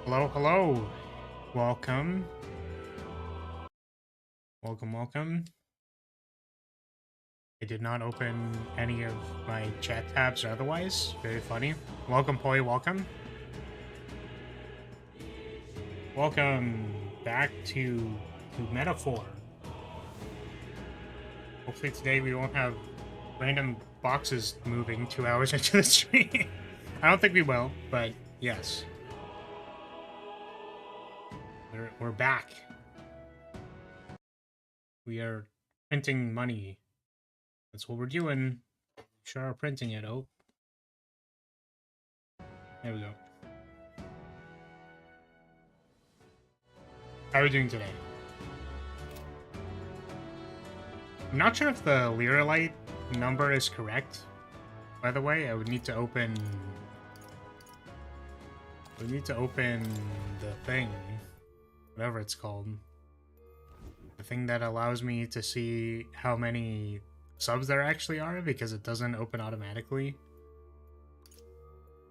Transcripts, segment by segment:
Hello, hello. Welcome. Welcome. I did not open any of my chat tabs or otherwise. Very funny. Welcome, Poi, welcome. Welcome back to Metaphor. Hopefully today we won't have random boxes moving 2 hours into the stream. I don't think we will, but yes. We're back. We are printing money. That's what we're doing. Sure are printing it. Oh. There we go. How are we doing today? I'm not sure if the Lyrilyte number is correct. By the way, I would need to open... the thing. Whatever it's called. The thing that allows me to see how many subs there actually are, because it doesn't open automatically.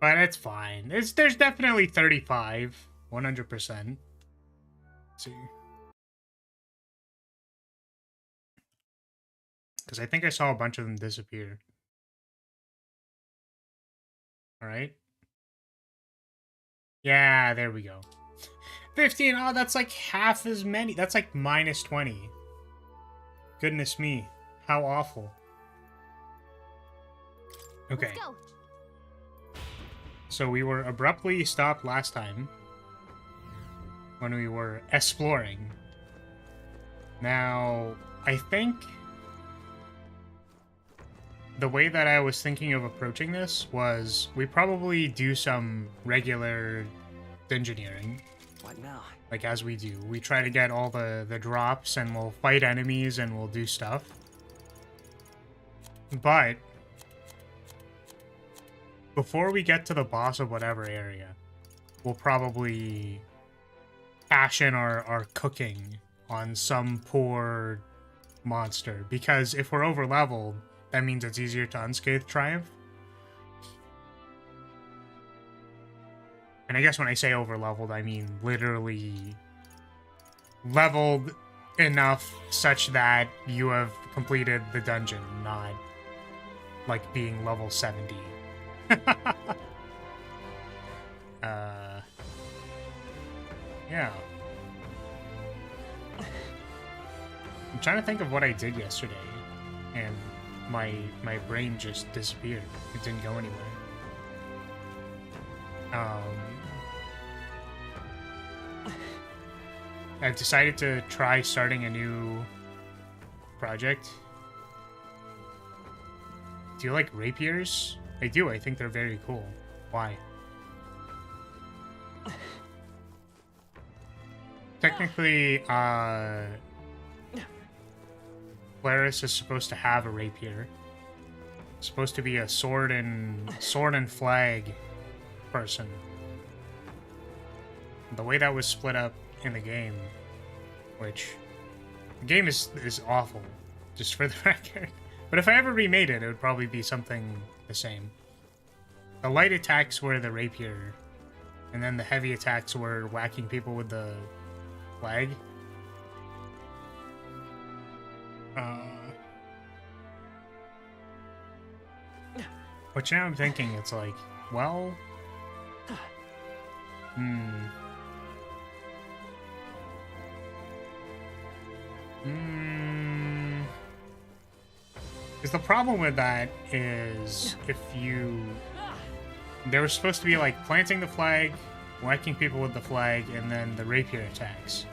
But it's fine. There's definitely 35. 100%. Let's see. Because I think I saw a bunch of them disappear. Alright. Yeah, there we go. 15. Oh, that's like half as many. That's like minus 20. Goodness me. How awful. Okay. Let's go. So we were abruptly stopped last time when we were exploring. Now, I think the way that I was thinking of approaching this was we probably do some regular dungeoneering. What now? Like as we do. We try to get all the drops and we'll fight enemies and we'll do stuff. But before we get to the boss of whatever area, we'll probably cash in our cooking on some poor monster. Because if we're over leveled, that means it's easier to unscathed triumph. And I guess when I say over leveled, I mean literally leveled enough such that you have completed the dungeon, not like being level 70. Yeah. I'm trying to think of what I did yesterday, and my brain just disappeared. It didn't go anywhere. I've decided to try starting a new project. Do you like rapiers? I do. I think they're very cool. Why? Technically, Claris is supposed to have a rapier. It's supposed to be a sword and flag person. The way that was split up in the game, which the game is awful, just for the record. But if I ever remade it, it would probably be something the same. The light attacks were the rapier, and then the heavy attacks were whacking people with the flag. Which now I'm thinking, it's like, well... Because the problem with that is if you... There was supposed to be like planting the flag, whacking people with the flag, and then the rapier attacks.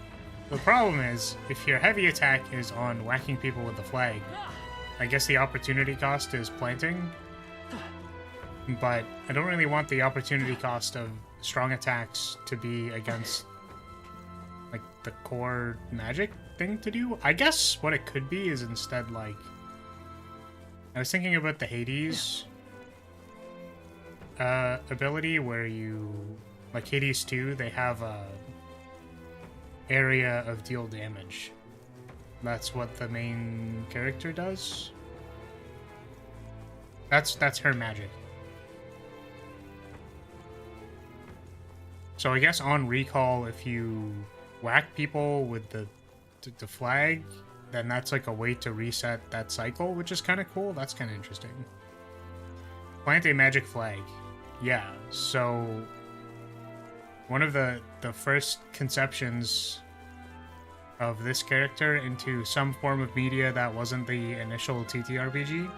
The problem is, if your heavy attack is on whacking people with the flag, I guess the opportunity cost is planting. But I don't really want the opportunity cost of strong attacks to be against like the core magic thing to do. I guess what it could be is instead like... I was thinking about the Hades ability where you... Like Hades 2, they have a area of deal damage. That's what the main character does. That's her magic. So I guess on recall, if you whack people with the flag, then that's like a way to reset that cycle, which is kind of cool. That's kind of interesting. Plant a magic flag. Yeah, so one of the first conceptions of this character into some form of media that wasn't the initial TTRPG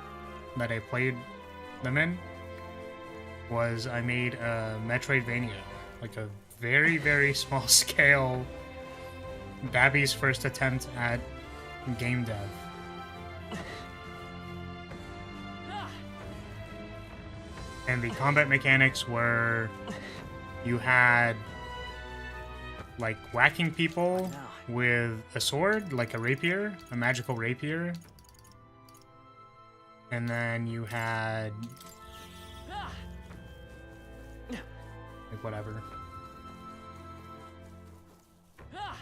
that I played them in was I made a Metroidvania, like a very, very small scale Babby's first attempt at game dev. And the combat mechanics were you had like whacking people with a sword, like a rapier, a magical rapier. And then you had like whatever.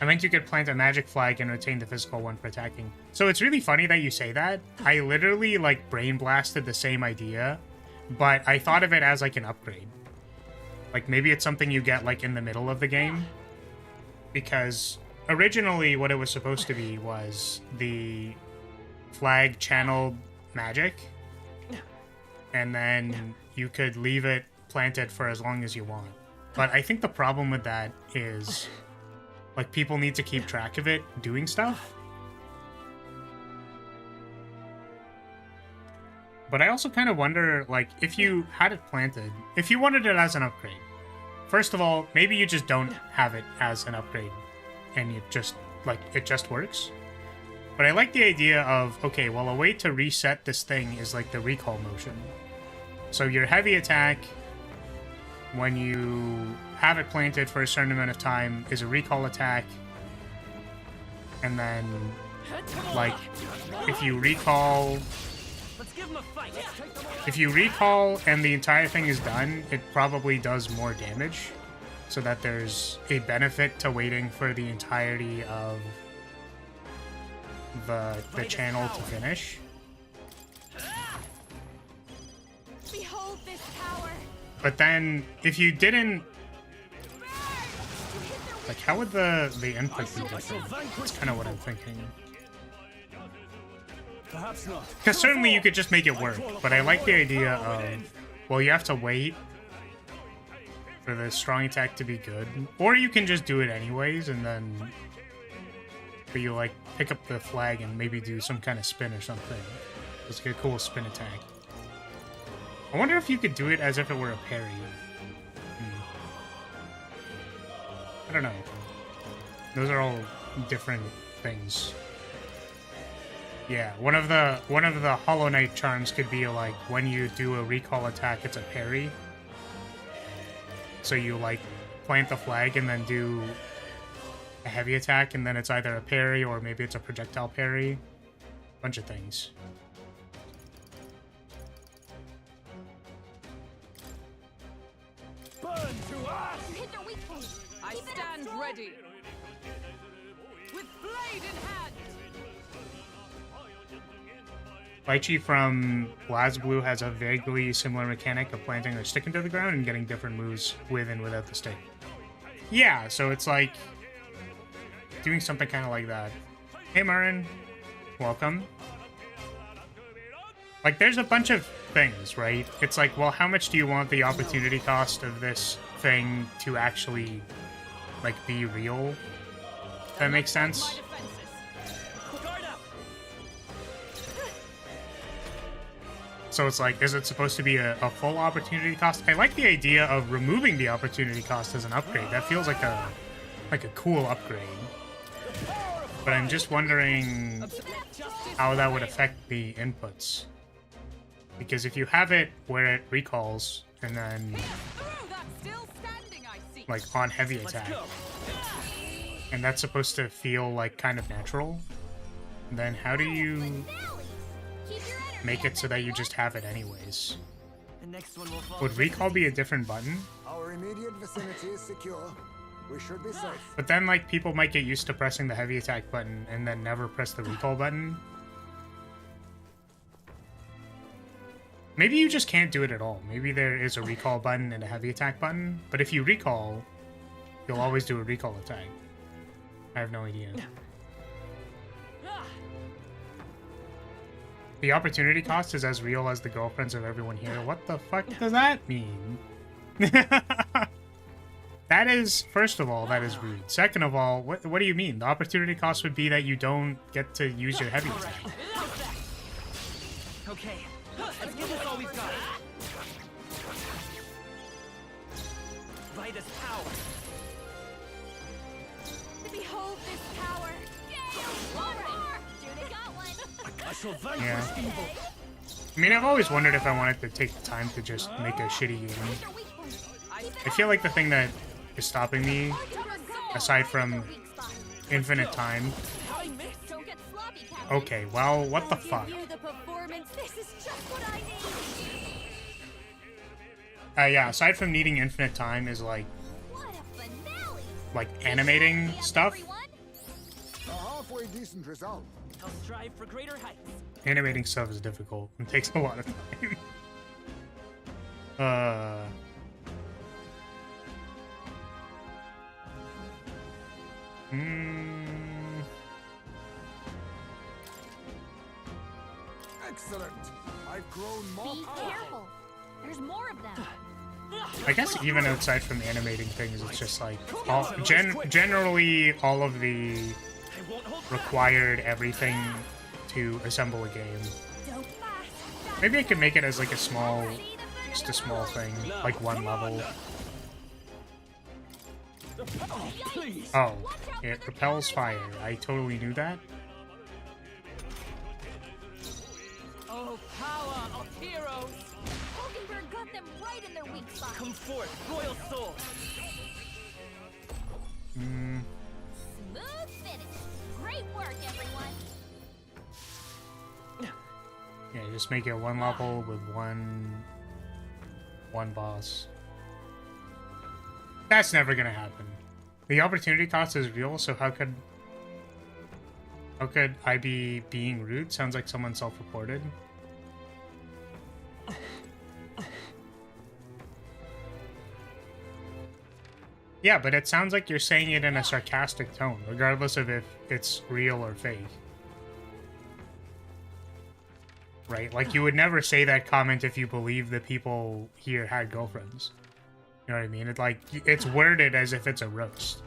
I think you could plant a magic flag and retain the physical one for attacking. So it's really funny that you say that. I literally like brain blasted the same idea, but I thought of it as like an upgrade. Like maybe it's something you get like in the middle of the game. Because originally what it was supposed to be was the flag channeled magic. And then you could leave it planted for as long as you want. But I think the problem with that is like people need to keep track of it doing stuff. But I also kind of wonder, like, if you had it planted, if you wanted it as an upgrade, first of all, maybe you just don't have it as an upgrade and you just, like, it just works. But I like the idea of, okay, well, a way to reset this thing is like the recall motion. So your heavy attack, when you have it planted for a certain amount of time, is a recall attack. And then, like, if you recall and the entire thing is done, it probably does more damage. So that there's a benefit to waiting for the entirety of the channel to finish. Behold this power. But then, if you didn't... Like, how would the input be different? That's kind of what I'm thinking. Because certainly you could just make it work, but I like the idea of, well, you have to wait for the strong attack to be good. Or you can just do it anyways, and then... But you, like, pick up the flag and maybe do some kind of spin or something. It's like a cool spin attack. I wonder if you could do it as if it were a parry. I don't know. Those are all different things. Yeah, one of the Hollow Knight charms could be like when you do a recall attack, it's a parry. So you like plant the flag and then do a heavy attack, and then it's either a parry or maybe it's a projectile parry. Bunch of things. Burn to ash! You hit their weak point. I stand ready. With blade in hand. Lychee from BlazBlue has a vaguely similar mechanic of planting their stick into the ground and getting different moves with and without the stick. Yeah, so it's like doing something kind of like that. Hey, Marin. Welcome. Like, there's a bunch of things, right? It's like, well, how much do you want the opportunity cost of this thing to actually, like, be real? If that makes sense? So it's like, is it supposed to be a full opportunity cost? I like the idea of removing the opportunity cost as an upgrade. That feels like a cool upgrade. But I'm just wondering how that would affect the inputs. Because if you have it where it recalls and then like on heavy attack, and that's supposed to feel like kind of natural, then how do you make it so that you just have it anyways? Would recall be a different button? Our immediate vicinity is secure. We should be safe. But then like people might get used to pressing the heavy attack button and then never press the recall button. Maybe you just can't do it at all. Maybe there is a recall button and a heavy attack button, but if you recall, you'll always do a recall attack. I have no idea. The opportunity cost is as real as the girlfriends of everyone here. What the fuck does that mean? That is, first of all, that is rude. Second of all, what do you mean? The opportunity cost would be that you don't get to use your heavy attack. Okay, let's give this all we've got. Vitus power. Behold this power. One more. Judah got one. I shall vanquish Yeah. evil. I mean, I've always wondered if I wanted to take the time to just make a shitty game. I feel like the thing that is stopping me, aside from infinite time... Okay, well, what the fuck? Yeah, aside from needing infinite time is like animating stuff. A halfway decent result. I'll strive for greater heights. Animating stuff is difficult and takes a lot of time. Excellent. I've grown more Be powerful. careful. There's more of them. I guess even outside from animating things, it's just like generally all of the I won't hold back. required everything to assemble a game. Maybe I could make it as like a small, just a small thing, like one level. Oh, please. Oh, it repels fire. I totally knew that. Oh, power of heroes. Hulkenberg got them right in their weak spot. Come forth, royal soul. Hmm. Smooth finish. Great work, everyone. Yeah, just make it one level with one boss. That's never gonna happen. The opportunity cost is real, so how could I be being rude? Sounds like someone self-reported. Yeah, but it sounds like you're saying it in a sarcastic tone, regardless of if it's real or fake. Right? Like, you would never say that comment if you believe the people here had girlfriends. You know what I mean? It's worded as if it's a roast.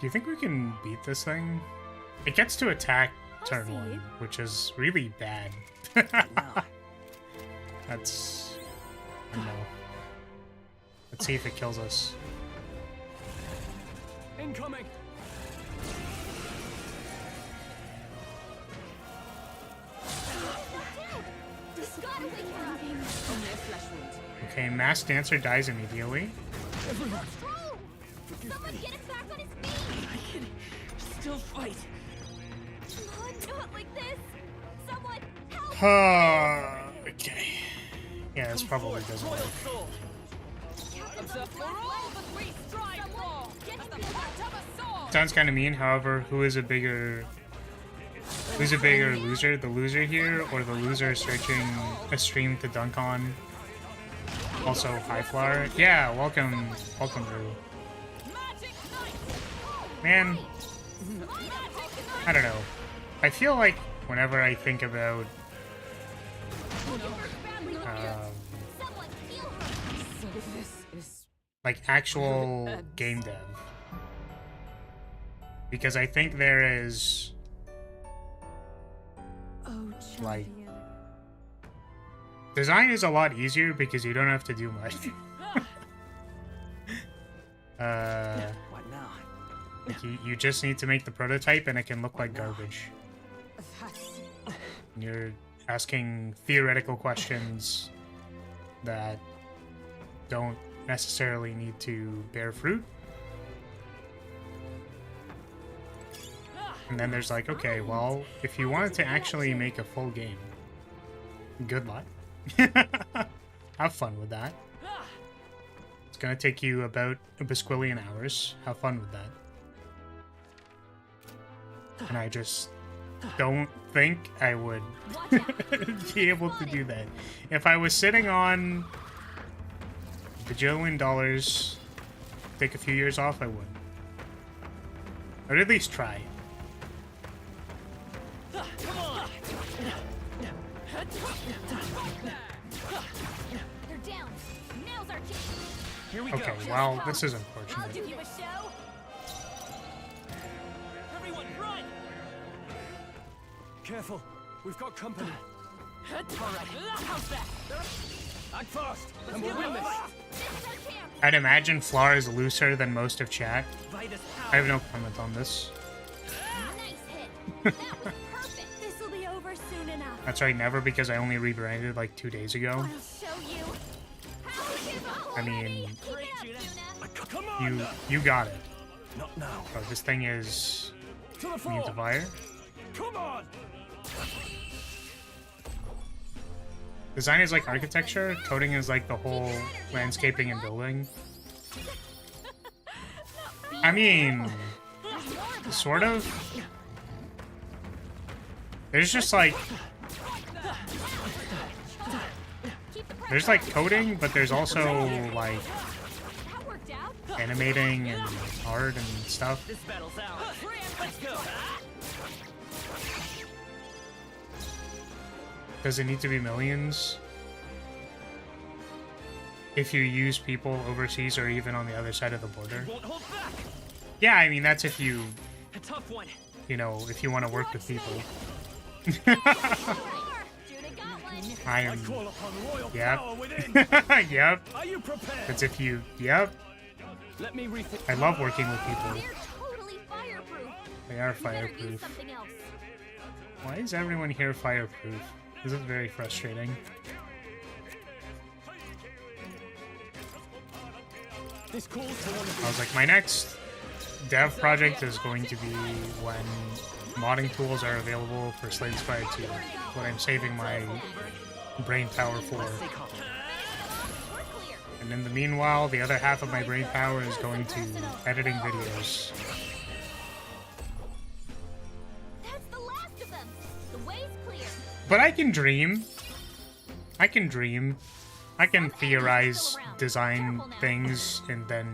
Do you think we can beat this thing? It gets to attack turn 1, which is really bad. That's... I don't know. Let's see if it kills us. Incoming. Okay, Masked Dancer dies immediately. Someone get him back on his feet. I can still fight. Come on, do it like this. Someone help. Okay. Yeah, this probably doesn't Royal work. soul. For all the three strive for. Get the point of a sword. Sounds kind of mean. However, who's a bigger loser? The loser here, or the loser searching a stream to dunk on? Also, Highflower. Yeah, welcome, Rue. Man, I don't know. I feel like whenever I think about Someone heal her. like actual game dev, because I think there is like design is a lot easier because you don't have to do much. What now? Like you just need to make the prototype and it can look like garbage. And you're asking theoretical questions that don't necessarily need to bear fruit. And then there's like, okay, well, if you wanted to actually make a full game, good luck. Have fun with that. It's gonna take you about a bisquillion hours. Have fun with that. And I just don't think I would be able to do that. If I was sitting on a bajillion dollars, take a few years off, I would. I'd at least try. Come on. They're down. Now's our chance. Here we go. Okay, well, this is I'll unfortunate. give you a show. Everyone, run! Careful, we've got company. All right, how's that? Act fast, and we'll win this. This is our chance. I'd imagine Flar is looser than most of chat. Vitus I have power. no comment on this. Nice hit. That was perfect. This will be over soon enough. That's right, never, because I only rebranded like 2 days ago. I'll show you. I mean, Keep it up, Tuna. Come on! you got it. Not now. Oh, this thing is To the immune floor. to fire. Come on! Design is like architecture, coding is like the whole landscaping and building. I mean, sort of. There's just like, there's like coding, but there's also like That worked out. animating and art and stuff. This battle's ours. Let's go. Does it need to be millions? If you use people overseas or even on the other side of the border? Won't hold back. Yeah, I mean, that's if you, A tough one. you know, if you want to work with people. Judah got one. I I am, call upon royal yep. power within. Yep. Are you prepared? It's if you, yep. Let me rethink. I love working with people. They're totally fireproof. They are You better use fireproof. something else. Why is everyone here fireproof? This is very frustrating. This calls for one of I was like, my next dev project is going to be when modding tools are available for Slay the Spire 2. What I'm saving my brain power for. We're clear. And in the meanwhile, the other half of my brain power is going to editing videos. That's the last of them. The way's clear. But I can dream. I can dream. I can theorize, design things, and then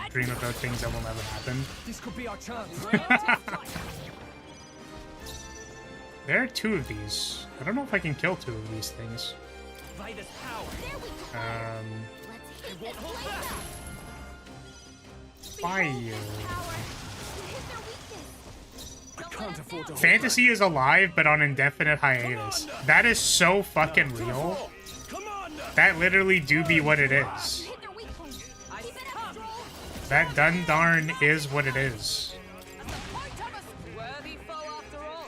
dream about things that will never happen. This could be our chance. There are 2 of these. I don't know if I can kill 2 of these things. Vitus power. There we go. Let's hit this hold place back. up. Fire. Power. Hit their weakness. I can't afford to hold Fantasy is alive, but on indefinite hiatus. That is so fucking back. real. Come on! That literally do be what it is. Hit their weak point. Keep it up, Stroll. That done darn is what it is. Worthy foe after all.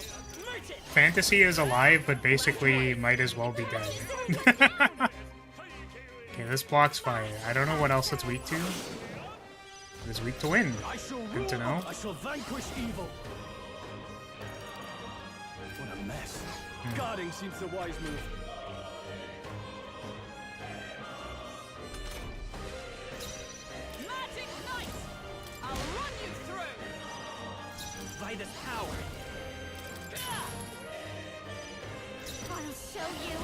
Light it! Fantasy is alive, but basically might as well be dead. Okay, this blocks fire. I don't know what else it's weak to. It's weak to wind. I shall Good to rule. know. I shall vanquish evil. What a mess. Guarding seems the wise move. Magic Knight! I'll run you through! Vitus power. I'll show you.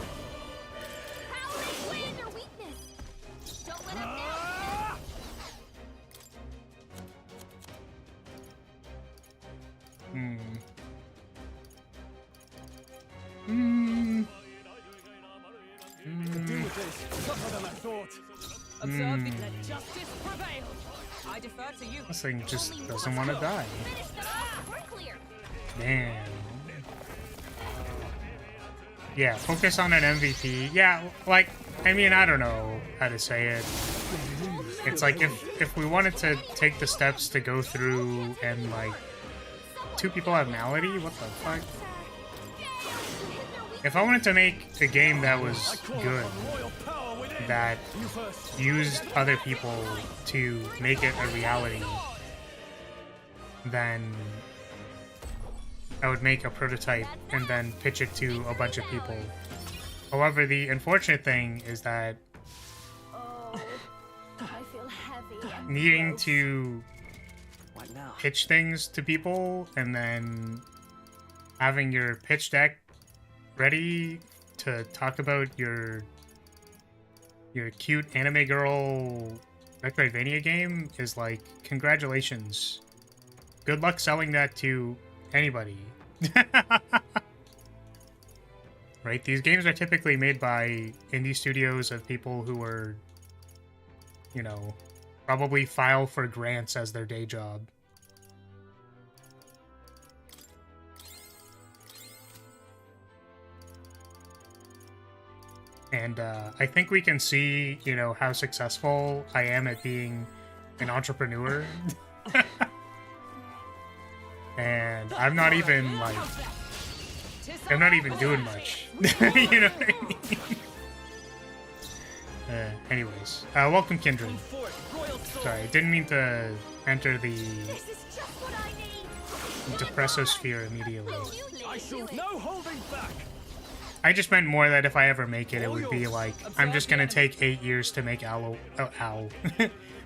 Howling wind or weakness. Don't let up now. Ah! Hmm. Hmm. Deal with this. Tougher than I thought. Observe the let justice prevail. I defer to you. This thing just doesn't want to die. Finish them off. We're clear. Damn. Yeah, focus on an MVP. Yeah, like, I mean, I don't know how to say it. It's like if we wanted to take the steps to go through and like 2 people have malady, what the fuck? If I wanted to make a game that was good, Royal power within. that You first. used other people to make it a reality, then I would make a prototype and then pitch it to a bunch of people. However, the unfortunate thing is that Oh, I feel heavy. and needing gross. to What now? pitch things to people and then having your pitch deck ready to talk about your cute anime girl Metroidvania game is like, congratulations. Good luck selling that to anybody. Right? These games are typically made by indie studios of people who are, you know, probably file for grants as their day job. And I think we can see, you know, how successful I am at being an entrepreneur. And I'm not even, like, I'm not even doing much. You know what I mean? Anyways, welcome, Kindred. Sorry, I didn't mean to enter the This is just what I need. depressosphere immediately. I shall no holding back. I just meant more that if I ever make it, it would be like, I'm just gonna take 8 years to make Owl.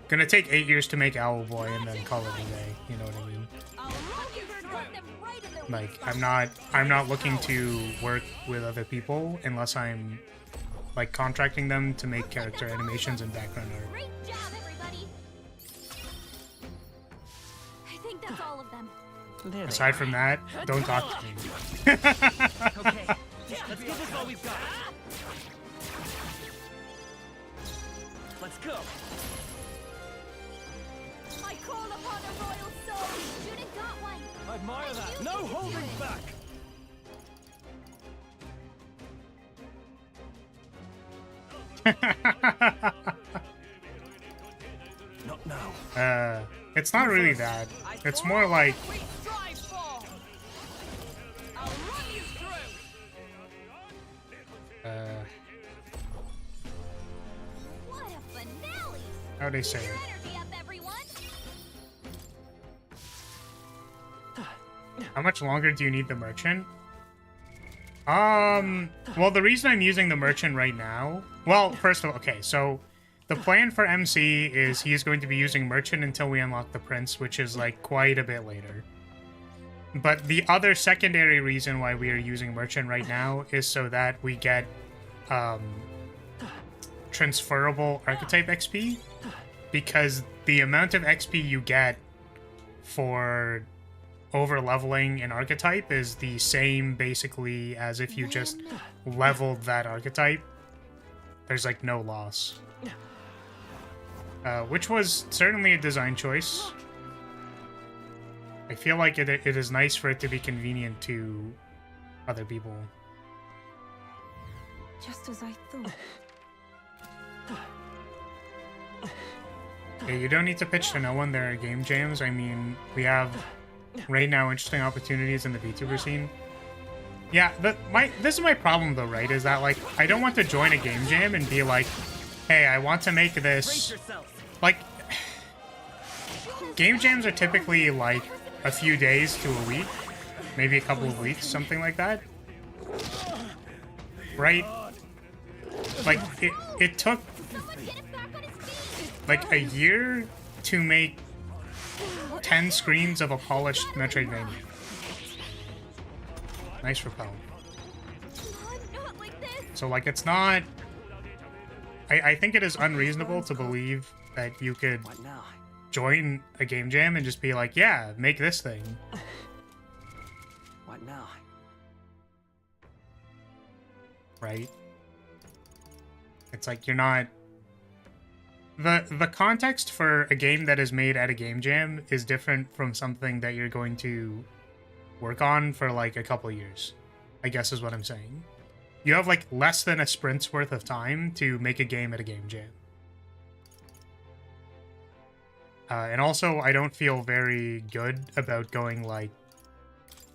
Gonna take 8 years to make Owl Boy and then call it a day. You know what I mean? Like, I'm not looking to work with other people unless I'm like contracting them to make character animations and background art. Great job, everybody. I think that's all of them. Aside from that, don't talk to me. Okay, let's give this all we've got. Let's go. I call upon a royal soul. Judith got one. I admire that. No holding back. Not now. It's not really that. It's more like, What a finale. how'd they say Keep it? your energy up, everyone. How much longer do you need the merchant? Well, the reason I'm using the merchant right now... Well, first of all, okay, so the plan for MC is he's going to be using merchant until we unlock the prince, which is, like, quite a bit later. But the other secondary reason why we are using merchant right now is so that we get, transferable archetype XP, because the amount of XP you get for over leveling an archetype is the same basically as if you just leveled that archetype. There's like no loss. Which was certainly a design choice. I feel like it is nice for it to be convenient to other people. Just as I thought. Yeah, you don't need to pitch to no one. There are game jams. I mean, we have right now interesting opportunities in the VTuber scene. Yeah, this is my problem though, right? Is that like I don't want to join a game jam and be like, hey, I want to make this. Like, game jams are typically like a few days to a week, maybe a couple of weeks, something like that. Right? Like it took Someone get it back on its feet. like a year to make 10 screens of a polished Metroidvania. Nice repel. Not like this. So, like, it's not... I think it is unreasonable to believe that you could What now? join a game jam and just be like, yeah, make this thing. What now? Right? It's like, you're not... The context for a game that is made at a game jam is different from something that you're going to work on for like a couple years, I guess is what I'm saying. You have like less than a sprint's worth of time to make a game at a game jam. And also, I don't feel very good about going like,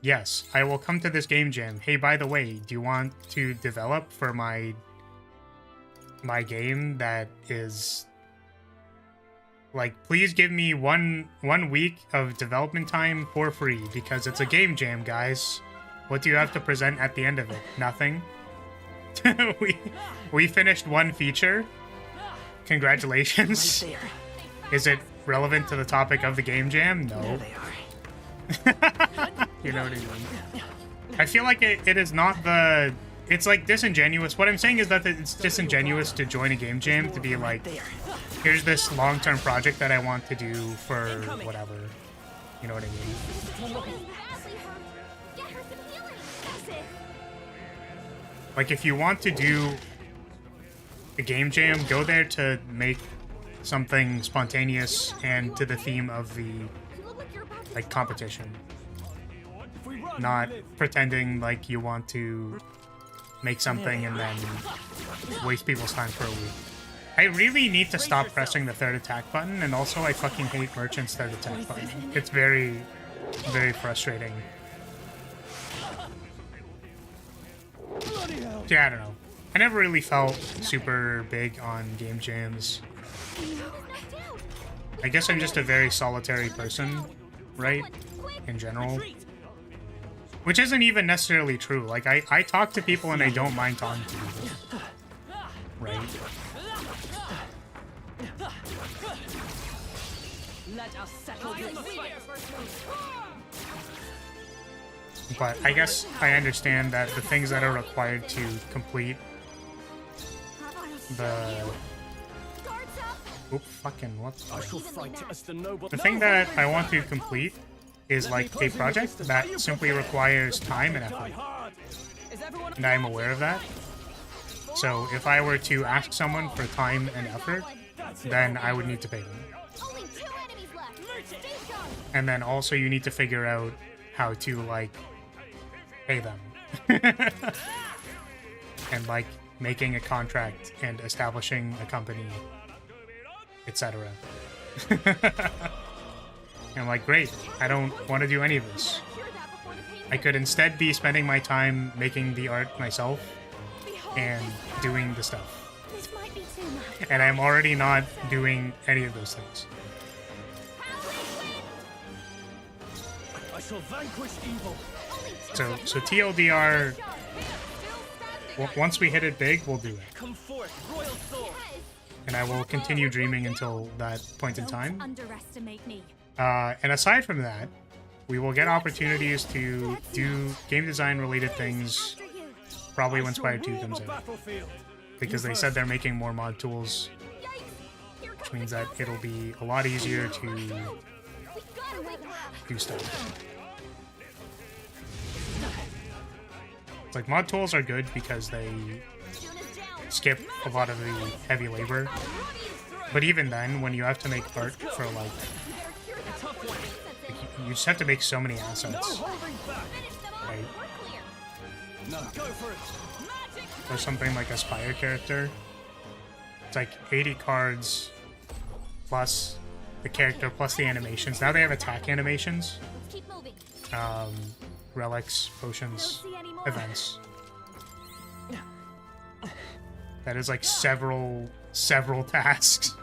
yes, I will come to this game jam. Hey, by the way, do you want to develop for my game that is... Like, please give me one week of development time for free, because it's a game jam, guys. What do you have to present at the end of it? Nothing. we finished one feature. Congratulations. Right there. Is it relevant to the topic of the game jam? There No. they are. You know what I mean? I feel like it is not the... It's like disingenuous. What I'm saying is that it's disingenuous to join a game jam to be like, here's this long-term project that I want to do for whatever. You know what I mean? Like, if you want to do a game jam, go there to make something spontaneous and to the theme of the, like, competition. Not pretending like you want to make something and then waste people's time for a week. I really need to stop pressing the third attack button, and also I fucking hate Merchant's third attack button. It's very, very frustrating. Yeah, I don't know. I never really felt super big on game jams. I guess I'm just a very solitary person, right? In general. Which isn't even necessarily true. Like, I talk to people and I don't mind talking to people. Right? Let us settle this. But I guess I understand that the things that are required to complete the... Oop, fucking what? The thing that I want to complete is like a project that simply requires time and effort. And I'm aware of that. So if I were to ask someone for time and effort, then I would need to pay them. And then also you need to figure out how to, like, pay them. And, like, making a contract and establishing a company, etc. I'm like, great, I don't want to do any of this. I could instead be spending my time making the art myself and doing the stuff. And I'm already not doing any of those things. I shall vanquish evil. So TLDR, once we hit it big, we'll do it. Come forth, royal soul. And I will continue dreaming until that point in time. Underestimate me. And aside from that, we will get opportunities to do game design related things probably when Spire 2 comes out. Because they said they're making more mod tools, which means that it'll be a lot easier to do stuff. It's like, mod tools are good because they skip a lot of the heavy labor. But even then, when you have to make art for, like you just have to make so many assets. Right? For something like a Spire character, it's like 80 cards plus the character plus the animations. Now they have attack animations. Relics, potions, events. That is like several tasks.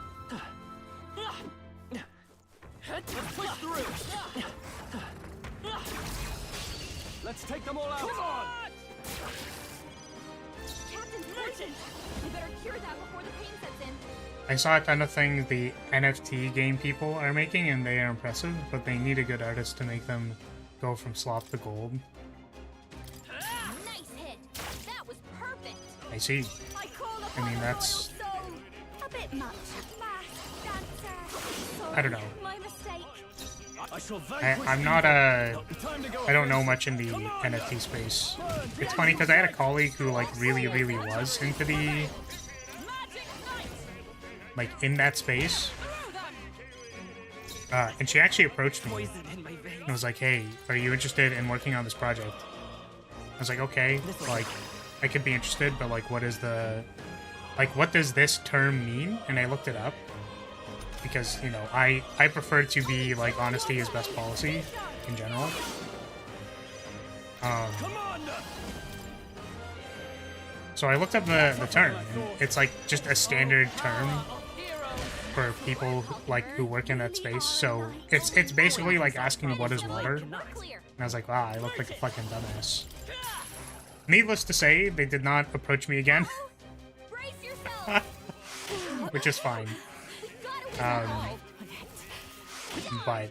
Let's push through. Let's take them all out. Come on! Captain Merchant! You better cure that before the pain sets in. I saw a ton of things the NFT game people are making, and they are impressive, but they need a good artist to make them go from slop to gold. Nice hit. That was perfect. I see. I mean, that's... A bit much. I don't know. My mistake. I'm not a... I don't know much in the NFT space. It's funny because I had a colleague who, like, really was into the... like, in that space. And she actually approached me and was like, hey, are you interested in working on this project? I was like, okay, like, I could be interested, but, like, what is the... like, what does this term mean? And I looked it up. Because, you know, I prefer to be, like, honesty is best policy in general. So I looked up the term, and it's, like, just a standard term for people, like, who work in that space. So it's basically like asking what is water. And I was like, wow, I look like a fucking dumbass. Needless to say, they did not approach me again. Which is fine. But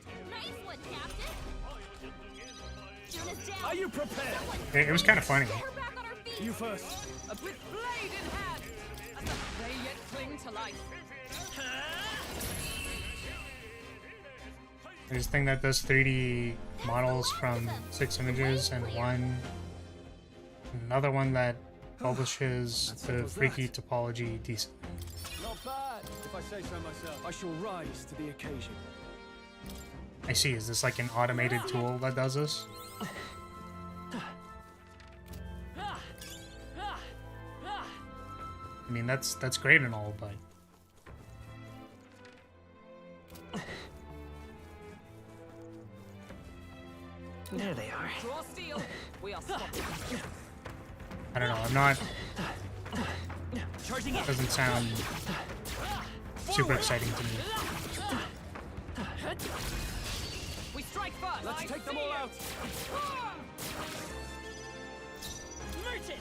Are you prepared? It was kind of funny. Get her back on her feet. You first. With blade in hand, as they yet cling to life. There's a thing that does 3D models from 6 images and another one that publishes the freaky topology decent. Not bad, if I say so myself. I shall rise to the occasion. I see, is this like an automated tool that does this? I mean, that's great and all, but There they are. Draw steel. We are spotted. I don't know, I'm not... Charging in. Doesn't sound super exciting to me. We strike first. Let's take them all out. Merchant.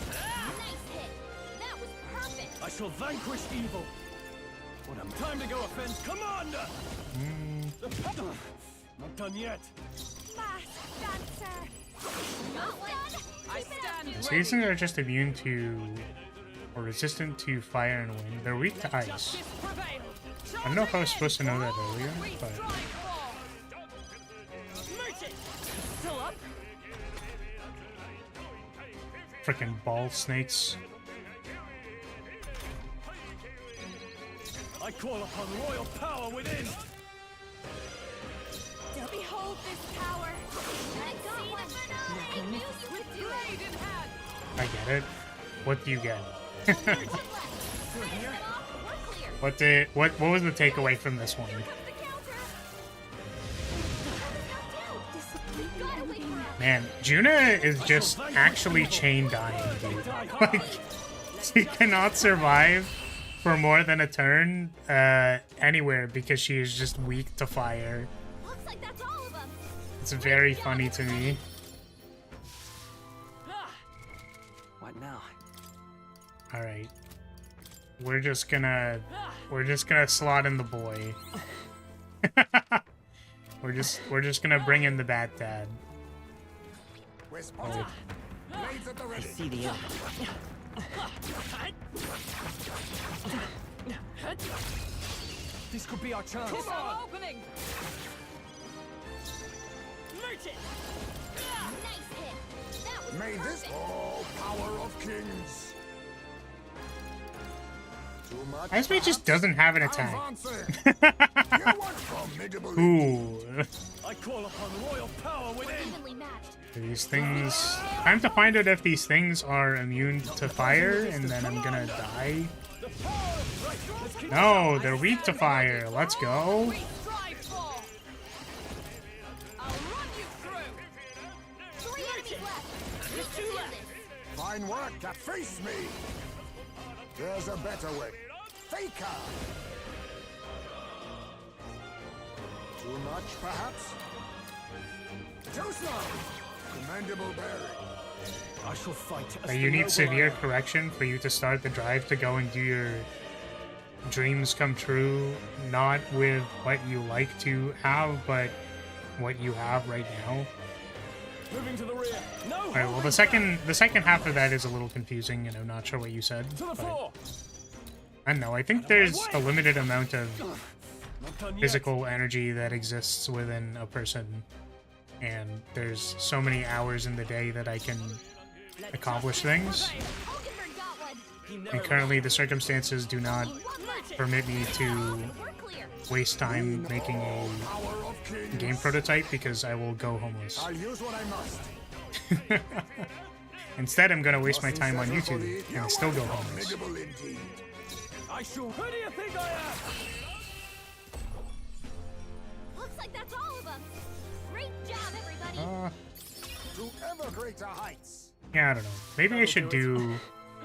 Nice hit. That was perfect. I shall vanquish evil. What a time to go offense, Commander! Not done yet. Mask dancer. Not done. I stand So ready. these things are just immune to, or resistant to fire and wind. They're weak to ice. Justice prevail. I don't know if I was supposed to know that earlier, We but strike for. Merchant. Still up. freaking ball snakes. I call upon royal power within. Behold this power. I got one. I knew you could do Blade in hand. I get it. What do you get? it. We're clear. what was the takeaway from this one? Comes the counter. We gotta wait for it. Man, Juna is just actually chain dying, dude. Like, she cannot survive for more than a turn anywhere because she is just weak to fire. Looks like that's all of them. It's very funny to me. What now? All right, we're just gonna slot in the boy. we're just gonna bring in the bad dad. We're spotted. Blades at the I ready. see the end. This could be our chance. Come on. Opening. Merchant. Nice hit. That was May this perfect. all power of kings. Too much. Ice Mage just doesn't have an attack. Advancing. You want formidable. Ooh, I call upon royal power within. Evenly matched. these things. Time to find out if these things are immune to fire, and then I'm gonna die. The power. Right, let's keep No, they're weak to fire. Let's go. We strive for. I'll run you through. 3 enemies left. We can do this. Fine work to face me. There's a better way. Faker. Too much, perhaps? Too slow. Commendable bearing. I shall fight. as You the need noble severe I am. correction for you to start the drive to go and do your dreams come true, not with what you like to have, but what you have right now. Moving to the rear. No. Alright, well the second half of that is a little confusing, and I'm not sure what you said. To the But floor. I don't know, I think there's a limited amount of Not done yet. physical energy that exists within a person, and there's so many hours in the day that I can accomplish things, Ogenberg got one. and currently the circumstances do not One left. permit me to We're clear. waste time making a Power of kings. game prototype because I will go homeless. I'll use what I must. Instead, I'm gonna waste my time on Nothing YouTube settled for and you still are go homeless. formidable indeed. I shall. Who do you think I am? Looks like that's all of them. Great job, everybody. To ever greater heights. Yeah, I don't know. Maybe I should do...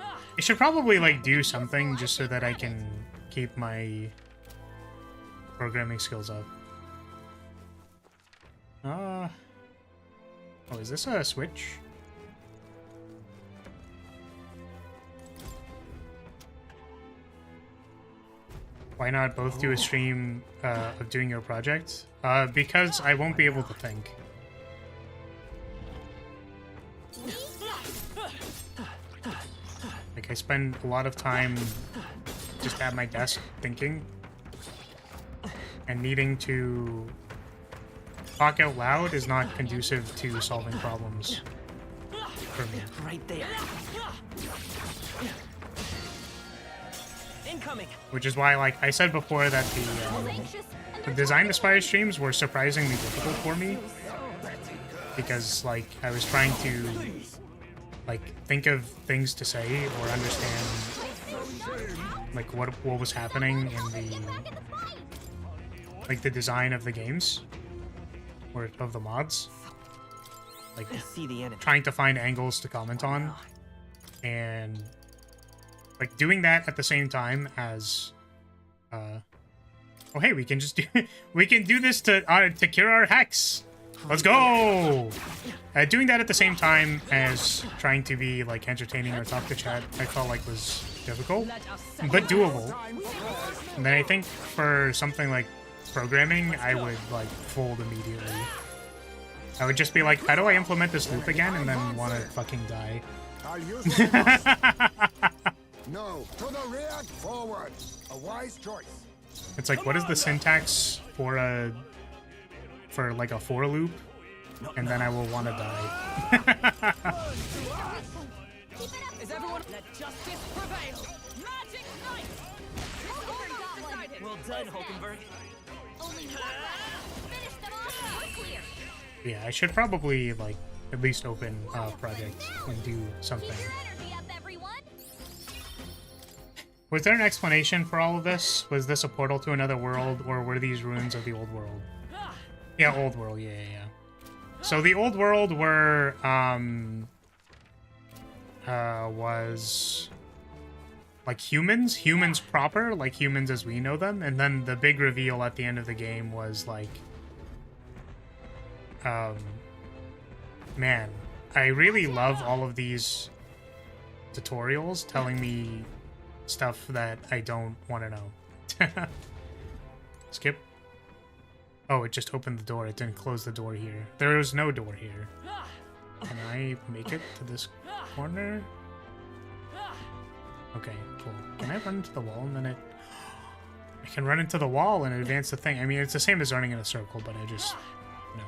I should probably, like, do something just so that I can keep my programming skills up. Oh, is this a Switch? Why not both do a stream of doing your project? Because I won't be able to think. Like, I spend a lot of time just at my desk thinking and needing to talk out loud is not conducive to solving problems for me. Right there. Incoming. Which is why, like I said before, that the design aspire streams were surprisingly difficult for me, because like I was trying to like think of things to say or understand like what was happening in the design of the games or of the mods, like I see the enemy. trying to find angles to comment on, and like doing that at the same time as oh hey, we can just do we can do this to cure our hex. Let's go! Doing that at the same time as trying to be like entertaining or talk to chat, I felt like was difficult, but doable. And then I think for something like programming, I would like fold immediately. I would just be like, how do I implement this loop again? And then want to fucking die. I'll use the No, to the rear, forward. A wise choice. It's like, what is the syntax for like a for loop? And then I will want to die. Is everyone? Let justice prevail. Magic knight. Well done, Hulkenberg. Only one left. Finish them off. We're clear. Yeah, I should probably like at least open a project and do something. Keep your energy up, everyone. Was there an explanation for all of this? Was this a portal to another world, or were these ruins of the old world? Yeah, old world, yeah. So the old world were, was like humans proper, like humans as we know them, and then the big reveal at the end of the game was like, man, I really love all of these tutorials telling me stuff that I don't want to know. Skip. Oh, it just opened the door. It didn't close the door here. There was no door here. Can I make it to this corner? Okay, cool. Can I run into the wall and then it... I can run into the wall and advance the thing. I mean, it's the same as running in a circle, but I just... No.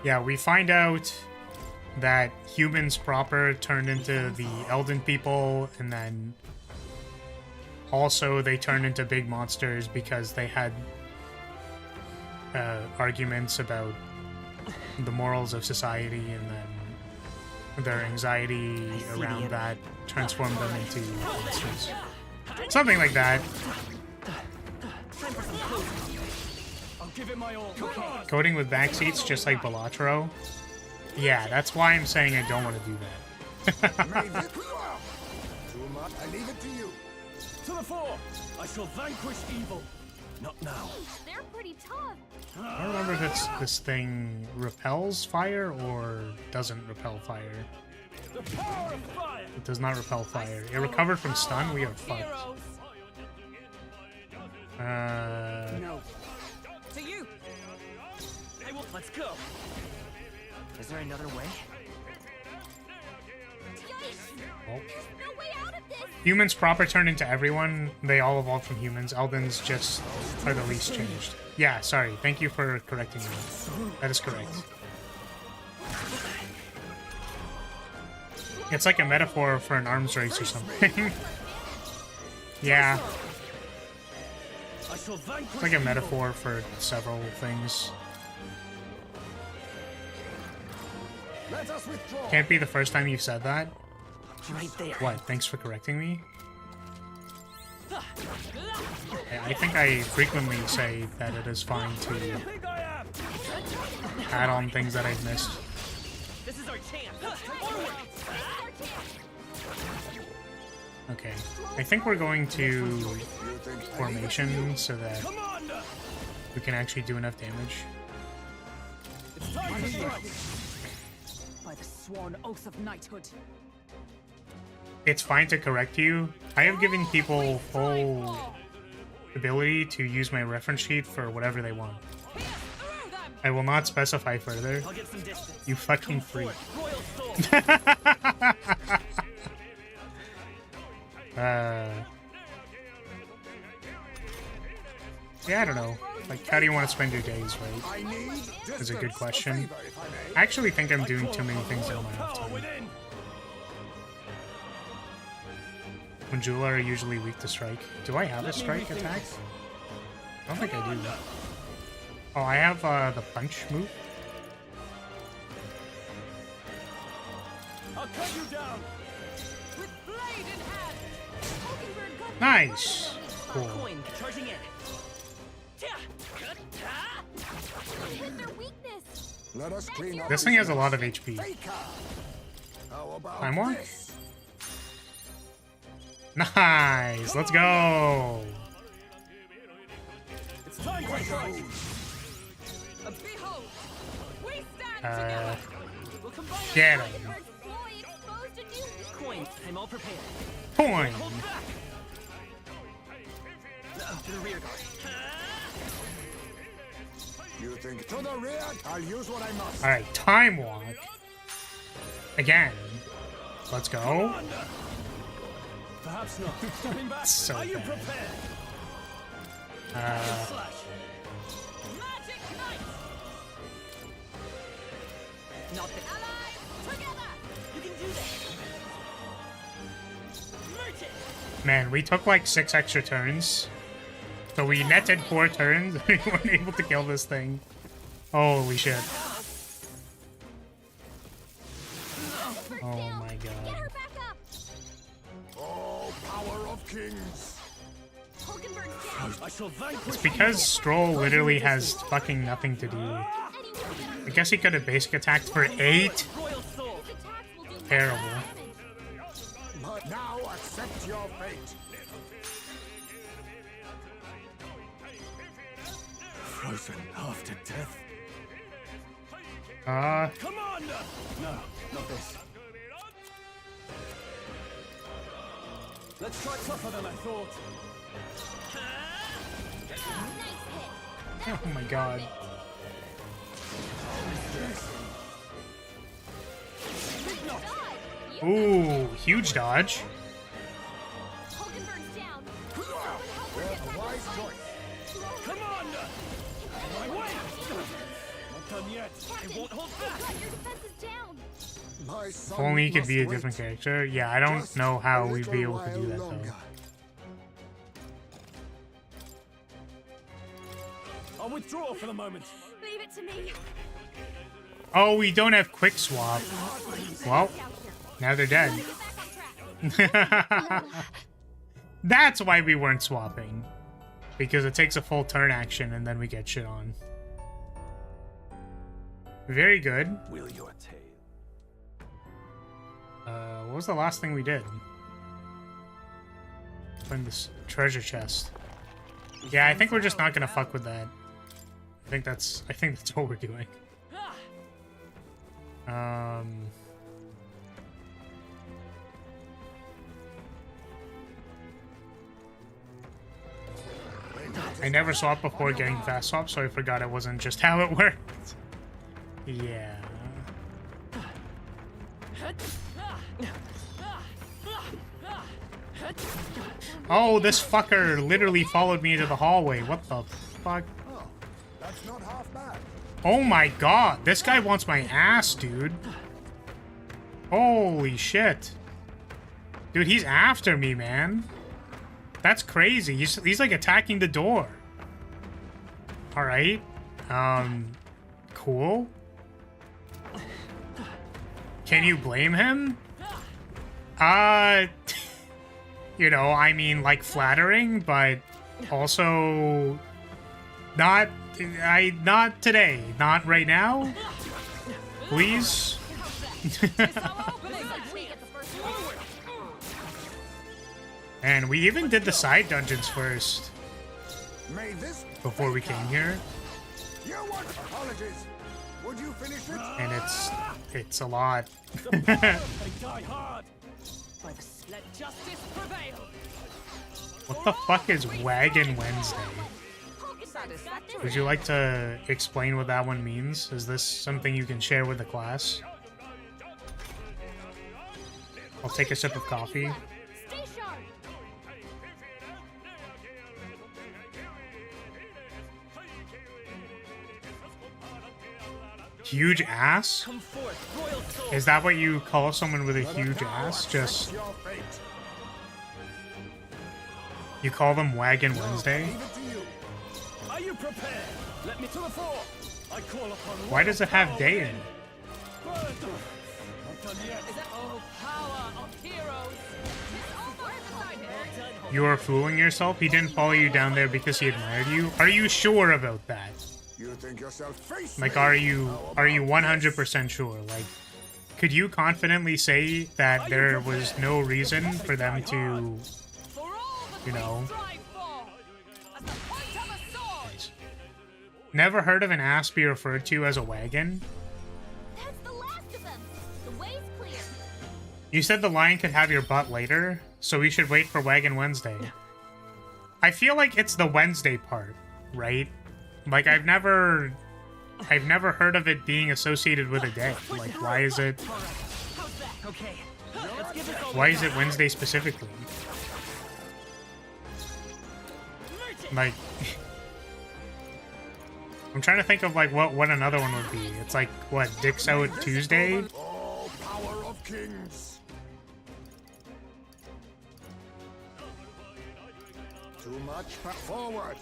Yeah, we find out that humans proper turned into the Elden people, and then also they turned into big monsters because they had arguments about the morals of society, and then their anxiety around that transformed them into monsters. Something like that. I'll give it my all. Coding with backseats just like Balatro. Yeah, that's why I'm saying I don't want to do that. May this too much. I leave it to you. To the fore! I shall vanquish evil. Not now. They're pretty tough. I don't remember if it's this thing repels fire or doesn't repel fire. The power of fire! It does not repel fire. It recovered from stun. We are fucked. No. To you. Let's go. Is there another way? Yikes. Oh. There's no way out of this. Humans proper turned into everyone. They all evolved from humans. Eldens just are the least changed. Yeah, sorry. Thank you for correcting me. That is correct. It's like a metaphor for an arms race or something. Yeah. It's like a metaphor for several things. Let us withdraw. Can't be the first time you've said that. Right there. What? Thanks for correcting me? I think I frequently say that it is fine to add on things that I've missed. This is our chance. Okay. I think we're going to formation so that we can actually do enough damage. It's time to strike! By the sworn oath of knighthood. It's fine to correct you. I have given people full ability to use my reference sheet for whatever they want. I will not specify further. I'll get some distance. You fucking freak. Royal soul. Yeah, I don't know. Like, how do you want to spend your days, right? I need That's a good distance. question. Favor, if I may. I actually think I'm doing too many things in my off Power time. within. When Jula are usually weak to strike. Do I have a strike attack? I don't think I do. Oh, I have the punch move. I'll cut you down. With blade in hand. Nice. Cool. Coin charging in. Hit their weakness. Let us clean up This thing has a lot of HP. Faker. How about Time war? this? Nice. Let's go. It's time to fight. Behold, we stand Uh, together. We'll combine Get our him. Ploy exposed a new weakness. Coin, I'm all prepared. Coin. Hold back. To the rear guard. You think to the rear? I'll use what I must. All right, time walk. Again. Let's go. Perhaps not. Stepping back. So Are you bad. prepared? Slash. magic knight. Not the Allies together. You can do this. Merchant. Man, we took like 6 extra turns. So we netted 4 turns and we weren't able to kill this thing. Holy shit. Oh my Get god. her back up. Oh, power of kings. Hulkenberg's down. I shall vanquish. It's because Stroll literally has fucking nothing to do. Anyone I guess he could have basic attacked for 8. Royal soul. His attacks will do more Terrible. damage. But now accept your fate. Frozen after death. Commander. No, not this. Let's try tougher than I thought. Nice hit. Oh my god. Dodge. Ooh, huge dodge. Hulkenberg's down. There's a wise choice. Commander. My way. Not done yet. I won't hold back. Your defense is down. My son If only he could must be a wait different character. Yeah, I don't just know how a we'd be little able to do that while though. longer. I'll withdraw for the moment. Leave it to me. Oh, we don't have quick swap. Well, now they're dead. Get back on track. That's why we weren't swapping. Because it takes a full turn action and then we get shit on. Very good. Will your tail? What was the last thing we did? Find this treasure chest. Yeah, I think we're just not gonna fuck with that. I think that's what we're doing. I never swapped before getting fast swap, so I forgot it wasn't just how it worked. Yeah. Oh, this fucker literally followed me into the hallway. What the fuck? Oh, that's not half bad. Oh my god, this guy wants my ass, dude. Holy shit. Dude, he's after me, man. That's crazy. He's like attacking the door. Alright. Cool. Can you blame him? You know, I mean, like, flattering, but also not today. Not right now. Please. And we even did the side dungeons first May this before we came here, You want apologies? Would you finish it? and it's a lot. They die hard. Let justice prevail. What the fuck is Wagon Wednesday? Satisfactory. Would you like to explain what that one means? Is this something you can share with the class? I'll take a sip of coffee. Stay sharp. Huge ass? Come forth, royal soul. Is that what you call someone with a huge ass? Just, Your fate. you call them Wagon Wednesday? Leave it to you. Are you prepared? Let me to the fore. I call upon. Why does it have day in it? Not done yet. Is that oh power of heroes? You are fooling yourself? He didn't follow you down there because he admired you? Are you sure about that? You think yourself face Like, me? are you How about 100% sure? Like, could you confidently say that there was no reason for them to, For all that you know? we strive for, as the point of a sword. Never heard of an ass be referred to as a wagon? That's the last of them. The way's clear. You said the lion could have your butt later, so we should wait for Wagon Wednesday. I feel like it's the Wednesday part, right? Like, I've never heard of it being associated with a day. Like, why is it Okay. Let's give this all why is it Wednesday specifically? Like, I'm trying to think of like what another one would be. It's like what, Dicks Out Tuesday? All power of kings. Too much forward.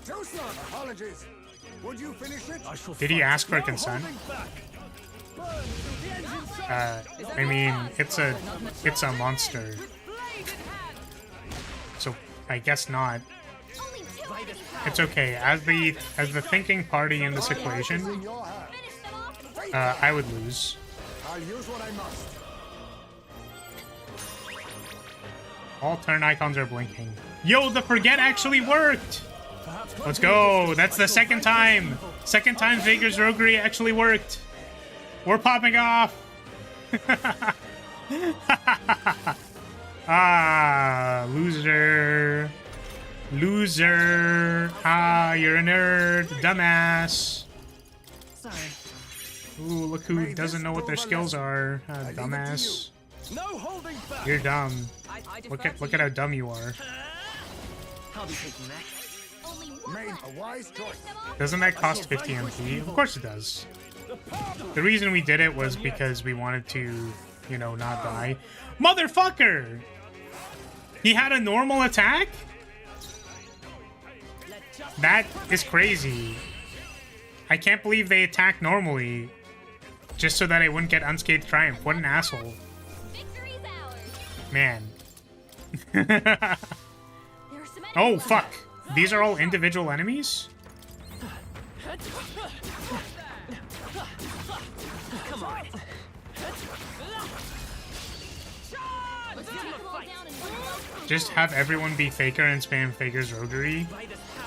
Too slow. Apologies. Would you finish it? I shall Did he fight. ask for No consent? holding back. Burn through the engine sight. I mean, it's a monster, Blade in hand. so I guess not. Only two enemies It's okay. As the thinking party in this equation, In your hand. finish them off. I would lose. I'll use what I must. All turn icons are blinking. Yo, the forget actually worked! Let's go! That's the second time! Second time Vager's roguery actually worked! We're popping off! Ah, loser. Loser. Ah, you're a nerd. Dumbass. Sorry. Ooh, look who doesn't know what their skills are. Ah, leave it to dumbass. No holding back. You're dumb. I Look defer at to look you. at how dumb you are. I'll be taking that. Only one Made left. a wise choice. Finish them off. Doesn't that cost 50 MP? Of course it does. The reason we did it was because we wanted to, you know, not die. Motherfucker! He had a normal attack? That is crazy. I can't believe they attacked normally just so that I wouldn't get unscathed triumph. What an asshole. Victory's ours. Man. There are some enemies Oh, left. fuck. These are all individual enemies? Come on. Let's take them all down in one blow. Just have everyone be Faker and spam Faker's roguery?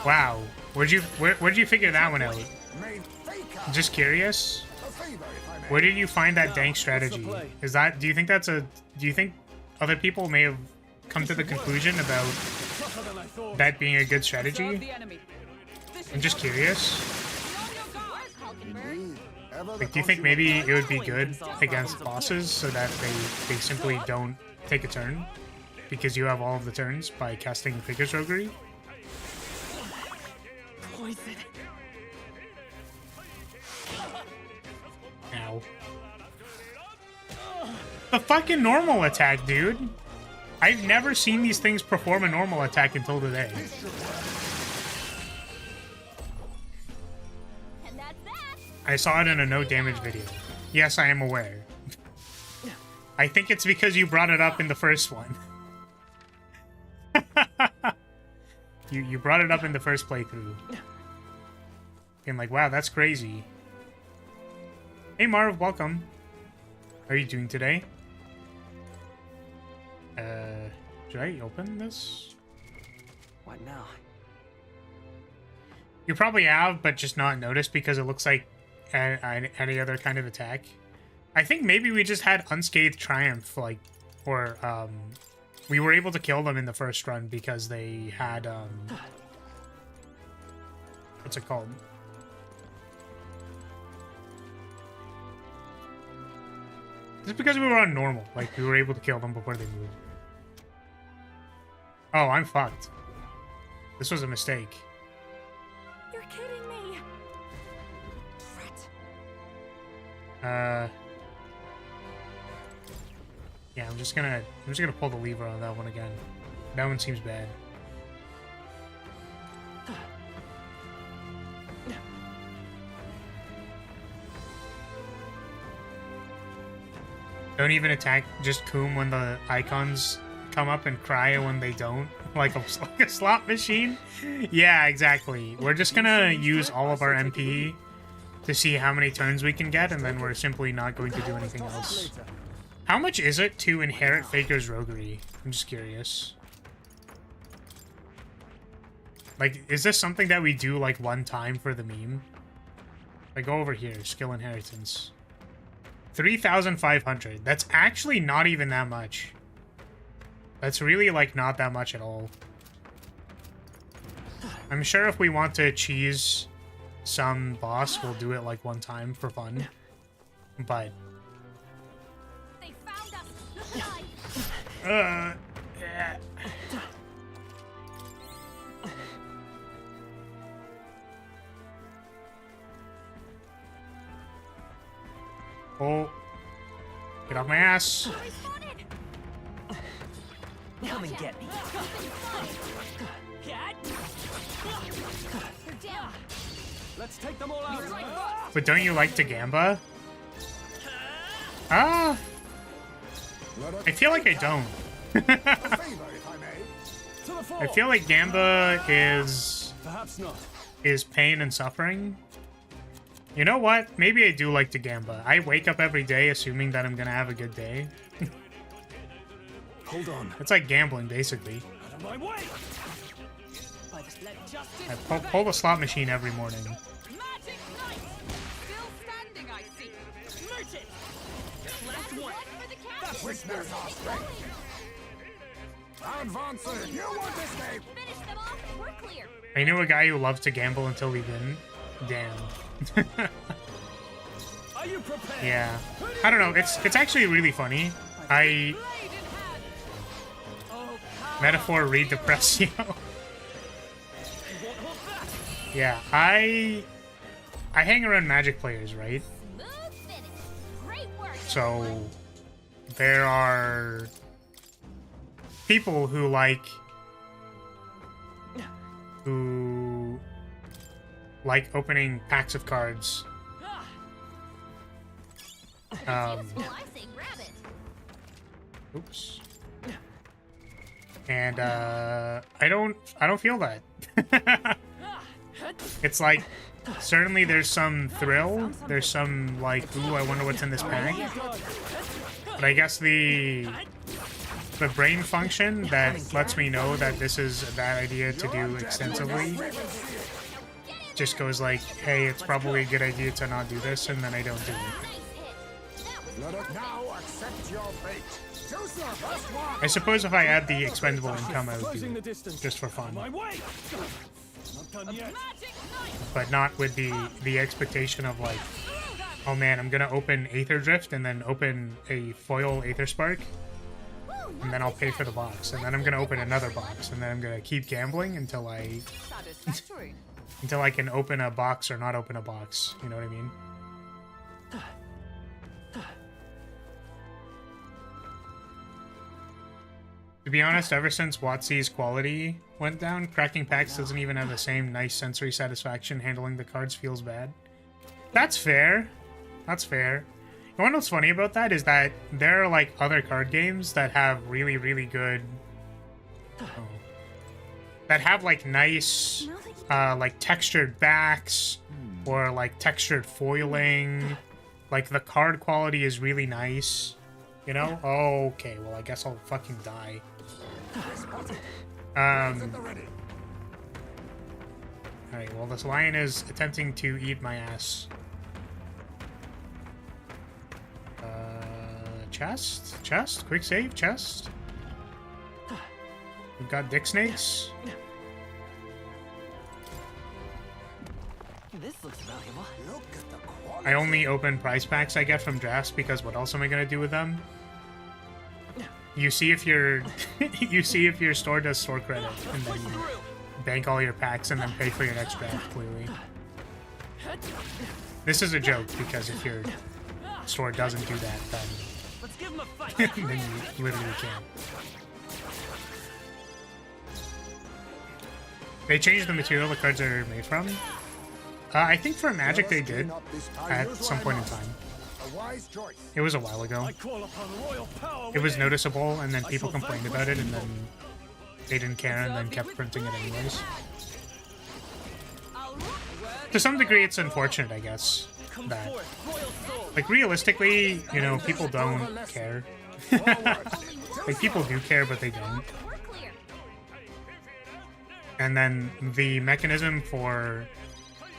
Wow. Where'd you figure that one out? Made faker. Just curious? A favor, if I may. Where did you find that dank strategy? Is that, do you think other people may have come to the conclusion about Tougher than I thought. that being a good Serve strategy? the enemy. This I'm is just curious. on your guard. Indeed. Ever the Like, do you think maybe it would be good against bosses so that they simply don't take a turn? Because you have all of the turns by casting Faker's roguery? Poison. Ow. The fucking normal attack, dude! I've never seen these things perform a normal attack until today. And that's that. I saw it in a no damage video. Yes, I am aware. I think it's because you brought it up in the first one. You brought it up in the first playthrough. Being like, wow, that's crazy. Hey Marv, welcome. How are you doing today? Should I open this? What now? You probably have, but just not noticed because it looks like any other kind of attack. I think maybe we just had unscathed triumph, like, or we were able to kill them in the first run because they had What's it called? Just because we were on normal, like we were able to kill them before they moved. Oh, I'm fucked. This was a mistake. You're kidding me. Yeah, I'm just gonna pull the lever on that one again. That one seems bad. Don't even attack, just coom when the icons come up and cry when they don't. Like a slot machine? Yeah, exactly. We're just gonna use all of our MP to see how many turns we can get, and then we're simply not going to do anything else. How much is it to inherit Faker's roguery? I'm just curious. Like, is this something that we do, like, one time for the meme? Like, go over here, skill inheritance. 3,500. That's actually not even that much. That's really, like, not that much at all. I'm sure if we want to cheese some boss, we'll do it, like, one time for fun. But... They found us. yeah. Oh. Get off my ass. Come and get me. Let's take them all out. But don't you like to gamba? Ah. I feel like I don't. I feel like gamba is Perhaps not. pain and suffering. You know what? Maybe I do like to gamba. I wake up every day assuming that I'm gonna have a good day. Hold on. It's like gambling, basically. Out of my way. I pull the slot machine every morning. Magic knight! Still standing, I see. Merge it! Last one. For the captain. Witness our strength. Advancing. You won't escape. Finish them off. We're clear. I knew a guy who loved to gamble until he didn't. Damn. Are you prepared? Yeah. I don't know. It's actually really funny. Blade in hand. Oh, power. Metaphor read Depressio. You won't hold back. Yeah, I hang around Magic players, right? Smooth finish. Great work. So there are people who like opening packs of cards. Well, I say grab it. Oops. And I don't feel that. It's like certainly there's some thrill, there's some like, ooh, I wonder what's in this pack. But I guess the brain function that lets me know that this is a bad idea to do extensively just goes like, hey, it's probably a good idea to not do this, and then I don't do it. Nice hit. That was Let it now accept your fate. Choose the first one. I suppose if I add the expendable income, I would Closing do the it distance. just for fun, My way. Not done yet. Magic knight. but not with the expectation of like, oh man, I'm gonna open Aether Drift and then open a foil Aether Spark, and then I'll pay for the box, and then I'm gonna open another box, and then I'm gonna keep gambling until I Satisfactory. can open a box or not open a box. You know what I mean? To be honest, ever since WotC's quality went down, cracking packs doesn't even have the same nice sensory satisfaction. Handling the cards feels bad. That's fair. That's fair. You know what's funny about that is that there are like other card games that have really, really good... that have like nice, like textured backs or like textured foiling. Like the card quality is really nice. You know? Oh, okay, well I guess I'll fucking die. Alright, well this lion is attempting to eat my ass. Chest? Quick save, chest. We've got dick snakes. This looks valuable. Look at the quality. I only open prize packs I get from drafts because what else am I gonna do with them? You see if your your store does store credit, and then you bank all your packs and then pay for your next draft. Clearly, this is a joke because if your store doesn't do that, then Let's give him a fight. then you literally can't. They changed the material the cards are made from. I think for Magic they did at some point in time. A wise choice. It was a while ago. I call upon royal power. It was noticeable, and then people complained about it, and then they didn't care, and then kept printing it anyways. To some degree, it's unfortunate, I guess, that, like, realistically, you know, people don't care. Like, people do care, but they don't. We're clear. And then the mechanism for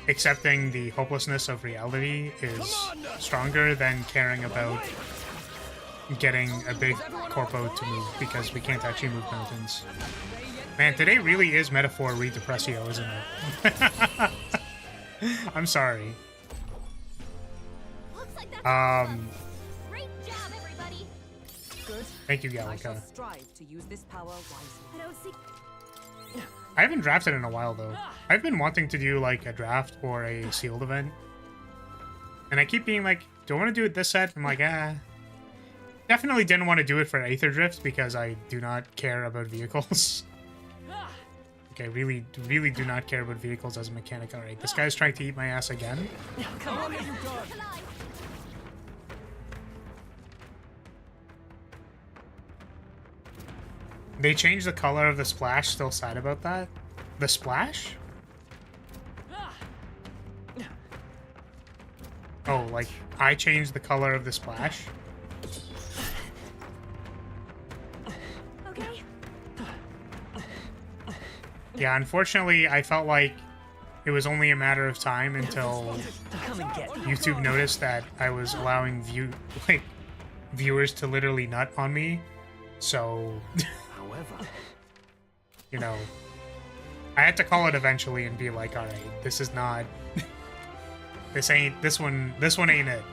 accepting the hopelessness of reality is stronger than caring about getting a big corpo to move, because we can't actually move mountains. Man, today really is metaphor re depressio, isn't it? I'm sorry. Looks like that's great job, everybody. Good. Thank you, I shall Gallica. strive to use this power wisely. I don't see. I haven't drafted in a while, though. I've been wanting to do, like, a draft or a sealed event. And I keep being like, do I want to do it this set? I'm like, ah. Definitely didn't want to do it for Aether Drift because I do not care about vehicles. Okay, really do not care about vehicles as a mechanic. Alright, this guy's trying to eat my ass again. Come on. They changed the color of the splash. Still sad about that. The splash? Oh, like, I changed the color of the splash? Okay. Yeah, unfortunately, I felt like it was only a matter of time until Come and get me. YouTube noticed that I was allowing viewers to literally nut on me. So, However, you know, I had to call it eventually and be like, all right, this is not, this one ain't it.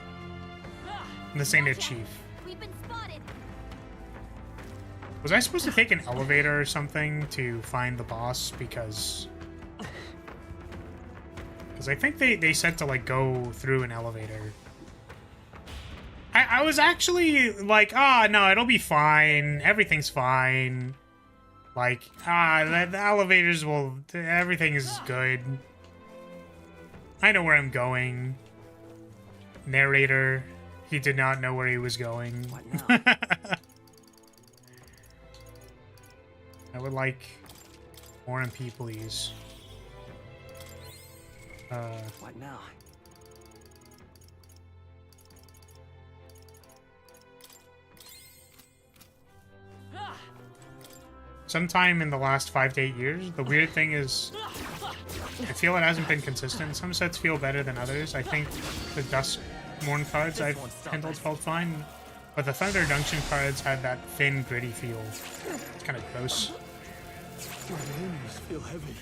This ain't it, Chief. We've been spotted. Was I supposed to take an elevator or something to find the boss? Because I think they said to, like, go through an elevator. I was actually like, no, it'll be fine. Everything's fine. Like, the elevators will, everything is good. I know where I'm going. Narrator, he did not know where he was going. what now? I would like more MP, please. What now? Sometime in the last 5 to 8 years, the weird thing is, I feel it hasn't been consistent. Some sets feel better than others. I think the Duskmourn cards I've handled felt fine, but the Thunder Dungeon cards had that thin, gritty feel. It's kind of gross. My limbs feel heavy.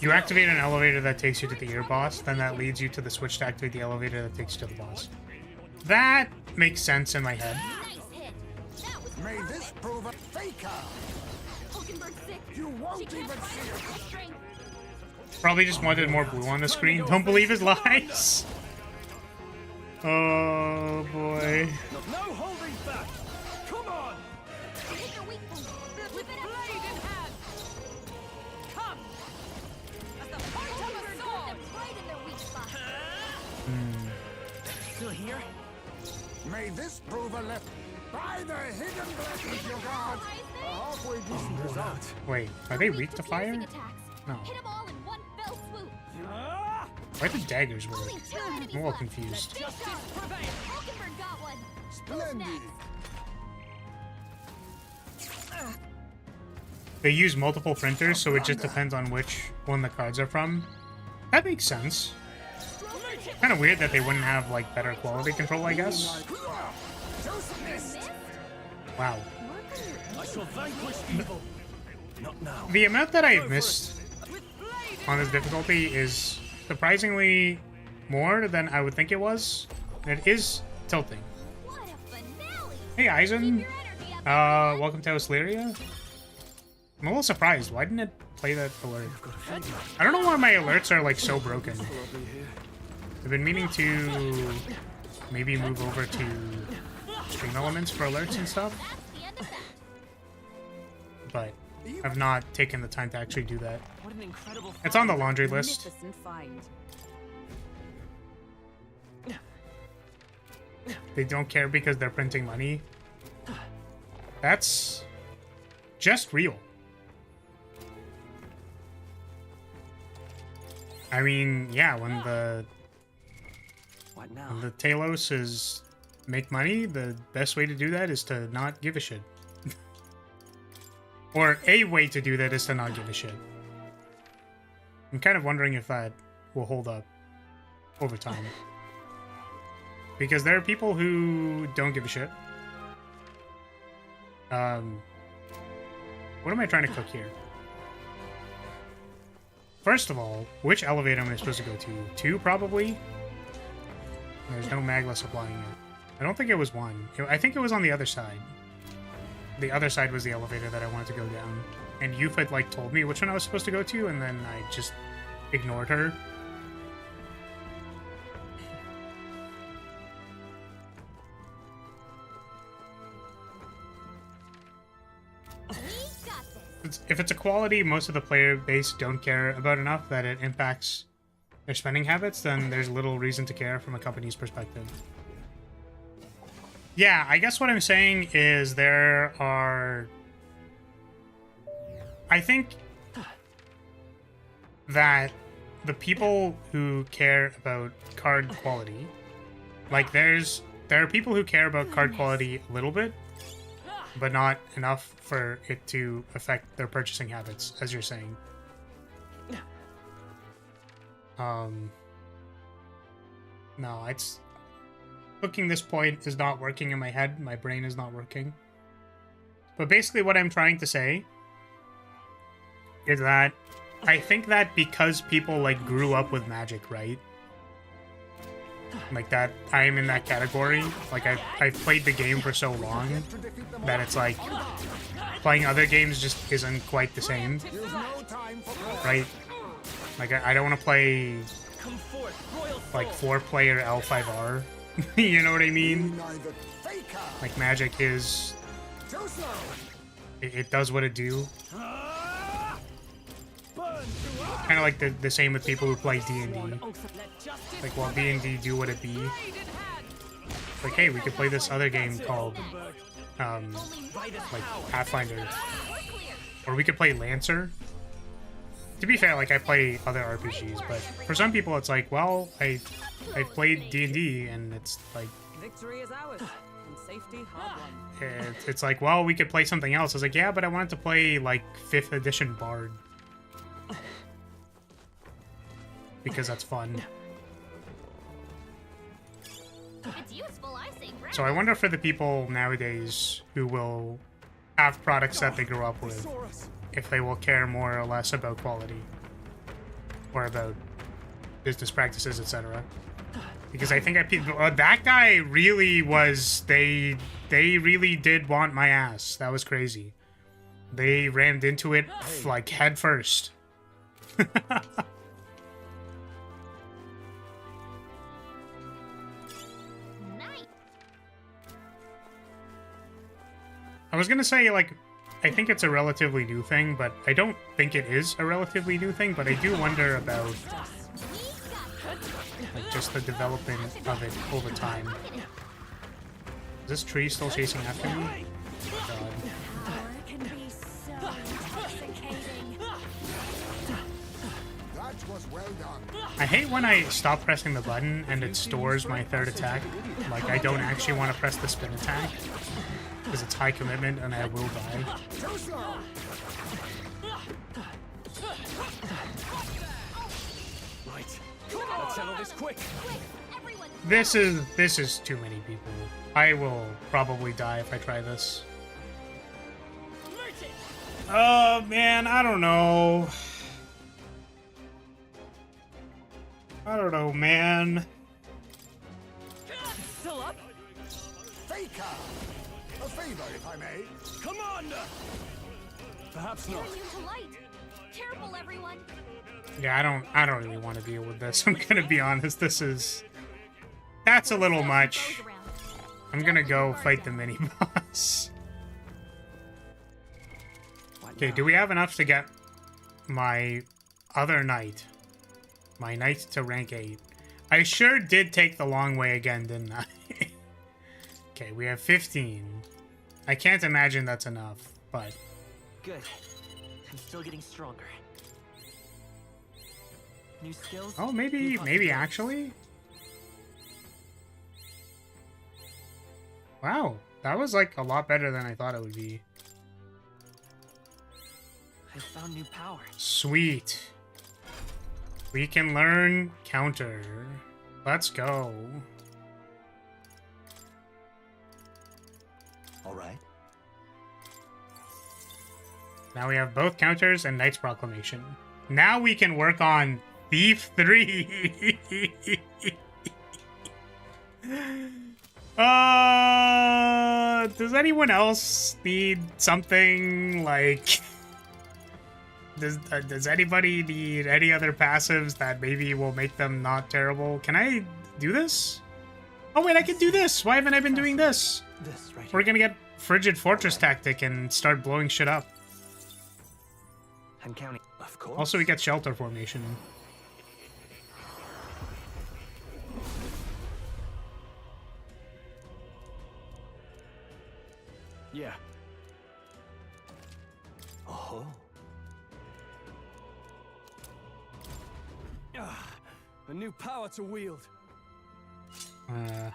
You activate an elevator that takes you to the ear boss, then that leads you to the switch to activate the elevator that takes you to the boss. That makes sense in my head. Nice hit. That was May perfect. this prove a faker. Hulkenberg's sick. You won't She can't even find see her it. full strength. Probably just wanted more blue on the screen. Don't believe his lies. Oh boy. No holding back. Come on. Hit their weak point. With blade in hand. Come. As the point of a Hulkenberg got sword. them right in their weak spot. Still here? May this prove a left. By the hidden blessings, your gods. A halfway decent result. Wait, are they weak to fire? Piercing attacks. No. Hit them all in one fell swoop. Why the daggers work? Only 2 enemies I'm a little left. confused. Justice prevails. Hulkenberg got one. Who's Splendid. next? They use multiple printers, so it just depends on which one the cards are from. That makes sense. Kind of weird that they wouldn't have, like, better quality control, I guess. Just missed. Miss? Wow. I shall vanquish evil. Not now. The amount that I've missed on this difficulty is surprisingly more than I would think it was. It is tilting. What a finale! Hey, Eisen. Your energy up. Welcome to House Lyria. I'm a little surprised. Why didn't it play that alert? I don't know why my alerts are like so broken. I've been meaning to maybe move over to stream elements for alerts and stuff, That's the end of that. but I've not taken the time to actually do that. What an incredible It's on the laundry list. magnificent find. They don't care because they're printing money. That's just real. I mean, yeah, when the What now? when the Talos is make money, the best way to do that is to not give a shit. Or a way to do that is to not give a shit. I'm kind of wondering if that will hold up over time. Because there are people who don't give a shit. What am I trying to cook here? First of all, which elevator am I supposed to go to? 2, probably? There's no magla supplying it. I don't think it was 1. I think it was on the other side. The other side was the elevator that I wanted to go down. And Yuf had, like, told me which one I was supposed to go to, and then I just ignored her. We got this. If it's a quality most of the player base don't care about enough that it impacts their spending habits, then there's little reason to care from a company's perspective. Yeah, I guess what I'm saying is there are... I think that the people who care about card quality, like there are people who care about card quality a little bit, but not enough for it to affect their purchasing habits, as you're saying. No, it's... Looking this point is not working in my head. My brain is not working. But basically what I'm trying to say is that I think that because people, like, grew up with Magic, right? Like, that I am in that category. Like, I've played the game for so long that it's like playing other games just isn't quite the same, right? Like, I don't want to play like 4-player L5R. You know what I mean? Like, Magic is... It does what it do. Kind of like the same with people who play D&D. Like, while D&D do what it be, like, hey, we could play this other game called, like, Pathfinder. Or we could play Lancer. To be fair, like, I play other RPGs, but for some people it's like, well, I played D&D, and it's like... Victory is ours, and safety hard won. It's like, well, we could play something else. I was like, yeah, but I wanted to play, like, 5th edition Bard. Because that's fun. It's useful, I say. So I wonder for the people nowadays who will have products that they grew up with, if they will care more or less about quality. Or about business practices, etc. Because I think that guy really was... They really did want my ass. That was crazy. They rammed into it, like, head first. I was gonna say, like, I think it's a relatively new thing, but I don't think it is a relatively new thing, but I do wonder about, like, just the development of it over time. Is this tree still chasing after me? God. I hate when I stop pressing the button and it stores my third attack. Like, I don't actually want to press the spin attack, because it's high commitment and I will die. Right. Let's settle this quick. This is too many people. I will probably die if I try this. Oh, man, I don't know. I don't know, man. Still up? Faker! A favor, if I may. Commander! Perhaps not. Turn you to light. Careful, everyone. Yeah, I don't really want to deal with this. I'm gonna be honest, that's a little much. Goes around. I'm gonna go fight the mini boss. What Okay, now? do we have enough to get my other knight? My knight to rank 8. I sure did take the long way again, didn't I? Okay, we have 15. I can't imagine that's enough, but... Good. I'm still getting stronger. New skills? Oh, new maybe possibilities. actually? Wow, that was like a lot better than I thought it would be. I found new power. Sweet. We can learn counter. Let's go. All right. Now we have both counters and Knight's Proclamation. Now we can work on Thief 3. Does anyone else need something like... Does anybody need any other passives that maybe will make them not terrible? Can I do this? Oh wait, I can do this! Why haven't I been doing this? This right We're here. gonna get Frigid Fortress Tactic and start blowing shit up. I'm counting. Of course. Also, we get Shelter Formation. Yeah. Oh. A new power to wield. I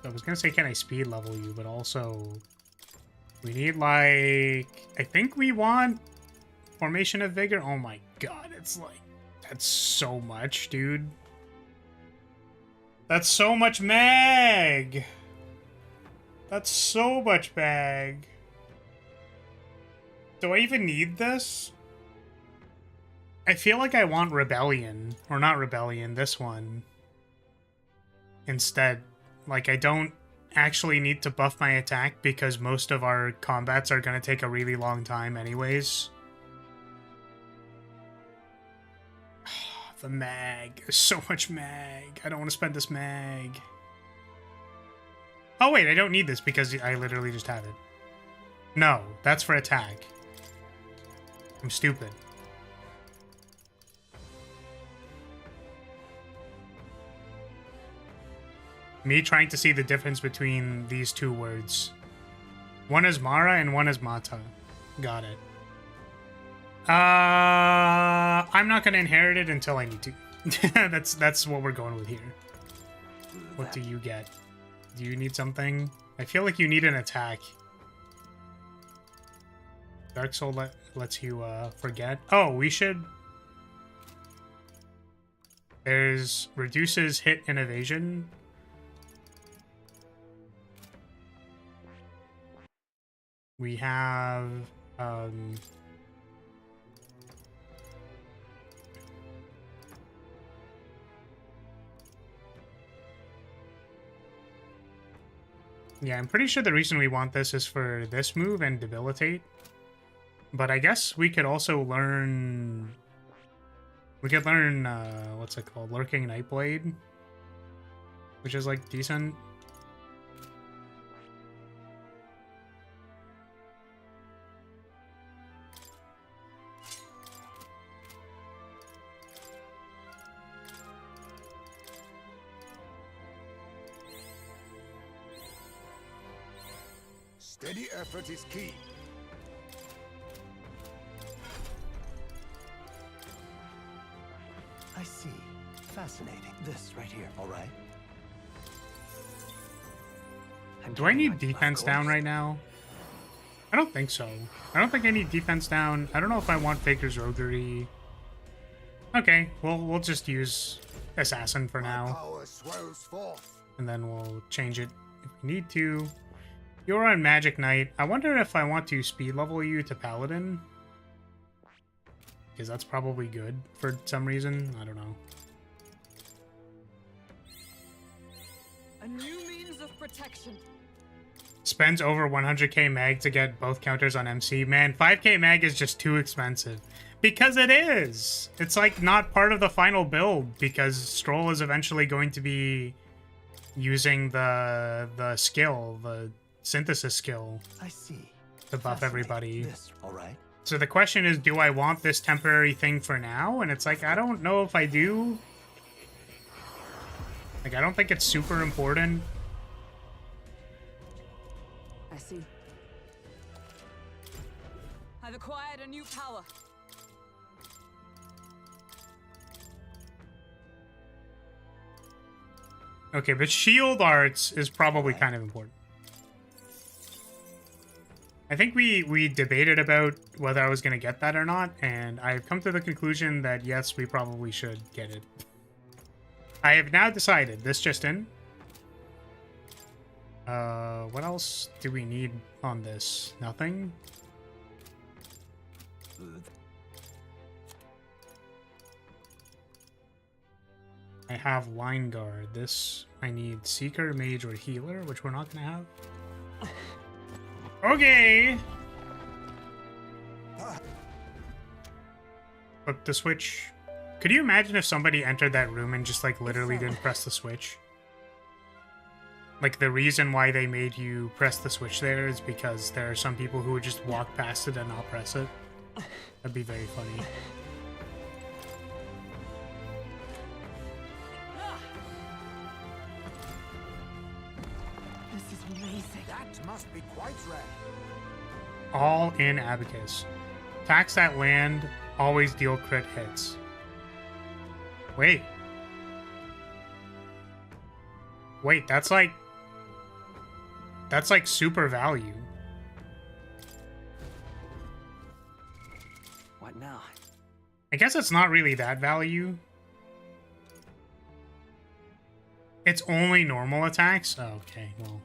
was gonna say, can I speed level you, but also we need like, I think we want Formation of Vigor. Oh my god, it's like, that's so much, dude. That's so much mag. That's so much mag. Do I even need this? I feel like I want Rebellion, or not Rebellion, this one instead. Like, I don't actually need to buff my attack because most of our combats are going to take a really long time anyways. The mag. There's so much mag. I don't want to spend this mag. Oh wait, I don't need this because I literally just have it. No, that's for attack. I'm stupid. Me trying to see the difference between these two words. One is Mara and one is Mata. Got it. I'm not gonna inherit it until I need to. That's what we're going with here. What do you get? Do you need something? I feel like you need an attack. Dark Soul lets you forget. Oh, we should... There's reduces hit and evasion. We have yeah, I'm pretty sure the reason we want this is for this move and debilitate. But I guess we could also learn... We could learn, what's it called? Lurking Nightblade. Which is, like, decent. Steady effort is key. I see. Fascinating. This right here. All right. Do I need defense down right now? I don't think so. I don't think I need defense down. I don't know if I want Faker's Roguery. Okay, we'll just use Assassin for now. Power swells forth. And then we'll change it if we need to. You're on Magic Knight. I wonder if I want to speed level you to Paladin. Because that's probably good for some reason. I don't know. A new means of protection. Spends over 100k mag to get both counters on MC. Man, 5k mag is just too expensive. Because it is! It's like not part of the final build because Stroll is eventually going to be using the skill, the synthesis skill. I see. To buff everybody. This, all right? So the question is, do I want this temporary thing for now? And it's like, I don't know if I do. Like, I don't think it's super important. I see. I've acquired a new power. Okay, but shield arts is probably kind of important. I think we debated about whether I was going to get that or not, and I've come to the conclusion that yes, we probably should get it. I have now decided. This just in. What else do we need on this? Nothing? I have Line Guard. This, I need Seeker, Mage, or Healer, which we're not going to have. Okay! Flip the switch. Could you imagine if somebody entered that room and just, like, literally didn't press the switch? Like, the reason why they made you press the switch there is because there are some people who would just walk past it and not press it. That'd be very funny. This is amazing. That must be quite rare. All in Abacus. Tax that land, always deal crit hits. Wait. Wait, that's like super value. What now? I guess it's not really that value. It's only normal attacks? Oh, okay, well.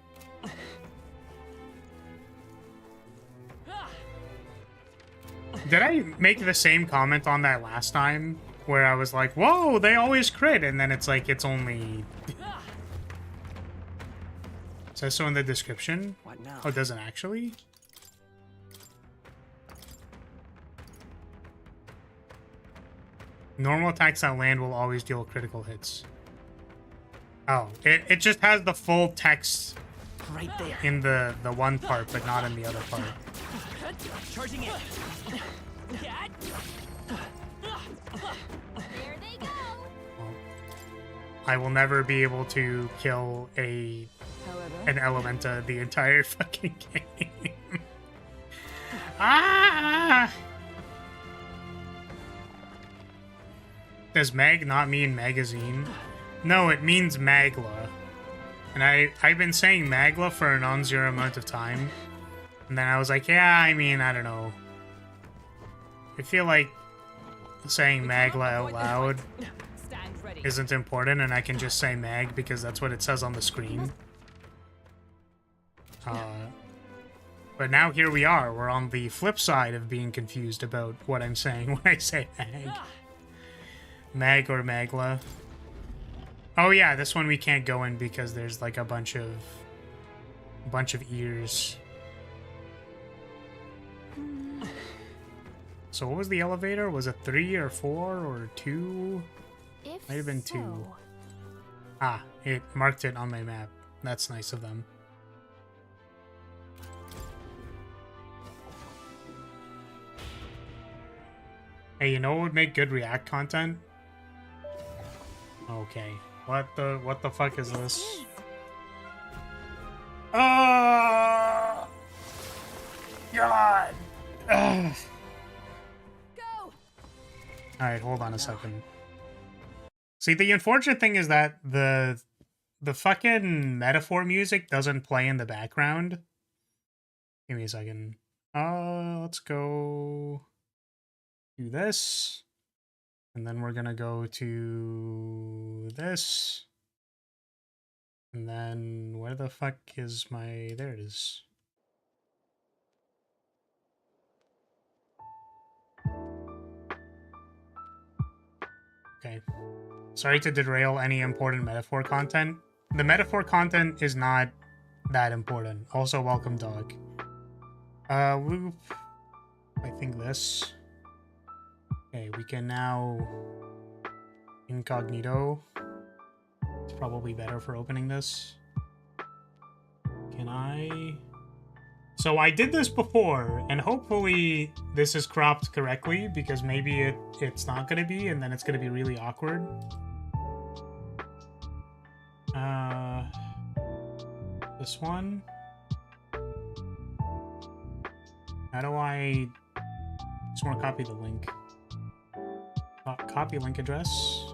Did I make the same comment on that last time? Where I was like, whoa, they always crit, and then it's like, it's only... It says so in the description? What now? Oh, it doesn't actually? Normal attacks that land will always deal critical hits. Oh, it just has the full text Right there. in the one part, but not in the other part. Charging in. There they go. Well, I will never be able to kill an Elementa the entire fucking game. Ah! Does mag not mean magazine? No, it means Magla. And I've been saying Magla for a non-zero amount of time. And then I was like, yeah, I mean, I don't know. I feel like saying Magla out loud Stand ready. isn't important, and I can just say Mag because that's what it says on the screen. But now here we are. We're on the flip side of being confused about what I'm saying when I say Mag. Mag or Magla. Oh yeah, this one we can't go in because there's like a bunch of ears. So what was the elevator? Was it 3 or 4 or 2? If Might have been 2. so, Ah, it marked it on my map. That's nice of them. Hey, you know what would make good React content? Okay. What the fuck is this? Oh! God! Ugh. Go. Alright, hold on a second. See, the unfortunate thing is that the fucking metaphor music doesn't play in the background. Give me a second. Let's go do this. And then we're gonna go to this. And then where the fuck is my... There it is. Okay. Sorry to derail any important metaphor content. The metaphor content is not that important. Also, welcome, dog. Loop. I think this. Okay, we can now incognito. It's probably better for opening this. Can I? So I did this before, and hopefully this is cropped correctly, because maybe it's not gonna be, and then it's gonna be really awkward. This one. How do I just want to copy the link? Copy link address.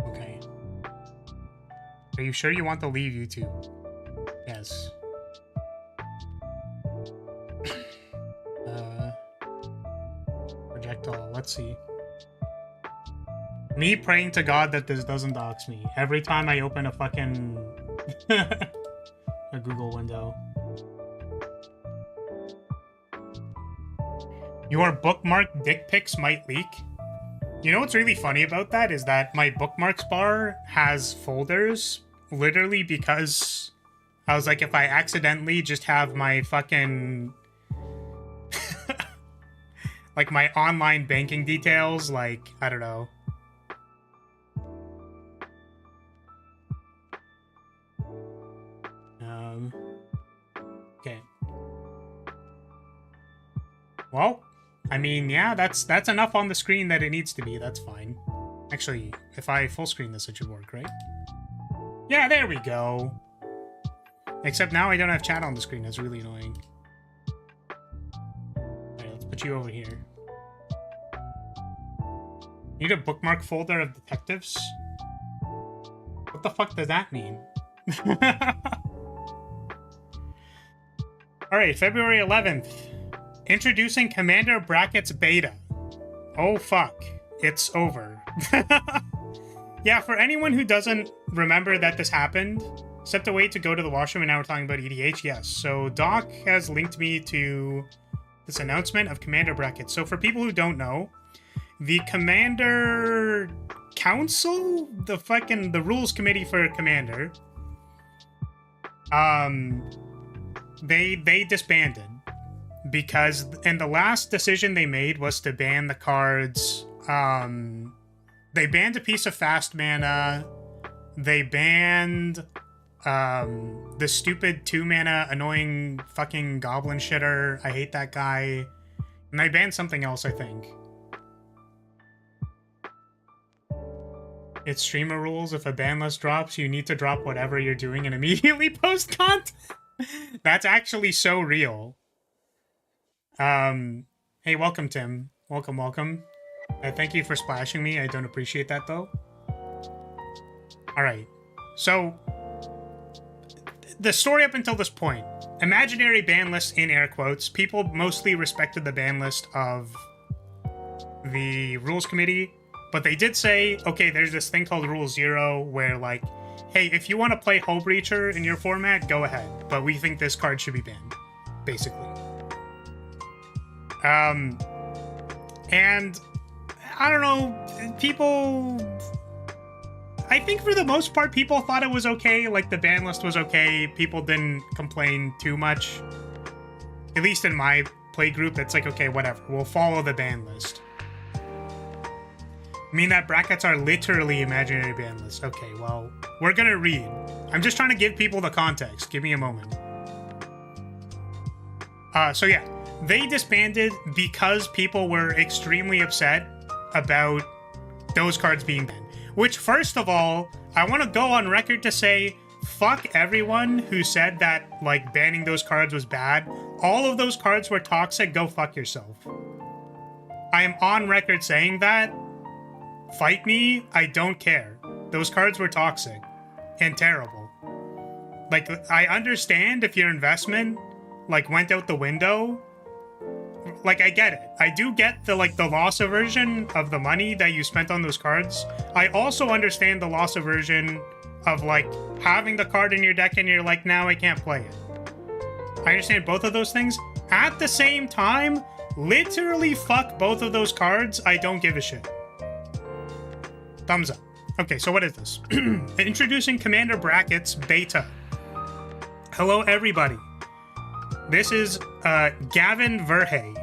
Okay. Are you sure you want to leave YouTube? Yes. Reject all. Let's see. Me praying to God that this doesn't dox me every time I open a fucking a Google window. Your bookmark dick pics might leak. You know what's really funny about that is that my bookmarks bar has folders literally because I was like, if I accidentally just have my fucking like my online banking details, like, I don't know. Okay. Well, I mean, yeah, that's enough on the screen that it needs to be. That's fine. Actually, if I full screen this, it should work, right? Yeah, there we go. Except now I don't have chat on the screen. That's really annoying. Alright, let's put you over here. Need a bookmark folder of detectives? What the fuck does that mean? Alright, February 11th. Introducing Commander Brackets Beta. Oh fuck. It's over. Yeah, for anyone who doesn't remember that this happened, stepped away to go to the washroom and now we're talking about EDH, yes. So Doc has linked me to this announcement of Commander Brackets. So for people who don't know, the Commander Council, the rules committee for Commander, they disbanded because, and the last decision they made was to ban the cards. They banned a piece of fast mana. They banned the stupid 2-mana annoying fucking goblin shitter. I hate that guy. And they banned something else, I think. It's streamer rules. If a ban list drops, you need to drop whatever you're doing and immediately post content. That's actually so real. Hey, welcome, Tim. Welcome, welcome. Thank you for splashing me. I don't appreciate that, though. Alright. So, the story up until this point. Imaginary ban list in air quotes. People mostly respected the ban list of the rules committee. But they did say, okay, there's this thing called Rule 0 where, like, hey, if you want to play Hull Breacher in your format, go ahead. But we think this card should be banned, basically. And I don't know, people, I think for the most part, people thought it was okay. Like, the ban list was okay. People didn't complain too much. At least in my play group, it's like, okay, whatever. We'll follow the ban list. I mean that brackets are literally imaginary ban lists. Okay, well, we're gonna read. I'm just trying to give people the context. Give me a moment. So yeah, they disbanded because people were extremely upset about those cards being banned. Which, first of all, I want to go on record to say, fuck everyone who said that, like, banning those cards was bad. All of those cards were toxic. Go fuck yourself. I am on record saying that. Fight me, I don't care. Those cards were toxic and terrible. Like, I understand if your investment, like, went out the window. Like, I get it. I do get the, like, the loss aversion of the money that you spent on those cards. I also understand the loss aversion of, like, having the card in your deck and you're like, now I can't play it. I understand both of those things. At the same time, literally fuck both of those cards, I don't give a shit. Thumbs up. Okay, so what is this? Introducing Commander Brackets Beta. Hello, everybody. This is Gavin Verhey.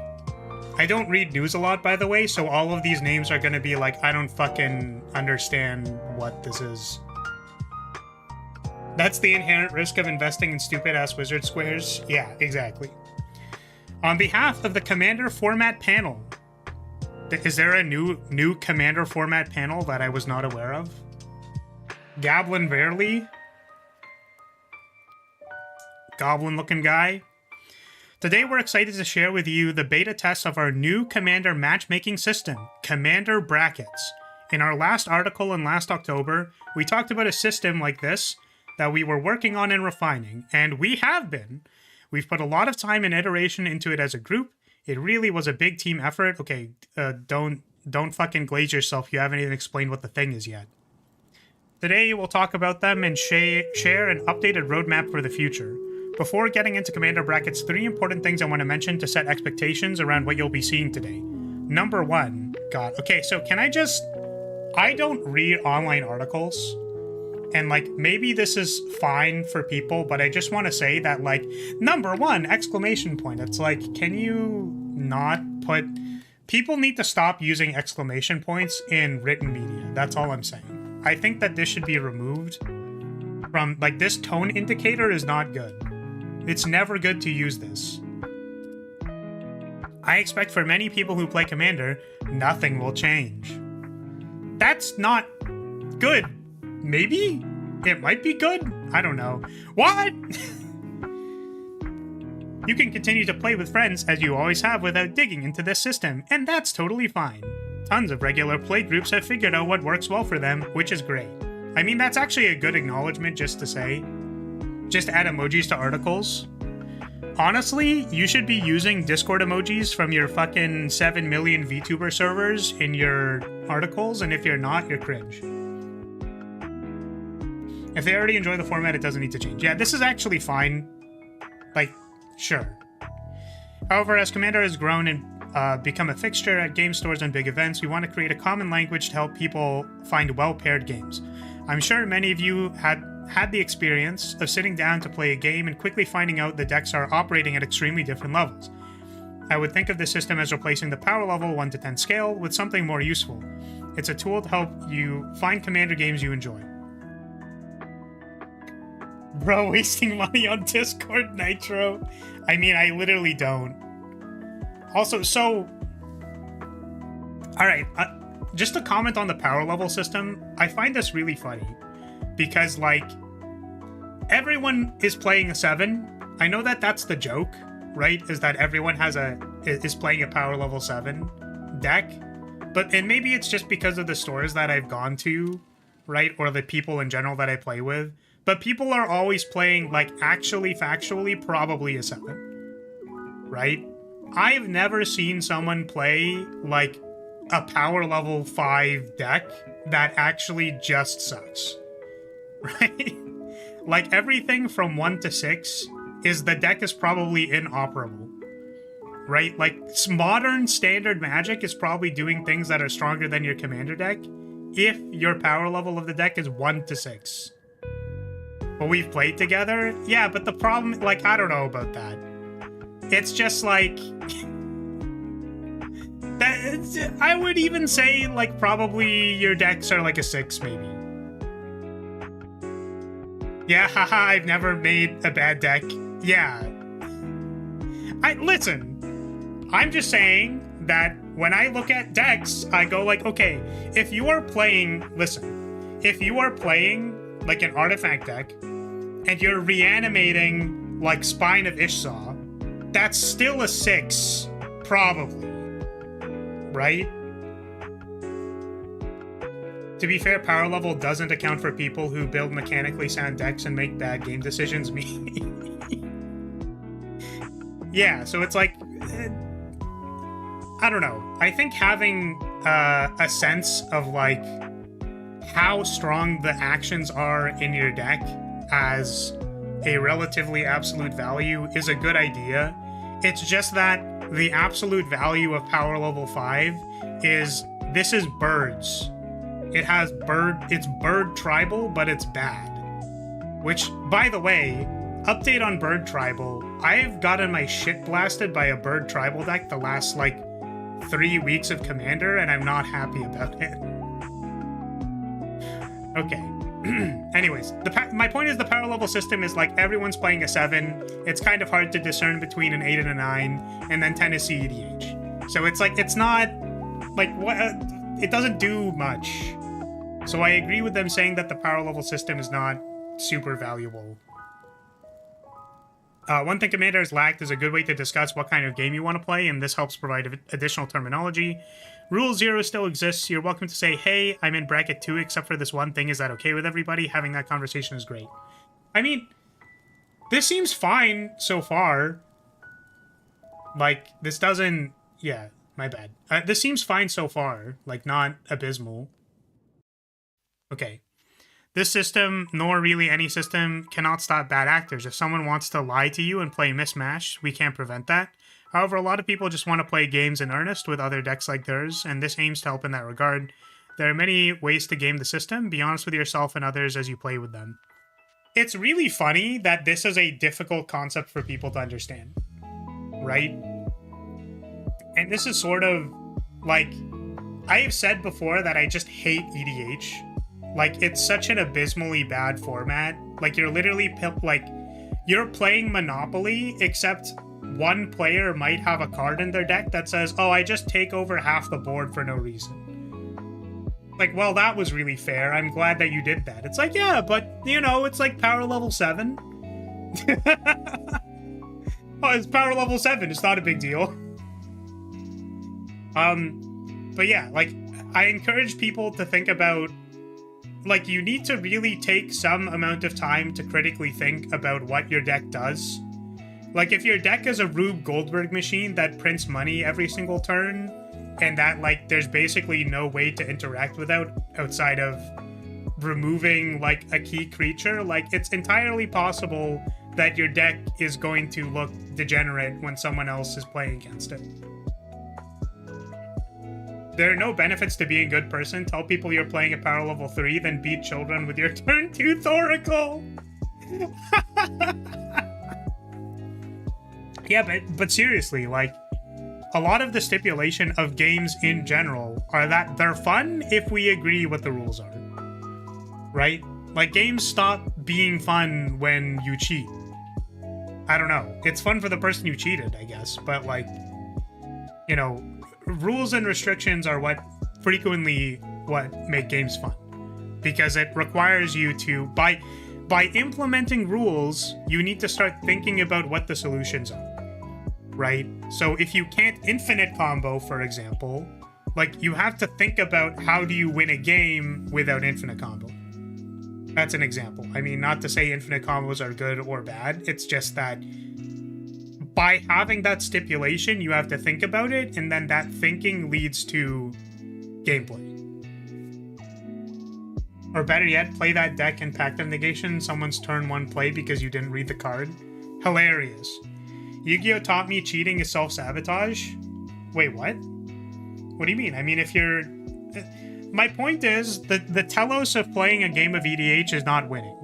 I don't read news a lot, by the way, so all of these names are gonna be like, I don't fucking understand what this is. That's the inherent risk of investing in stupid-ass wizard squares. Yeah, exactly. On behalf of the Commander Format Panel, is there a new Commander Format Panel that I was not aware of? Gablin Verley? Goblin-looking guy? Today we're excited to share with you the beta test of our new Commander matchmaking system, Commander Brackets. In our last article in last October, we talked about a system like this that we were working on and refining, and we have been. We've put a lot of time and iteration into it as a group. It really was a big team effort. Okay, don't fucking glaze yourself. You haven't even explained what the thing is yet. Today we'll talk about them and share an updated roadmap for the future. Before getting into Commander Brackets, 3 important things I want to mention to set expectations around what you'll be seeing today. Number 1, God, okay, so can I don't read online articles. And, like, maybe this is fine for people, but I just want to say that, like, number 1, exclamation point. It's like, can you not put... People need to stop using exclamation points in written media. That's all I'm saying. I think that this should be removed from, like, this tone indicator is not good. It's never good to use this. I expect for many people who play Commander, nothing will change. That's not good. Maybe? It might be good? I don't know. What? You can continue to play with friends as you always have without digging into this system, and that's totally fine. Tons of regular play groups have figured out what works well for them, which is great. I mean, that's actually a good acknowledgement just to say. Just add emojis to articles. Honestly, you should be using Discord emojis from your fucking 7 million VTuber servers in your articles, and if you're not, you're cringe. If they already enjoy the format, it doesn't need to change. Yeah, this is actually fine. Like, sure. However, as Commander has grown and become a fixture at game stores and big events, we want to create a common language to help people find well-paired games. I'm sure many of you had the experience of sitting down to play a game and quickly finding out the decks are operating at extremely different levels. I would think of this system as replacing the power level 1 to 10 scale with something more useful. It's a tool to help you find Commander games you enjoy. Bro, wasting money on Discord Nitro? I mean, I literally don't. Also, so... Alright, just to comment on the power level system, I find this really funny. Because, like, everyone is playing a 7. I know that that's the joke, right? Is that everyone is playing a power level 7 deck. And maybe it's just because of the stores that I've gone to, right? Or the people in general that I play with. But people are always playing, like, actually, factually, probably a 7. Right? I've never seen someone play, like, a power level 5 deck that actually just sucks. Right? Like, everything from 1 to 6 is the deck is probably inoperable. Right? Like, modern standard Magic is probably doing things that are stronger than your Commander deck if your power level of the deck is 1 to 6. But we've played together? Yeah, but the problem, like, I don't know about that. It's just like... I would even say, like, probably your decks are like a 6, maybe. Yeah, haha, I've never made a bad deck. Yeah. Listen, I'm just saying that when I look at decks, I go like, okay, if you are playing, listen, if you are playing like an artifact deck, and you're reanimating like Spine of Ishsaw, that's still a 6, probably. Right? To be fair, power level doesn't account for people who build mechanically sound decks and make bad game decisions. Yeah, so it's like... I don't know. I think having a sense of, like, how strong the actions are in your deck as a relatively absolute value is a good idea. It's just that the absolute value of power level 5 is this is birds. It has it's bird tribal, but it's bad. Which, by the way, update on bird tribal, I've gotten my shit blasted by a bird tribal deck the last, like, 3 weeks of Commander, and I'm not happy about it. Okay. Anyways, my point is the power level system is like everyone's playing a 7. It's kind of hard to discern between an 8 and a 9, and then 10 is CEDH. So it's like, it's not, like, what, it doesn't do much. So I agree with them saying that the power level system is not super valuable. One thing Commander has lacked is a good way to discuss what kind of game you want to play, and this helps provide additional terminology. Rule 0 still exists. You're welcome to say, hey, I'm in bracket 2 except for this one thing. Is that okay with everybody? Having that conversation is great. I mean, this seems fine so far. Like, this doesn't... Yeah, my bad. This seems fine so far. Like, not abysmal. Okay. This system, nor really any system, cannot stop bad actors. If someone wants to lie to you and play mismatch, we can't prevent that. However, a lot of people just want to play games in earnest with other decks like theirs, and this aims to help in that regard. There are many ways to game the system. Be honest with yourself and others as you play with them. It's really funny that this is a difficult concept for people to understand, right? And this is sort of, like, I have said before that I just hate EDH. Like, it's such an abysmally bad format. Like, you're literally, like, you're playing Monopoly, except one player might have a card in their deck that says, oh, I just take over half the board for no reason. Like, well, that was really fair. I'm glad that you did that. It's like, yeah, but, you know, it's like power level 7. Oh, it's power level 7. It's not a big deal. But yeah, like, I encourage people to think about, like, you need to really take some amount of time to critically think about what your deck does. Like, if your deck is a Rube Goldberg machine that prints money every single turn, and that, like, there's basically no way to interact with outside of removing, like, a key creature, like, it's entirely possible that your deck is going to look degenerate when someone else is playing against it. There are no benefits to being a good person. Tell people you're playing a power level 3, then beat children with your turn 2 Thoracle. Yeah, but seriously, like, a lot of the stipulation of games in general are that they're fun if we agree what the rules are. Right? Like, games stop being fun when you cheat. I don't know. It's fun for the person you cheated, I guess. But, like, you know, rules and restrictions are what make games fun. Because it requires you to, by implementing rules, you need to start thinking about what the solutions are. Right? So if you can't infinite combo, for example, like, you have to think about how do you win a game without infinite combo. That's an example. I mean, not to say infinite combos are good or bad. It's just that by having that stipulation, you have to think about it, and then that thinking leads to gameplay. Or better yet, play that deck and Pact of Negation someone's turn 1 play because you didn't read the card. Hilarious. Yu-Gi-Oh! Taught me cheating is self-sabotage? Wait, what? What do you mean? I mean, if you're... My point is, the telos of playing a game of EDH is not winning.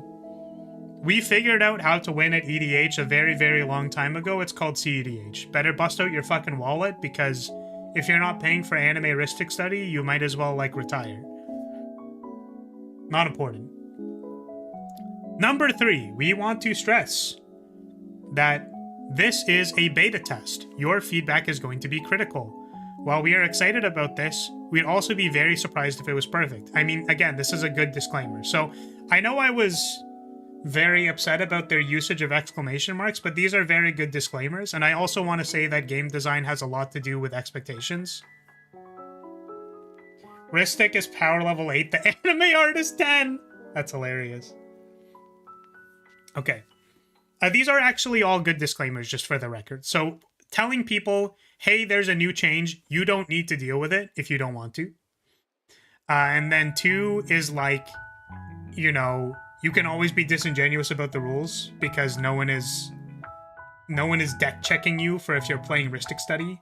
We figured out how to win at EDH a very, very long time ago. It's called CEDH. Better bust out your fucking wallet, because if you're not paying for anime-ristic study, you might as well, like, retire. Not important. Number 3, we want to stress that this is a beta test. Your feedback is going to be critical. While we are excited about this, we'd also be very surprised if it was perfect. I mean, again, this is a good disclaimer. So I know I was very upset about their usage of exclamation marks, but these are very good disclaimers. And I also want to say that game design has a lot to do with expectations. Ristic is power level 8. The anime art is 10. That's hilarious. Okay. These are actually all good disclaimers, just for the record. So telling people, hey, there's a new change, you don't need to deal with it if you don't want to. And then 2 is like, you know, you can always be disingenuous about the rules because no one is No one is deck checking you for if you're playing Ristic Study.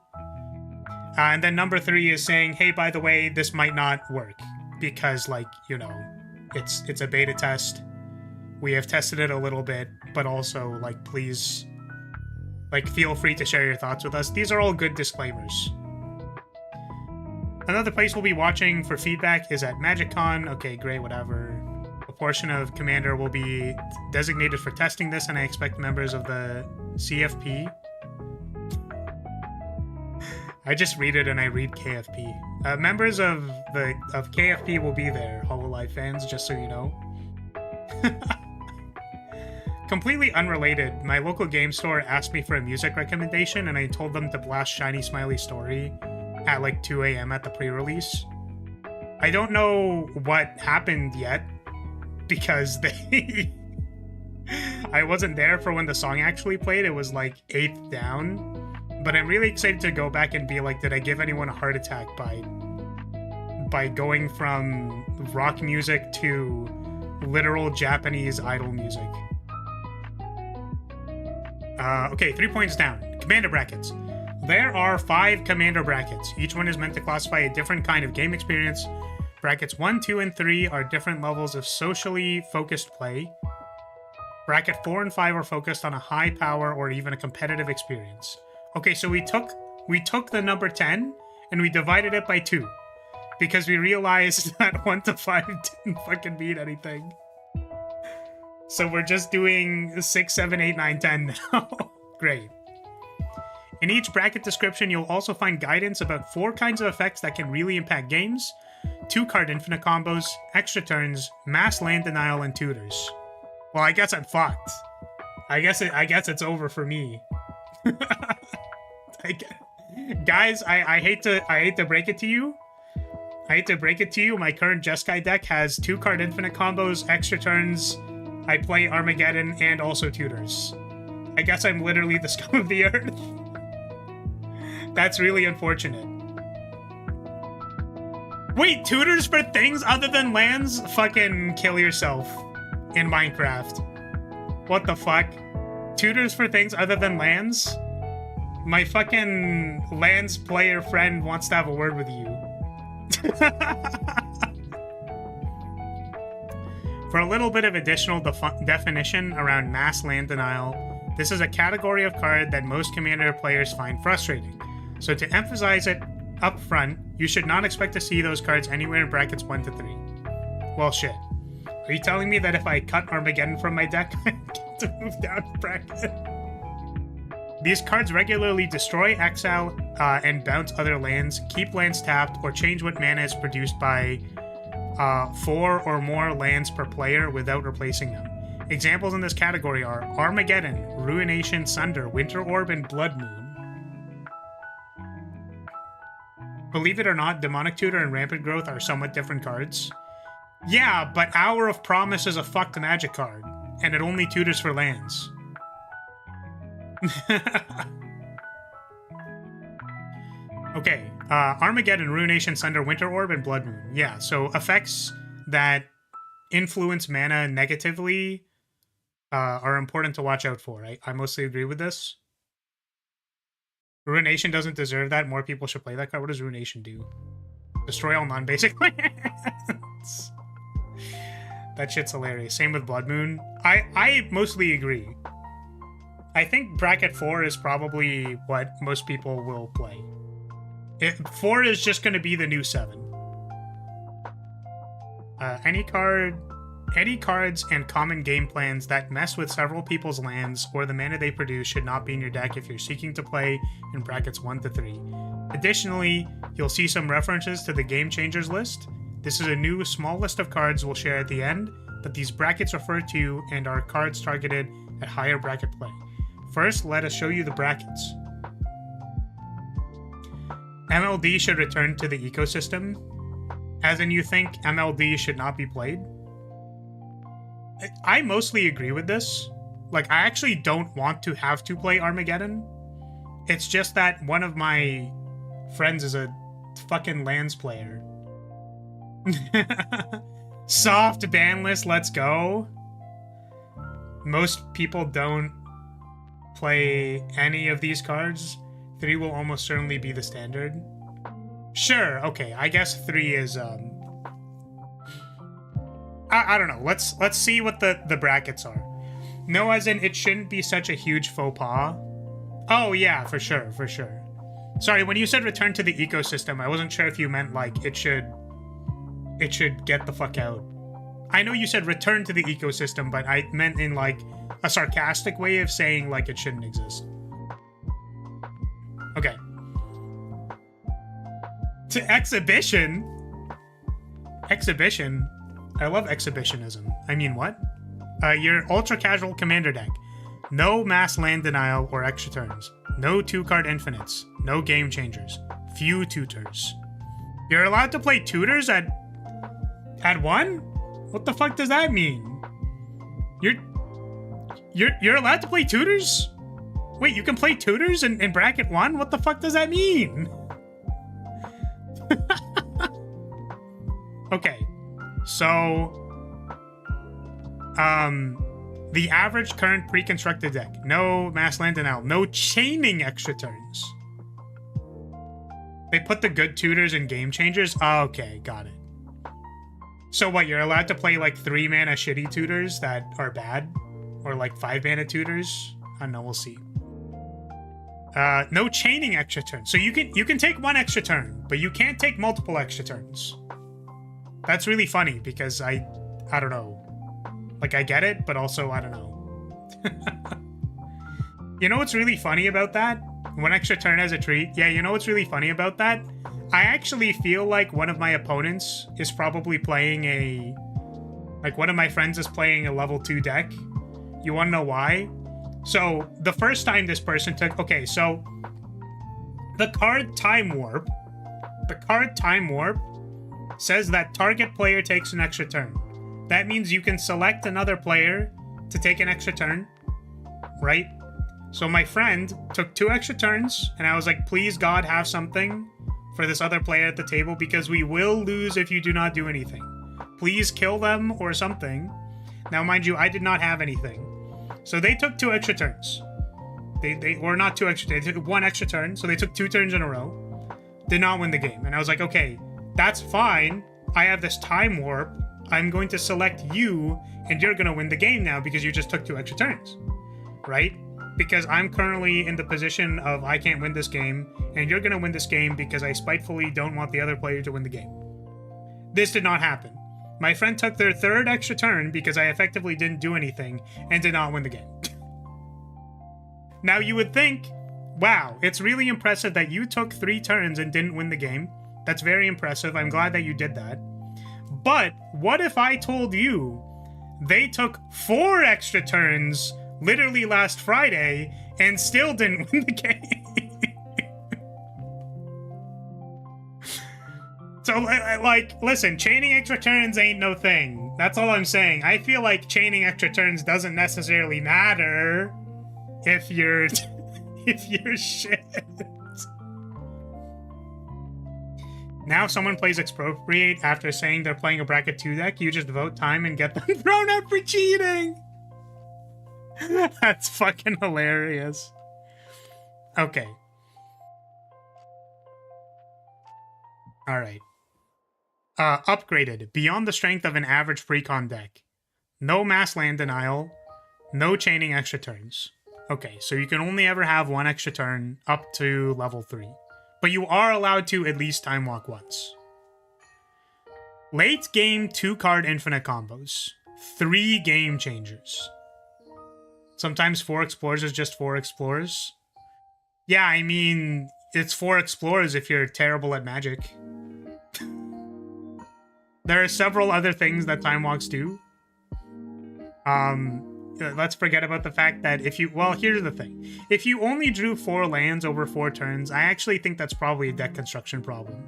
And then number 3 is saying, hey, by the way, this might not work because, like, you know, it's a beta test. We have tested it a little bit, but also, like, please, like, feel free to share your thoughts with us. These are all good disclaimers. Another place we'll be watching for feedback is at MagicCon. Okay, great, whatever. A portion of Commander will be designated for testing this, and I expect members of the CFP. I just read it and I read KFP. Members of KFP will be there, HoloLive fans, just so you know. Completely unrelated, my local game store asked me for a music recommendation, and I told them to blast Shiny Smiley Story at like 2 a.m. at the pre-release. I don't know what happened yet, because they... I wasn't there for when the song actually played. It was like 8th down. But I'm really excited to go back and be like, did I give anyone a heart attack by going from rock music to literal Japanese idol music? Okay, 3 points down. Commander brackets. There are 5 commander brackets. Each one is meant to classify a different kind of game experience. Brackets 1, 2, and 3 are different levels of socially focused play. Bracket 4 and 5 are focused on a high power or even a competitive experience. Okay, so we took the number 10 and we divided it by 2 because we realized that 1 to 5 didn't fucking mean anything. So we're just doing 6, 7, 8, 9, 10 now. Great. In each bracket description, you'll also find guidance about 4 kinds of effects that can really impact games, 2-card infinite combos, extra turns, mass land denial, and tutors. Well, I guess I'm fucked. I guess it's over for me. Guys, I hate to break it to you. My current Jeskai deck has 2-card infinite combos, extra turns. I play Armageddon and also tutors. I guess I'm literally the scum of the earth. That's really unfortunate. Wait, tutors for things other than lands? Fucking kill yourself in Minecraft. What the fuck? Tutors for things other than lands? My fucking lands player friend wants to have a word with you. For a little bit of additional definition around mass land denial, this is a category of card that most Commander players find frustrating. So to emphasize it up front, you should not expect to see those cards anywhere in brackets 1 to 3. Well, shit. Are you telling me that if I cut Armageddon from my deck, I get to move down a bracket? These cards regularly destroy, exile, and bounce other lands, keep lands tapped, or change what mana is produced by 4 or more lands per player without replacing them. Examples in this category are Armageddon, Ruination, Sunder, Winter Orb, and Blood Moon. Believe it or not, Demonic Tutor and Rampant Growth are somewhat different cards. Yeah, but Hour of Promise is a fucked magic card, and it only tutors for lands. Okay, Armageddon, Ruination, Sunder, Winter Orb, and Blood Moon. Yeah, so effects that influence mana negatively are important to watch out for. I mostly agree with this. Ruination doesn't deserve that. More people should play that card. What does Ruination do? Destroy all non-basic lands. That shit's hilarious. Same with Blood Moon. I mostly agree. I think bracket 4 is probably what most people will play. 4 is just going to be the new 7. Any cards and common game plans that mess with several people's lands or the mana they produce should not be in your deck if you're seeking to play in brackets 1 to 3. Additionally, you'll see some references to the Game Changers list. This is a new small list of cards we'll share at the end that these brackets refer to and are cards targeted at higher bracket play. First, let us show you the brackets. MLD should return to the ecosystem. As in, you think MLD should not be played? I mostly agree with this. Like, I actually don't want to have to play Armageddon. It's just that one of my friends is a fucking lands player. Soft ban list, let's go. Most people don't play any of these cards, 3 will almost certainly be the standard. Sure, okay, I guess 3 is, I don't know. Let's see what the brackets are. No, as in, it shouldn't be such a huge faux pas. Oh, yeah, for sure, for sure. Sorry, when you said return to the ecosystem, I wasn't sure if you meant, like, it should get the fuck out. I know you said return to the ecosystem, but I meant in, like, a sarcastic way of saying, like, it shouldn't exist. Okay. To exhibition? Exhibition? I love exhibitionism. I mean, what? Your ultra-casual commander deck. No mass land denial or extra turns. No 2-card infinites. No game changers. Few tutors. You're allowed to play tutors at 1? What the fuck does that mean? You're allowed to play tutors? Wait, you can play tutors in bracket 1? What the fuck does that mean? Okay. So, the average current pre-constructed deck. No mass land denial. No chaining extra turns. They put the good tutors in game changers? Oh, okay, got it. So what, you're allowed to play like 3-mana shitty tutors that are bad? Or like 5-mana tutors? I don't know, we'll see. No chaining extra turns. So you can take 1 extra turn, but you can't take multiple extra turns. That's really funny because I don't know. Like, I get it, but also I don't know. You know what's really funny about that? 1 extra turn as a treat. Yeah, you know what's really funny about that? I actually feel like one of my opponents is probably playing a... Like, one of my friends is playing a level 2 deck. You want to know why? So, the first time this person took... Okay, so... The card Time Warp... The card Time Warp says that target player takes an extra turn. That means you can select another player to take an extra turn, right? So my friend took 2 extra turns, and I was like, please God, have something for this other player at the table, because we will lose if you do not do anything. Please kill them or something. Now, mind you, I did not have anything. So they took 2 extra turns. They were not 2 extra turns. They took 1 extra turn, so they took 2 turns in a row. Did not win the game. And I was like, okay, that's fine. I have this Time Warp. I'm going to select you, and you're going to win the game now because you just took 2 extra turns, right? Because I'm currently in the position of I can't win this game, and you're going to win this game because I spitefully don't want the other player to win the game. This did not happen. My friend took their 3rd extra turn because I effectively didn't do anything and did not win the game. Now you would think, wow, it's really impressive that you took 3 turns and didn't win the game. That's very impressive. I'm glad that you did that. But what if I told you they took 4 extra turns literally last Friday and still didn't win the game? So, like, listen, chaining extra turns ain't no thing. That's all I'm saying. I feel like chaining extra turns doesn't necessarily matter if you're shit. Now someone plays Expropriate after saying they're playing a bracket 2 deck, you just vote time and get them thrown out for cheating! That's fucking hilarious. Okay. Alright. Upgraded. Beyond the strength of an average precon deck. No mass land denial. No chaining extra turns. Okay, so you can only ever have 1 extra turn up to level 3. But you are allowed to at least time walk once. Late game 2-card infinite combos. 3 game changers. Sometimes 4 explorers is just 4 explorers. Yeah, I mean, it's 4 explorers if you're terrible at magic. There are several other things that time walks do. Let's forget about the fact that if you... Well, here's the thing. If you only drew 4 lands over 4 turns, I actually think that's probably a deck construction problem.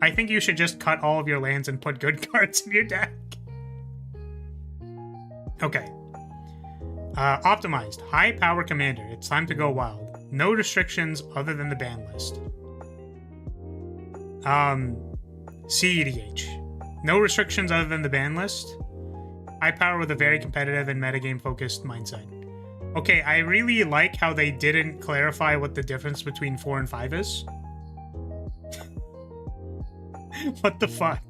I think you should just cut all of your lands and put good cards in your deck. Okay. Optimized. High power commander. It's time to go wild. No restrictions other than the ban list. CEDH. No restrictions other than the ban list. High power with a very competitive and metagame focused mindset. Okay, I really like how they didn't clarify what the difference between 4 and 5 is. What the fuck?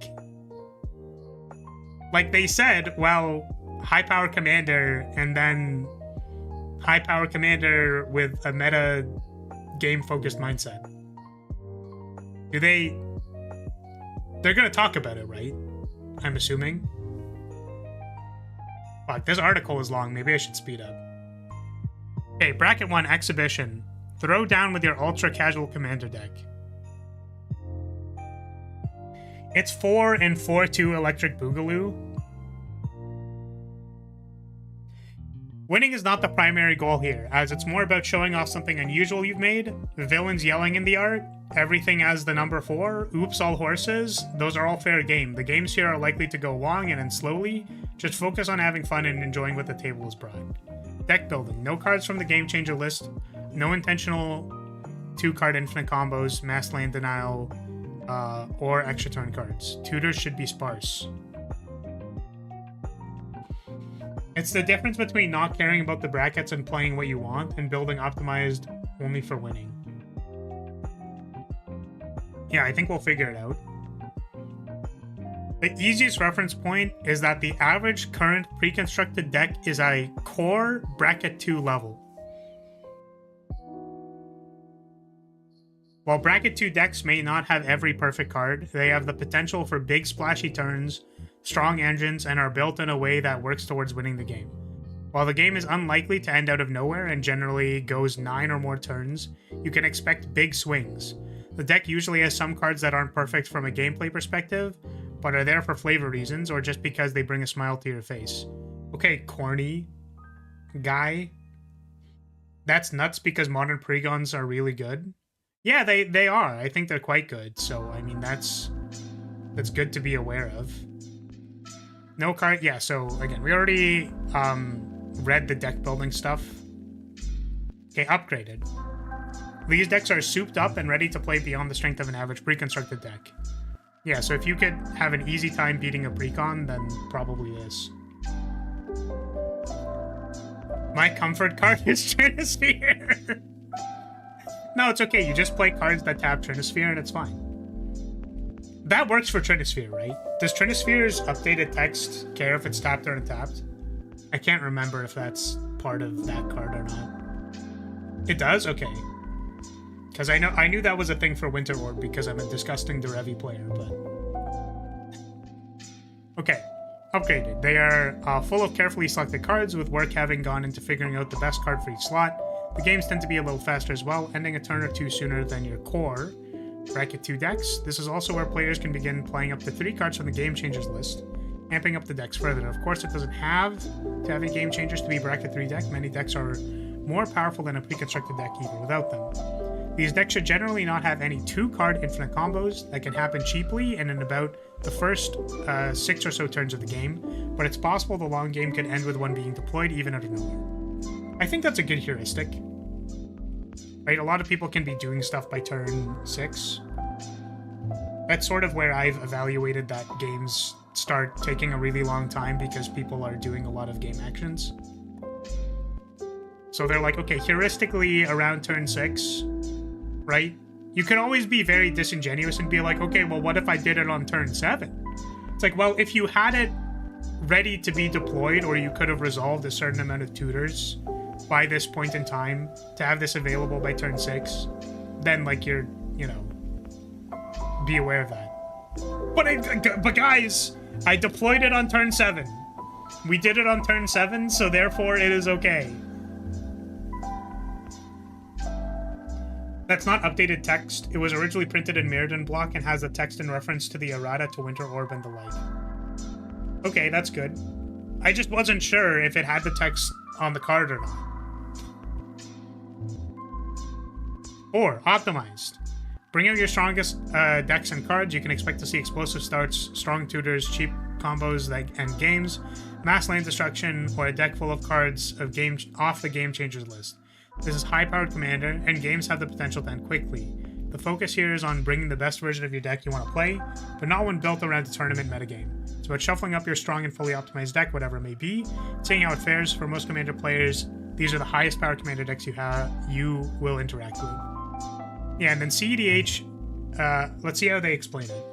Like, they said, well, high power commander, and then high power commander with a meta game focused mindset. Do they... They're gonna talk about it, right? I'm assuming. Fuck, this article is long. Maybe I should speed up. Okay, bracket 1, exhibition. Throw down with your ultra casual commander deck. It's 4 and 4/2 electric boogaloo. Winning is not the primary goal here, as it's more about showing off something unusual you've made. The villains yelling in the art, everything as the number 4, oops all horses, those are all fair game. The games here are likely to go long and end slowly. Just focus on having fun and enjoying what the table has brought. Deck building, no cards from the game changer list, no intentional 2-card infinite combos, mass land denial, or extra turn cards. Tutors should be sparse. It's the difference between not caring about the brackets and playing what you want and building optimized only for winning. Yeah, I think we'll figure it out. The easiest reference point is that the average current pre-constructed deck is a core bracket 2 level. While bracket 2 decks may not have every perfect card, they have the potential for big splashy turns, strong engines, and are built in a way that works towards winning the game. While the game is unlikely to end out of nowhere and generally goes 9 or more turns, you can expect big swings. The deck usually has some cards that aren't perfect from a gameplay perspective, but are there for flavor reasons or just because they bring a smile to your face. Okay, corny guy. That's nuts because modern pregons are really good. Yeah, they are. I think they're quite good. So, I mean, that's good to be aware of. No card. Yeah, so, again, we already read the deck building stuff. Okay, upgraded. These decks are souped up and ready to play beyond the strength of an average pre-constructed deck. Yeah, so if you could have an easy time beating a precon, then probably this. My comfort card is Trinisphere. No, it's okay. You just play cards that tap Trinisphere and it's fine. That works for Trinisphere, right? Does Trinisphere's updated text care if it's tapped or untapped? I can't remember if that's part of that card or not. It does? Okay. Because I knew that was a thing for Winter Orb because I'm a disgusting Derevi player, but... Okay. Upgraded. They are full of carefully selected cards, with work having gone into figuring out the best card for each slot. The games tend to be a little faster as well, ending a turn or two sooner than your core bracket 2 decks. This is also where players can begin playing up to 3 cards from the Game Changers list, amping up the decks further. Of course, it doesn't have to have a Game Changers to be bracket 3 deck. Many decks are more powerful than a pre-constructed deck even without them. These decks should generally not have any 2-card infinite combos that can happen cheaply and in about the first 6 or so turns of the game, but it's possible the long game could end with one being deployed even out of nowhere. I think that's a good heuristic. Right? A lot of people can be doing stuff by turn 6. That's sort of where I've evaluated that games start taking a really long time because people are doing a lot of game actions. So they're like, okay, heuristically around turn 6, right? You can always be very disingenuous and be like, okay, well, what if I did it on turn 7? It's like, well, if you had it ready to be deployed, or you could have resolved a certain amount of tutors by this point in time to have this available by turn 6, then, like, you're, you know, be aware of that. But guys, I deployed it on turn 7. We did it on turn 7, so therefore it is okay. That's not updated text. It was originally printed in Mirrodin block and has the text in reference to the errata to Winter Orb and the like. Okay, that's good. I just wasn't sure if it had the text on the card or not. 4. Optimized. Bring out your strongest decks and cards. You can expect to see explosive starts, strong tutors, cheap combos and games, mass lane destruction, or a deck full of cards off the Game Changers list. This is high-powered commander, and games have the potential to end quickly. The focus here is on bringing the best version of your deck you want to play, but not one built around the tournament metagame. It's about shuffling up your strong and fully optimized deck, whatever it may be, seeing how it fares. For most commander players, These are the highest power commander decks you will interact with. Yeah, and then CEDH, let's see how they explain it.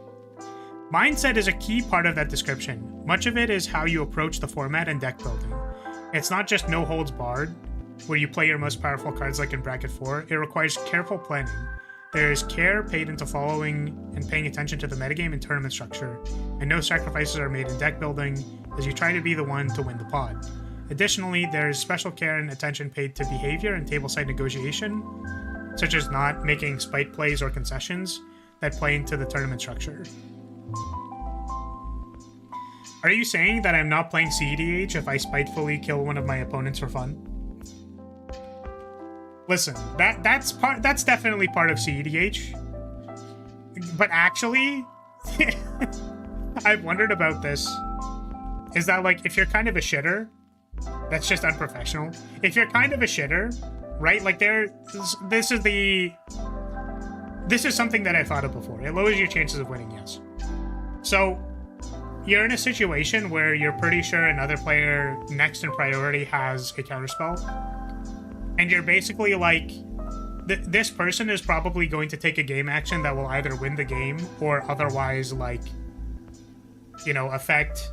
Mindset is a key part of that description. Much of it is how you approach the format and deck building. It's not just no holds barred, where you play your most powerful cards like in bracket 4. It requires careful planning. There's care paid into following and paying attention to the metagame and tournament structure, and no sacrifices are made in deck building as you try to be the one to win the pod. Additionally, there's special care and attention paid to behavior and tableside negotiation, such as not making spite plays or concessions that play into the tournament structure. Are you saying that I'm not playing CEDH if I spitefully kill one of my opponents for fun? Listen, that's definitely part of CEDH. But actually, I've wondered about this. Is that like, if you're kind of a shitter, that's just unprofessional. If you're kind of a shitter, right? Like this is something that I thought of before. It lowers your chances of winning, yes. So you're in a situation where you're pretty sure another player next in priority has a counterspell. And you're basically like, this person is probably going to take a game action that will either win the game or otherwise, like, you know, affect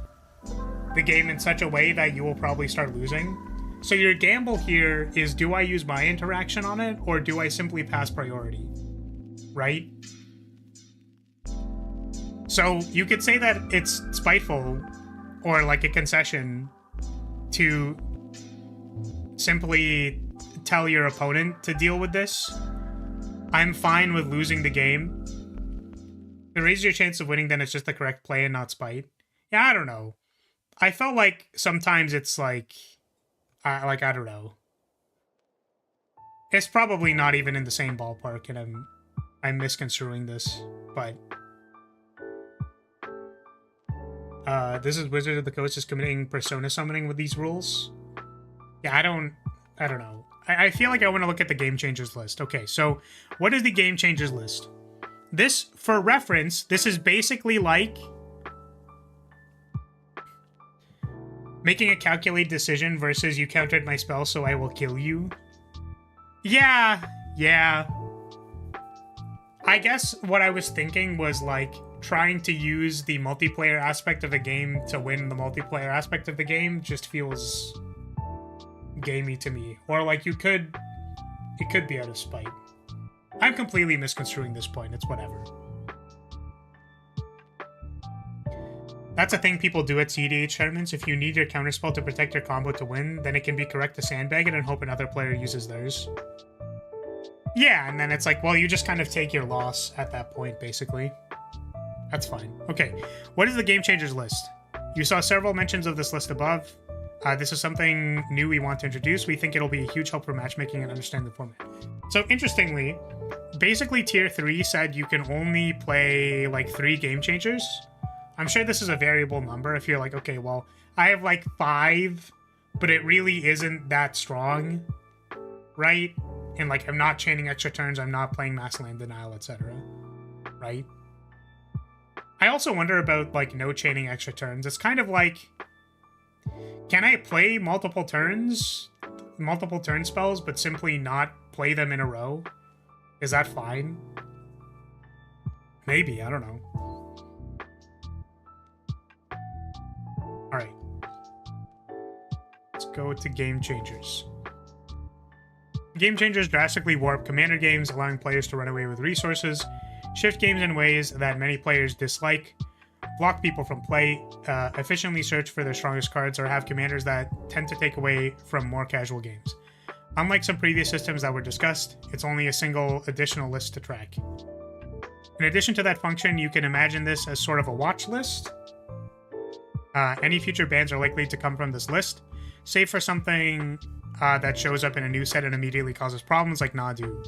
the game in such a way that you will probably start losing. So your gamble here is, do I use my interaction on it or do I simply pass priority? Right? So you could say that it's spiteful or like a concession to simply tell your opponent to deal with this. I'm fine with losing the game. If it raises your chance of winning, then it's just the correct play and not spite. Yeah, I don't know. I felt like sometimes it's like, I don't know. It's probably not even in the same ballpark, and I'm misconstruing this, but this is Wizard of the Coast is committing persona summoning with these rules. Yeah, I don't know. I feel like I want to look at the Game Changers list. Okay, so what is the Game Changers list? This, for reference, this is basically like making a calculated decision versus you countered my spell, so I will kill you. Yeah. I guess what I was thinking was like trying to use the multiplayer aspect of the game to win the multiplayer aspect of the game just feels gamey to me. Or like it could be out of spite. I'm completely misconstruing this point. It's whatever. That's a thing people do at CEDH tournaments. If you need your counterspell to protect your combo to win, then it can be correct to sandbag it and hope another player uses theirs. Yeah, and then it's like, well, you just kind of take your loss at that point, basically. That's fine. Okay, what is the Game Changers list? You saw several mentions of this list above. This is something new we want to introduce. We think it'll be a huge help for matchmaking and understand the format. So interestingly, basically tier 3 said you can only play like 3 Game Changers. I'm sure this is a variable number if you're like, okay, well, I have like 5, but it really isn't that strong, right? And like, I'm not chaining extra turns, I'm not playing mass land denial, etc. Right? I also wonder about like no chaining extra turns. It's kind of like, can I play multiple turn spells, but simply not play them in a row? Is that fine? Maybe, I don't know. Alright. Let's go to Game Changers. Game Changers drastically warp commander games, allowing players to run away with resources, shift games in ways that many players dislike, block people from play, efficiently search for their strongest cards, or have commanders that tend to take away from more casual games. Unlike some previous systems that were discussed, it's only a single additional list to track. In addition to that function, you can imagine this as sort of a watch list. Any future bans are likely to come from this list, save for something that shows up in a new set and immediately causes problems like Nadu.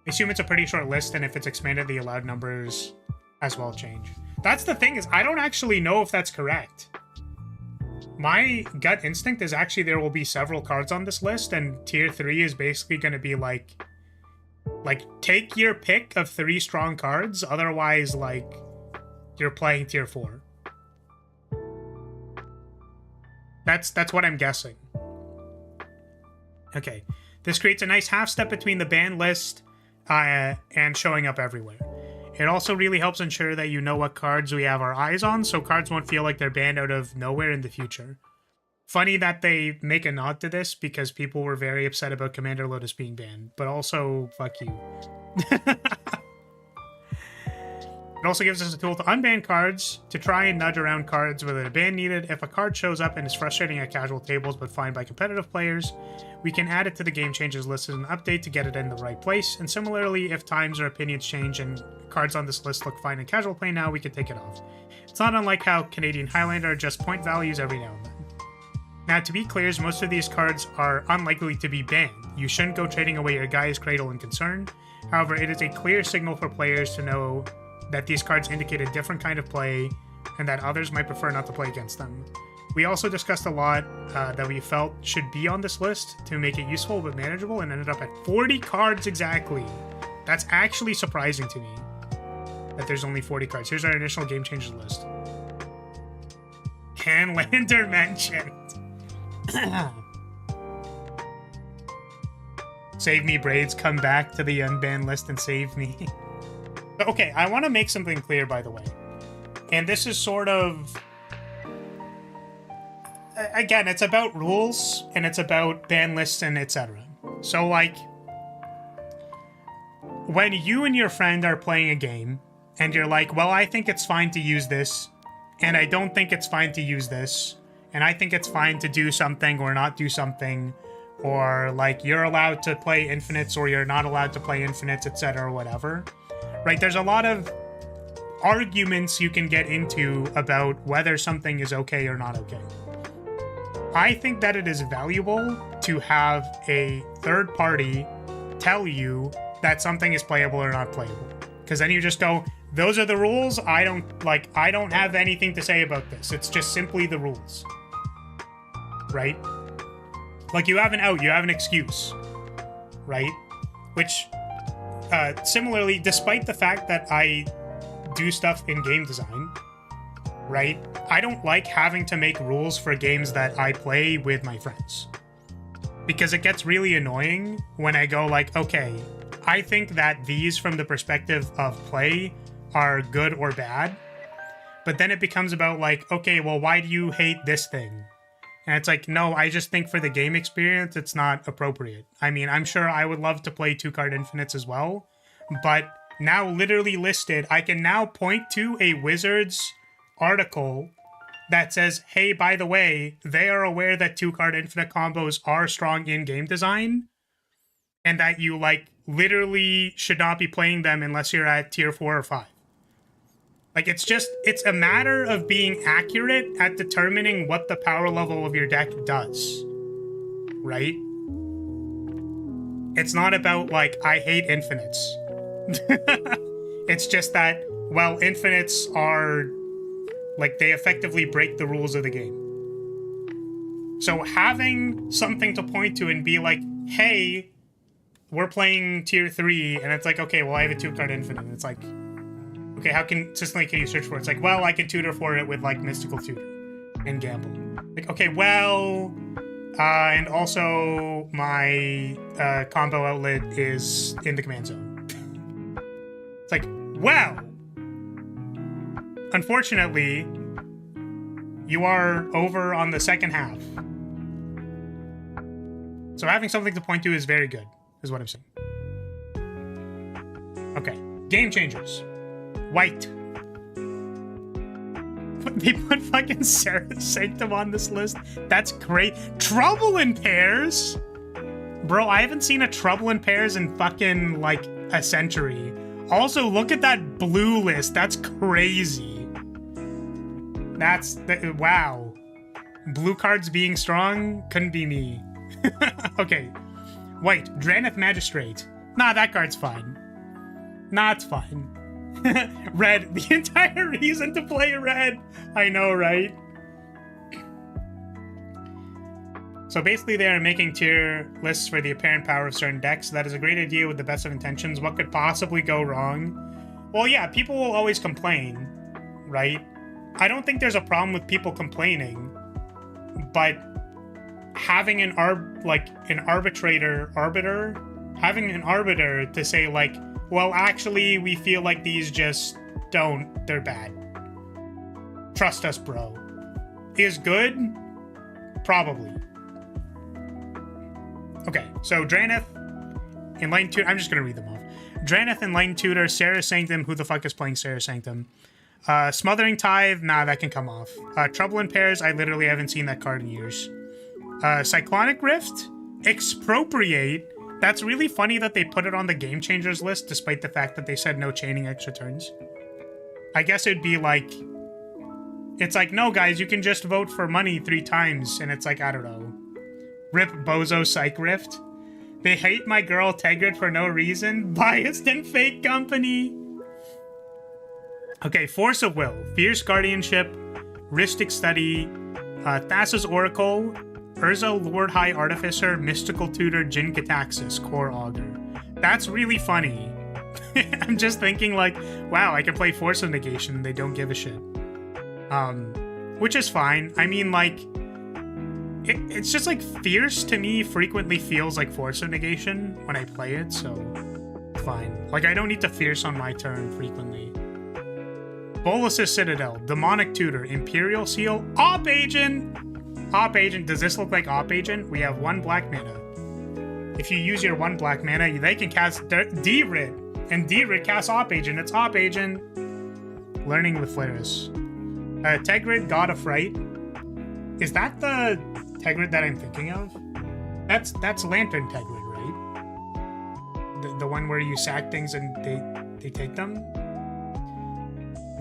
I assume it's a pretty short list, and if it's expanded, the allowed numbers as well change. That's the thing, is I don't actually know if that's correct. My gut instinct is actually there will be several cards on this list, and tier 3 is basically going to be like take your pick of 3 strong cards, otherwise like you're playing tier 4. That's what I'm guessing. Okay. This creates a nice half step between the ban list and showing up everywhere. It also really helps ensure that you know what cards we have our eyes on, so cards won't feel like they're banned out of nowhere in the future. Funny that they make a nod to this because people were very upset about Commander Lotus being banned, but also, fuck you. It also gives us a tool to unban cards, to try and nudge around cards where the ban needed. If a card shows up and is frustrating at casual tables but fine by competitive players, we can add it to the game changes list as an update to get it in the right place. And similarly, if times or opinions change and cards on this list look fine in casual play now, we can take it off. It's not unlike how Canadian Highlander adjusts point values every now and then. Now, to be clear, most of these cards are unlikely to be banned. You shouldn't go trading away your Guy's Cradle and Concern. However, it is a clear signal for players to know that these cards indicate a different kind of play and that others might prefer not to play against them. We also discussed a lot that we felt should be on this list to make it useful but manageable, and ended up at 40 cards exactly. That's actually surprising to me that there's only 40 cards. Here's our initial game changes list. Canlander mentioned. Save me, Braids. Come back to the unbanned list and save me. Okay, I want to make something clear, by the way. And this is sort of... Again, it's about rules, and it's about ban lists and etc. So, like, when you and your friend are playing a game, and you're like, well, I think it's fine to use this, and I don't think it's fine to use this, and I think it's fine to do something or not do something, or, like, you're allowed to play infinites or you're not allowed to play infinites, etc., or whatever. Right, there's a lot of arguments you can get into about whether something is okay or not okay. I think that it is valuable to have a third party tell you that something is playable or not playable. Because then you just go, those are the rules, I don't have anything to say about this. It's just simply the rules. Right? Like, you have an out, you have an excuse. Right? Which... similarly, despite the fact that I do stuff in game design, right, I don't like having to make rules for games that I play with my friends. Because it gets really annoying when I go like, okay, I think that these from the perspective of play are good or bad. But then it becomes about like, okay, well, why do you hate this thing? And it's like, no, I just think for the game experience, it's not appropriate. I mean, I'm sure I would love to play 2-card infinites as well, but now literally listed, I can now point to a Wizards article that says, hey, by the way, they are aware that 2-card infinite combos are strong in game design, and that you, like, literally should not be playing them unless you're at tier 4 or 5. Like, it's a matter of being accurate at determining what the power level of your deck does. Right? It's not about, like, I hate infinites. It's just that, well, infinites are, like, they effectively break the rules of the game. So having something to point to and be like, hey, we're playing tier 3, and it's like, okay, well, I have a 2-card infinite. And it's like... okay, how consistently can you search for it? It's like, well, I can tutor for it with, like, Mystical Tutor and Gamble. Like, okay, well, and also my combo outlet is in the command zone. It's like, well, unfortunately, you are over on the second half. So having something to point to is very good, is what I'm saying. Okay, game changers. White. They put fucking Sarah Sanctum on this list? That's great. Trouble in Pairs? Bro, I haven't seen a Trouble in Pairs in fucking, like, a century. Also, look at that blue list. That's crazy. Wow. Blue cards being strong? Couldn't be me. Okay. White. Draneth Magistrate. Nah, that card's fine. Nah, it's fine. Red, the entire reason to play red. I know, right? So basically they are making tier lists for the apparent power of certain decks. That is a great idea with the best of intentions. What could possibly go wrong? Well, yeah, people will always complain, right? I don't think there's a problem with people complaining, but having an arbiter to say like, well, actually, we feel like these just they're bad. Trust us, bro. Is good? Probably. Okay, so Draneth, Enlightened Tutor, I'm just gonna read them off. Draneth, Enlightened Tutor, Sarah Sanctum, who the fuck is playing Sarah Sanctum? Smothering Tithe, nah, that can come off. Trouble in Pairs, I literally haven't seen that card in years. Cyclonic Rift, Expropriate. That's really funny that they put it on the Game Changers list, despite the fact that they said no chaining extra turns. I guess it'd be like, it's like, no guys, you can just vote for money 3 times, and it's like, I don't know. Rip Bozo Psych Rift. They hate my girl Tegrid for no reason. Biased and fake company. Okay, Force of Will. Fierce Guardianship. Rhystic Study. Thassa's Oracle. Urza Lord High Artificer. Mystical Tutor. Jin Cataxis. Core Augur. That's really funny. I'm just thinking like, wow, I can play Force of Negation and they don't give a shit. Which is fine. I mean, like, it's just like Fierce to me frequently feels like Force of Negation when I play it, so fine. Like, I don't need to Fierce on my turn frequently. Bolus's Citadel, Demonic Tutor, Imperial Seal, Op Agent! Op Agent, does this look like Op Agent? We have 1 black mana. If you use your 1 black mana, they can cast D-Rid, and D-Rid casts Op Agent. It's Op Agent. Learning with Flaris. Tegrid, God of Fright. Is that the Tegrid that I'm thinking of? That's Lantern Tegrid, right? The one where you sack things and they take them?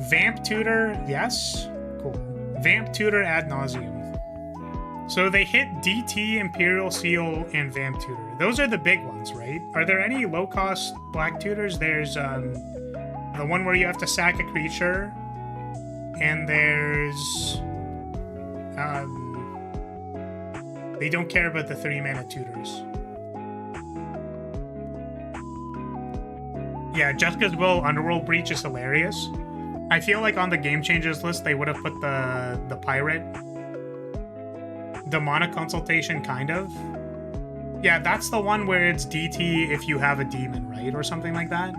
Vamp Tutor, yes. Cool. Vamp Tutor ad nauseum. So they hit DT, Imperial Seal, and Vamp Tutor. Those are the big ones, right? Are there any low-cost black tutors? There's the one where you have to sack a creature. And there's they don't care about the 3 mana tutors. Yeah, Jessica's Will Underworld Breach is hilarious. I feel like on the Game Changers list they would have put the pirate. Demonic Consultation, kind of. Yeah, that's the one where it's DT if you have a demon, right? Or something like that.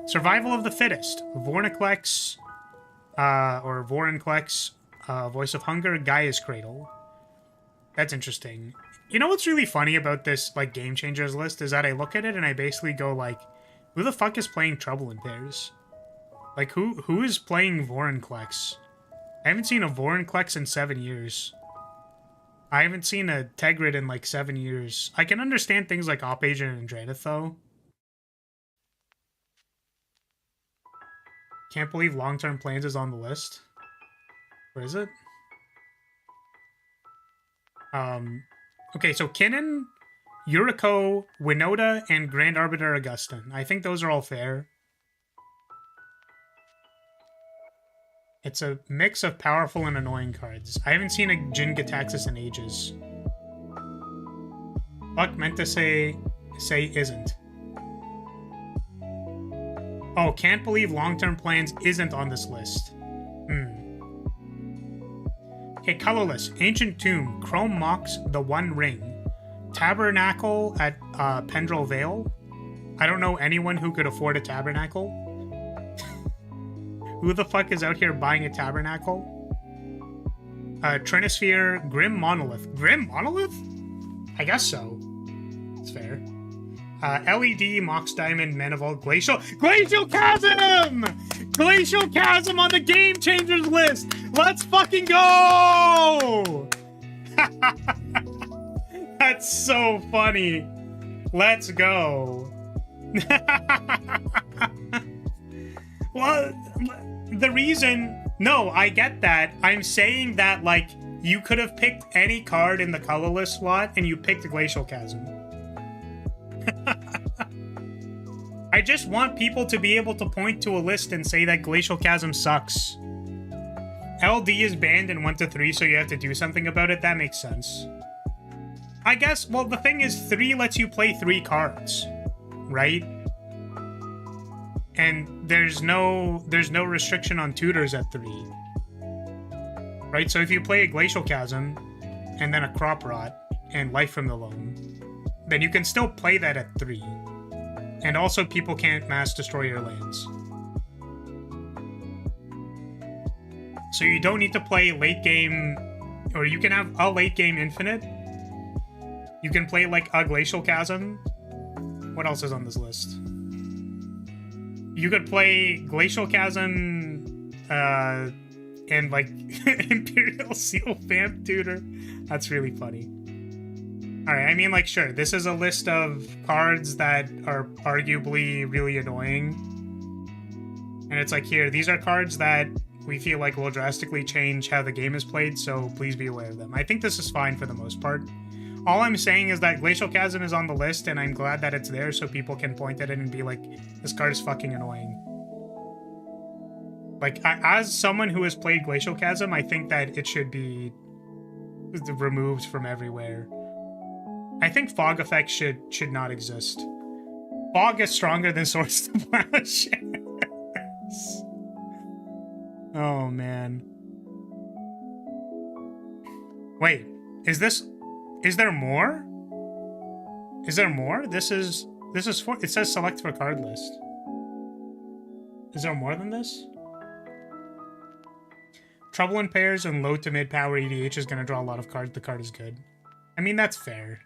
Survival of the Fittest, Vorniclex, or Vorinclex, Voice of Hunger, Gaia's Cradle. That's interesting. You know what's really funny about this, like, Game Changers list is that I look at it and I basically go, like, who the fuck is playing Trouble in Pairs? Like, who is playing Vorinclex? I haven't seen a Vorinclex in 7 years. I haven't seen a Tegrid in, like, 7 years. I can understand things like Op Agent and Draneth, though. Can't believe Long-Term Plans is on the list. Where is it? Okay, so Kinnan, Yuriko, Winota, and Grand Arbiter Augustin. I think those are all fair. It's a mix of powerful and annoying cards. I haven't seen a Jin Gataxis in ages. Fuck meant to say isn't. Oh, can't believe Long-Term Plans isn't on this list. Okay, colorless. Ancient Tomb, Chrome Mox, The One Ring, Tabernacle at Pendrell Vale. I don't know anyone who could afford a Tabernacle. Who the fuck is out here buying a Tabernacle? Trinisphere, Grim Monolith. Grim Monolith? I guess so. It's fair. LED, Mox Diamond, Manifold, Glacial Chasm! Glacial Chasm on the Game Changers list! Let's fucking go! That's so funny. Let's go. Well, the reason... No, I get that. I'm saying that, like, you could have picked any card in the colorless slot and you picked Glacial Chasm. I just want people to be able to point to a list and say that Glacial Chasm sucks. LD is banned in 1 to 3, so you have to do something about it. That makes sense. I guess, well, the thing is, 3 lets you play 3 cards, right? And there's no restriction on tutors at 3. right? So if you play a Glacial Chasm and then a Crop Rot and Life from the Loam, then you can still play that at 3. And also people can't mass destroy your lands. So you don't need to play late game, or you can have a late game infinite. You can play like a Glacial Chasm. What else is on this list? You could play Glacial Chasm and like Imperial Seal Vamp Tutor. That's really funny. Alright, I mean, like, sure, this is a list of cards that are arguably really annoying. And it's like, here, these are cards that we feel like will drastically change how the game is played, so please be aware of them. I think this is fine for the most part. All I'm saying is that Glacial Chasm is on the list, and I'm glad that it's there so people can point at it and be like, this card is fucking annoying. Like, as someone who has played Glacial Chasm, I think that it should be removed from everywhere. I think Fog Effect should not exist. Fog is stronger than Swords to Plowshares. Oh, man. Wait, is there more? Is there more? This is for, it says select for card list. Is there more than this? Trouble in Pairs and low to mid power EDH is gonna draw a lot of cards. The card is good. I mean, that's fair.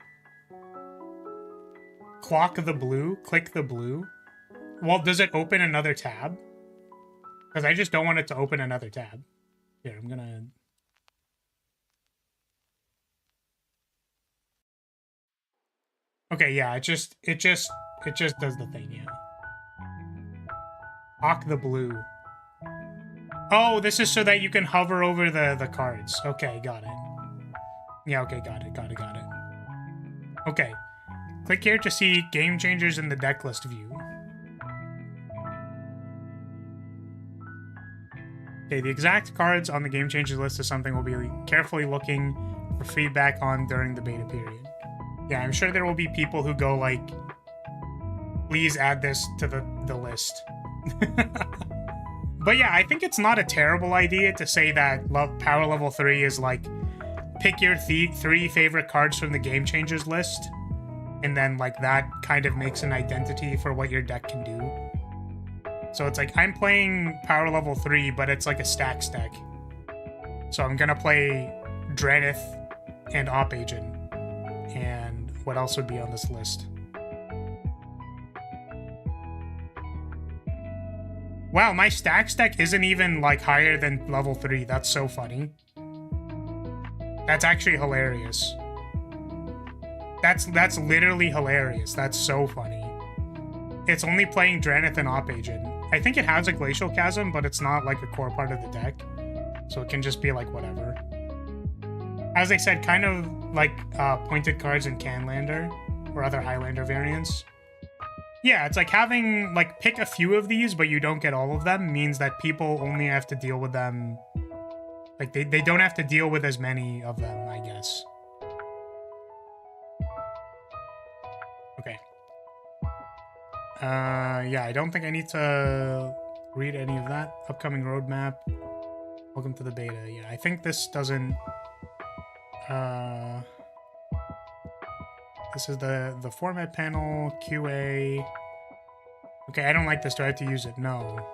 Clock the blue, click the blue. Well, does it open another tab? Because I just don't want it to open another tab. Here, I'm gonna... Okay, yeah, it just does the thing, yeah. Clock the blue. Oh, this is so that you can hover over the cards. Okay, got it. Yeah, okay, got it. Okay. Click here to see game changers in the deck list view. Okay, the exact cards on the game changers list is something we'll be carefully looking for feedback on during the beta period. Yeah, I'm sure there will be people who go like, please add this to the list. But yeah, I think it's not a terrible idea to say that power level 3 is like, pick your 3 favorite cards from the game changers list. And then, like, that kind of makes an identity for what your deck can do. So it's like, I'm playing power level 3, but it's like a stacks deck. So I'm gonna play Dranith and Op Agent. And what else would be on this list? Wow, my stacks deck isn't even, like, higher than level 3. That's so funny. That's actually hilarious. That's literally hilarious. That's so funny. It's only playing Dranith and Op Agent. I think it has a Glacial Chasm, but it's not like a core part of the deck. So it can just be like whatever. As I said, kind of like pointed cards in Canlander or other Highlander variants. Yeah, it's like having, like, pick a few of these, but you don't get all of them, means that people only have to deal with them. Like, they don't have to deal with as many of them, I guess. Okay. Yeah, I don't think I need to read any of that. Upcoming roadmap. Welcome to the beta. Yeah, I think this doesn't... This is the format panel, QA. Okay, I don't like this. Do I have to use it? No.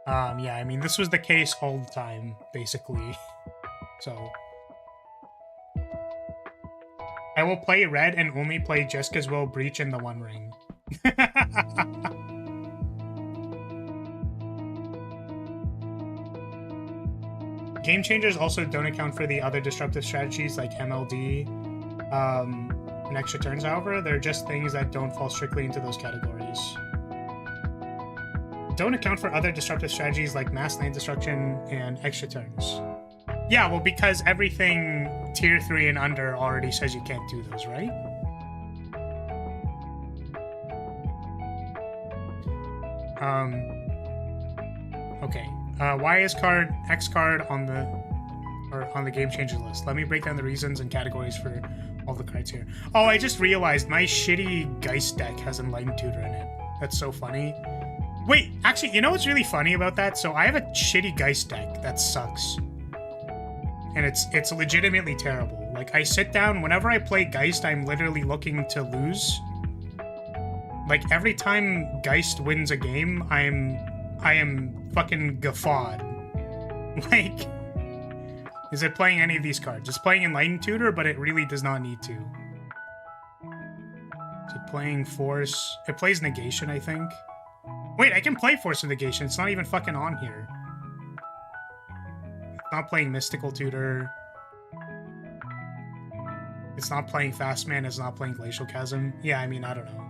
Yeah, I mean, this was the case all the time, basically. So... I will play red and only play Jeska's Will, Breach, and the One Ring. Game changers also don't account for the other disruptive strategies like MLD and extra turns, however. They're just things that don't fall strictly into those categories. Don't account for other disruptive strategies like mass land destruction and extra turns. Yeah, well, because everything tier 3 and under already says you can't do those, right? Okay. Why is X card on the game changer list? Let me break down the reasons and categories for all the cards here. Oh, I just realized my shitty Geist deck has Enlightened Tutor in it. That's so funny. Wait, actually, you know what's really funny about that? So I have a shitty Geist deck that sucks. and it's legitimately terrible. Like, I sit down, whenever I play Geist, I'm literally looking to lose. Like, every time Geist wins a game, I am fucking guffawed. Like, is it playing any of these cards? It's playing Enlightened Tutor, but it really does not need to. Is it playing Force? It plays Negation, I think. Wait, I can play Force of Negation. It's not even fucking on here. It's not playing Mystical Tutor. It's not playing Fast Man. It's not playing Glacial Chasm. Yeah, I mean, I don't know.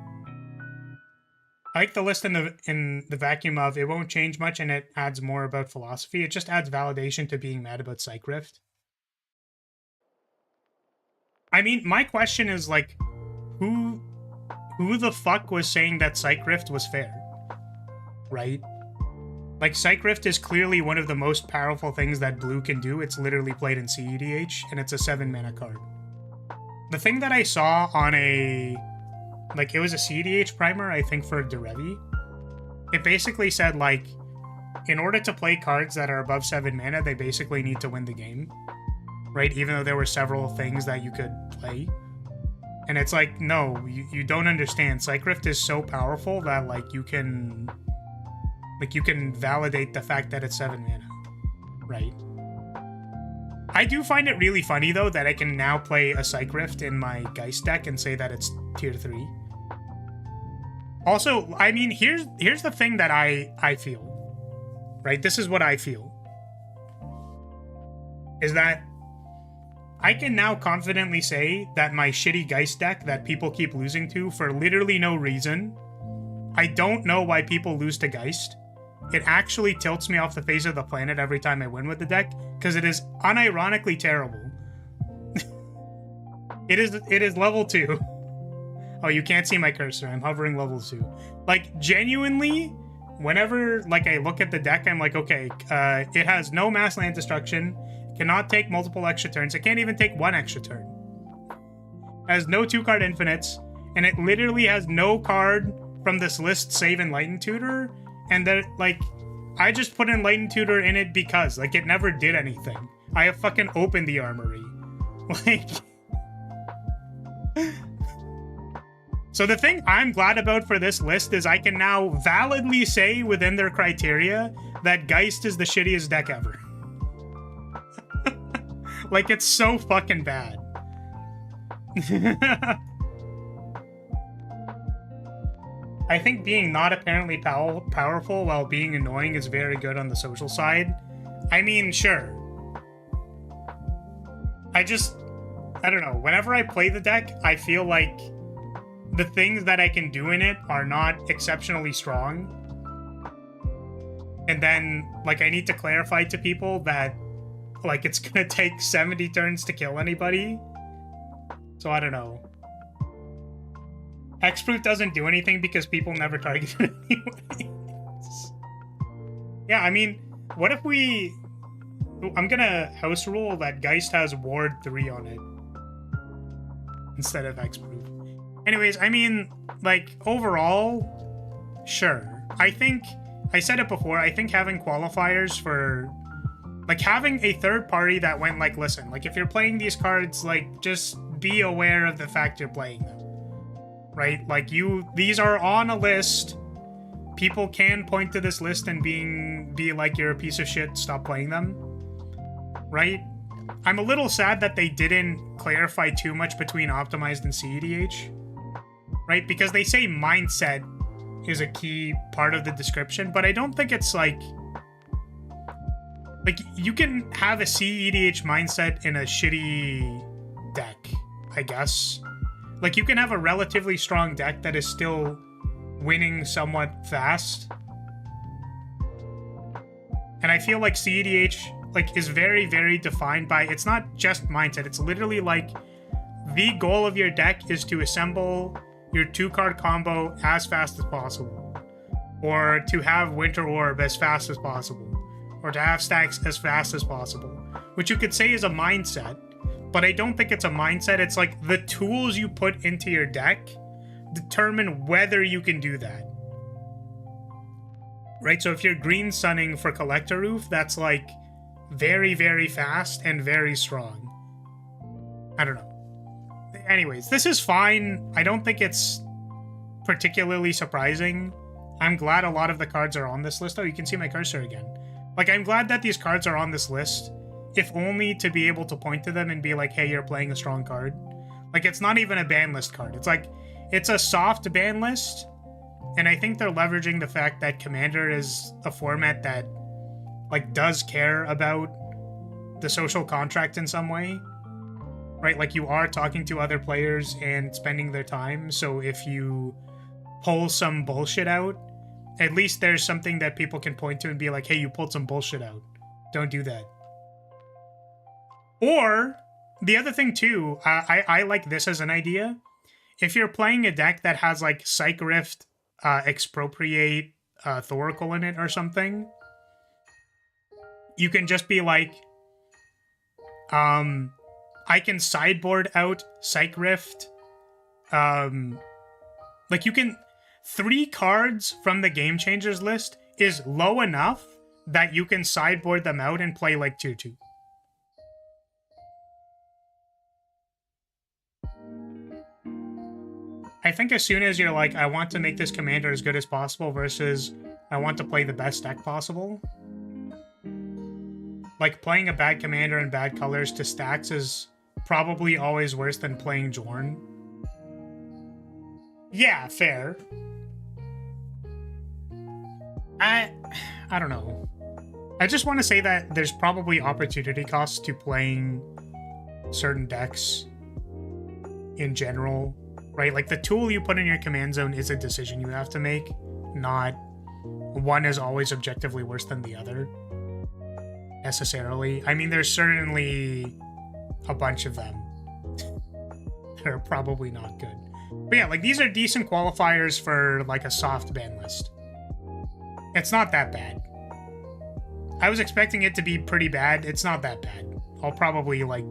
I like the list in the vacuum of it won't change much and it adds more about philosophy. It just adds validation to being mad about Psych Rift. I mean, my question is, like, who the fuck was saying that Psych Rift was fair? Right? Like, Psych Rift is clearly one of the most powerful things that blue can do. It's literally played in CEDH, and it's a 7-mana card. The thing that I saw on a... like, it was a CEDH primer, I think, for Derevi. It basically said, like, in order to play cards that are above 7 mana, they basically need to win the game. Right? Even though there were several things that you could play. And it's like, no, you don't understand. Psych Rift is so powerful that, like, you can validate the fact that it's 7 mana. Right? I do find it really funny, though, that I can now play a Psych Rift in my Geist deck and say that it's tier 3. Also, I mean, here's the thing that I feel. Right? This is what I feel. Is that I can now confidently say that my shitty Geist deck that people keep losing to for literally no reason, I don't know why people lose to Geist. It actually tilts me off the face of the planet every time I win with the deck, because it is unironically terrible. It is level 2. Oh, you can't see my cursor. I'm hovering level 2. Like, genuinely, whenever, like, I look at the deck, I'm like, okay, it has no mass land destruction, cannot take multiple extra turns, it can't even take 1 extra turn. It has no 2-card infinites, and it literally has no card from this list save Enlightened Tutor, and that, like, I just put Enlightened Tutor in it because, like, it never did anything. I have fucking opened the armory. Like... So the thing I'm glad about for this list is I can now validly say within their criteria that Geist is the shittiest deck ever. Like, it's so fucking bad. I think being not apparently powerful while being annoying is very good on the social side. I mean, sure. I don't know. Whenever I play the deck, I feel like the things that I can do in it are not exceptionally strong. And then, like, I need to clarify to people that, like, it's gonna take 70 turns to kill anybody. So I don't know. Hexproof doesn't do anything because people never target it anyways. Yeah, I mean, what if we... I'm gonna house rule that Geist has Ward 3 on it instead of Hexproof. Anyways, I mean, like, overall, sure. I think, I said it before, I think having qualifiers for... like, having a third party that went, like, listen, like, if you're playing these cards, like, just be aware of the fact you're playing them. Right? Like, these are on a list. People can point to this list and be like, you're a piece of shit, stop playing them. Right? I'm a little sad that they didn't clarify too much between optimized and CEDH. Right? Because they say mindset is a key part of the description, but I don't think it's like, you can have a CEDH mindset in a shitty deck, I guess. Like, you can have a relatively strong deck that is still winning somewhat fast. And I feel like CEDH, like, is very, very defined by, it's not just mindset. It's literally like, the goal of your deck is to assemble your 2-card combo as fast as possible. Or to have Winter Orb as fast as possible. Or to have stacks as fast as possible. Which you could say is a mindset. But I don't think it's a mindset. It's like the tools you put into your deck determine whether you can do that. Right? So if you're green sunning for Collector Roof, that's like very, very fast and very strong. I don't know. Anyways, this is fine. I don't think it's particularly surprising. I'm glad a lot of the cards are on this list. Oh, you can see my cursor again. Like, I'm glad that these cards are on this list, if only to be able to point to them and be like, hey, you're playing a strong card. Like, it's not even a ban list card. It's like, it's a soft ban list, and I think they're leveraging the fact that Commander is a format that, like, does care about the social contract in some way, right? Like, you are talking to other players and spending their time, so if you pull some bullshit out, at least there's something that people can point to and be like, hey, you pulled some bullshit out. Don't do that. Or, the other thing too, I like this as an idea. If you're playing a deck that has like Psych Rift, Expropriate, Thoracle in it or something, you can just be like, I can sideboard out Psych Rift. Like, you can... 3 cards from the Game Changers list is low enough that you can sideboard them out and play like 2-2. I think as soon as you're like, I want to make this commander as good as possible versus I want to play the best deck possible, like, playing a bad commander and bad colors to stacks is probably always worse than playing Jorn. Yeah, fair. I don't know. I just want to say that there's probably opportunity costs to playing certain decks in general, right? Like, the tool you put in your command zone is a decision you have to make, not one is always objectively worse than the other, necessarily. I mean, there's certainly a bunch of them that are probably not good. But yeah, like, these are decent qualifiers for, like, a soft ban list. It's not that bad. I was expecting it to be pretty bad. It's not that bad. I'll probably, like,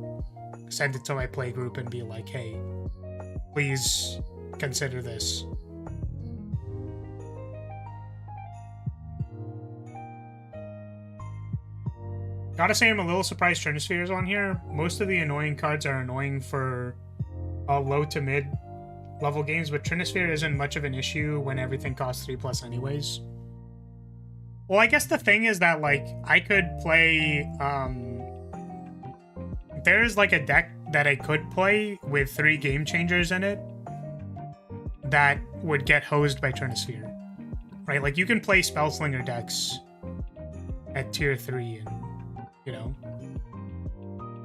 send it to my play group and be like, hey, please consider this. Gotta say, I'm a little surprised Trinisphere is on here. Most of the annoying cards are annoying for low to mid level games, but Trinisphere isn't much of an issue when everything costs 3+ anyways. Well, I guess the thing is that, like, I could play, there's, like, a deck that I could play with 3 Game Changers in it that would get hosed by Trinisphere, right? Like, you can play Spellslinger decks at tier 3 and, you know,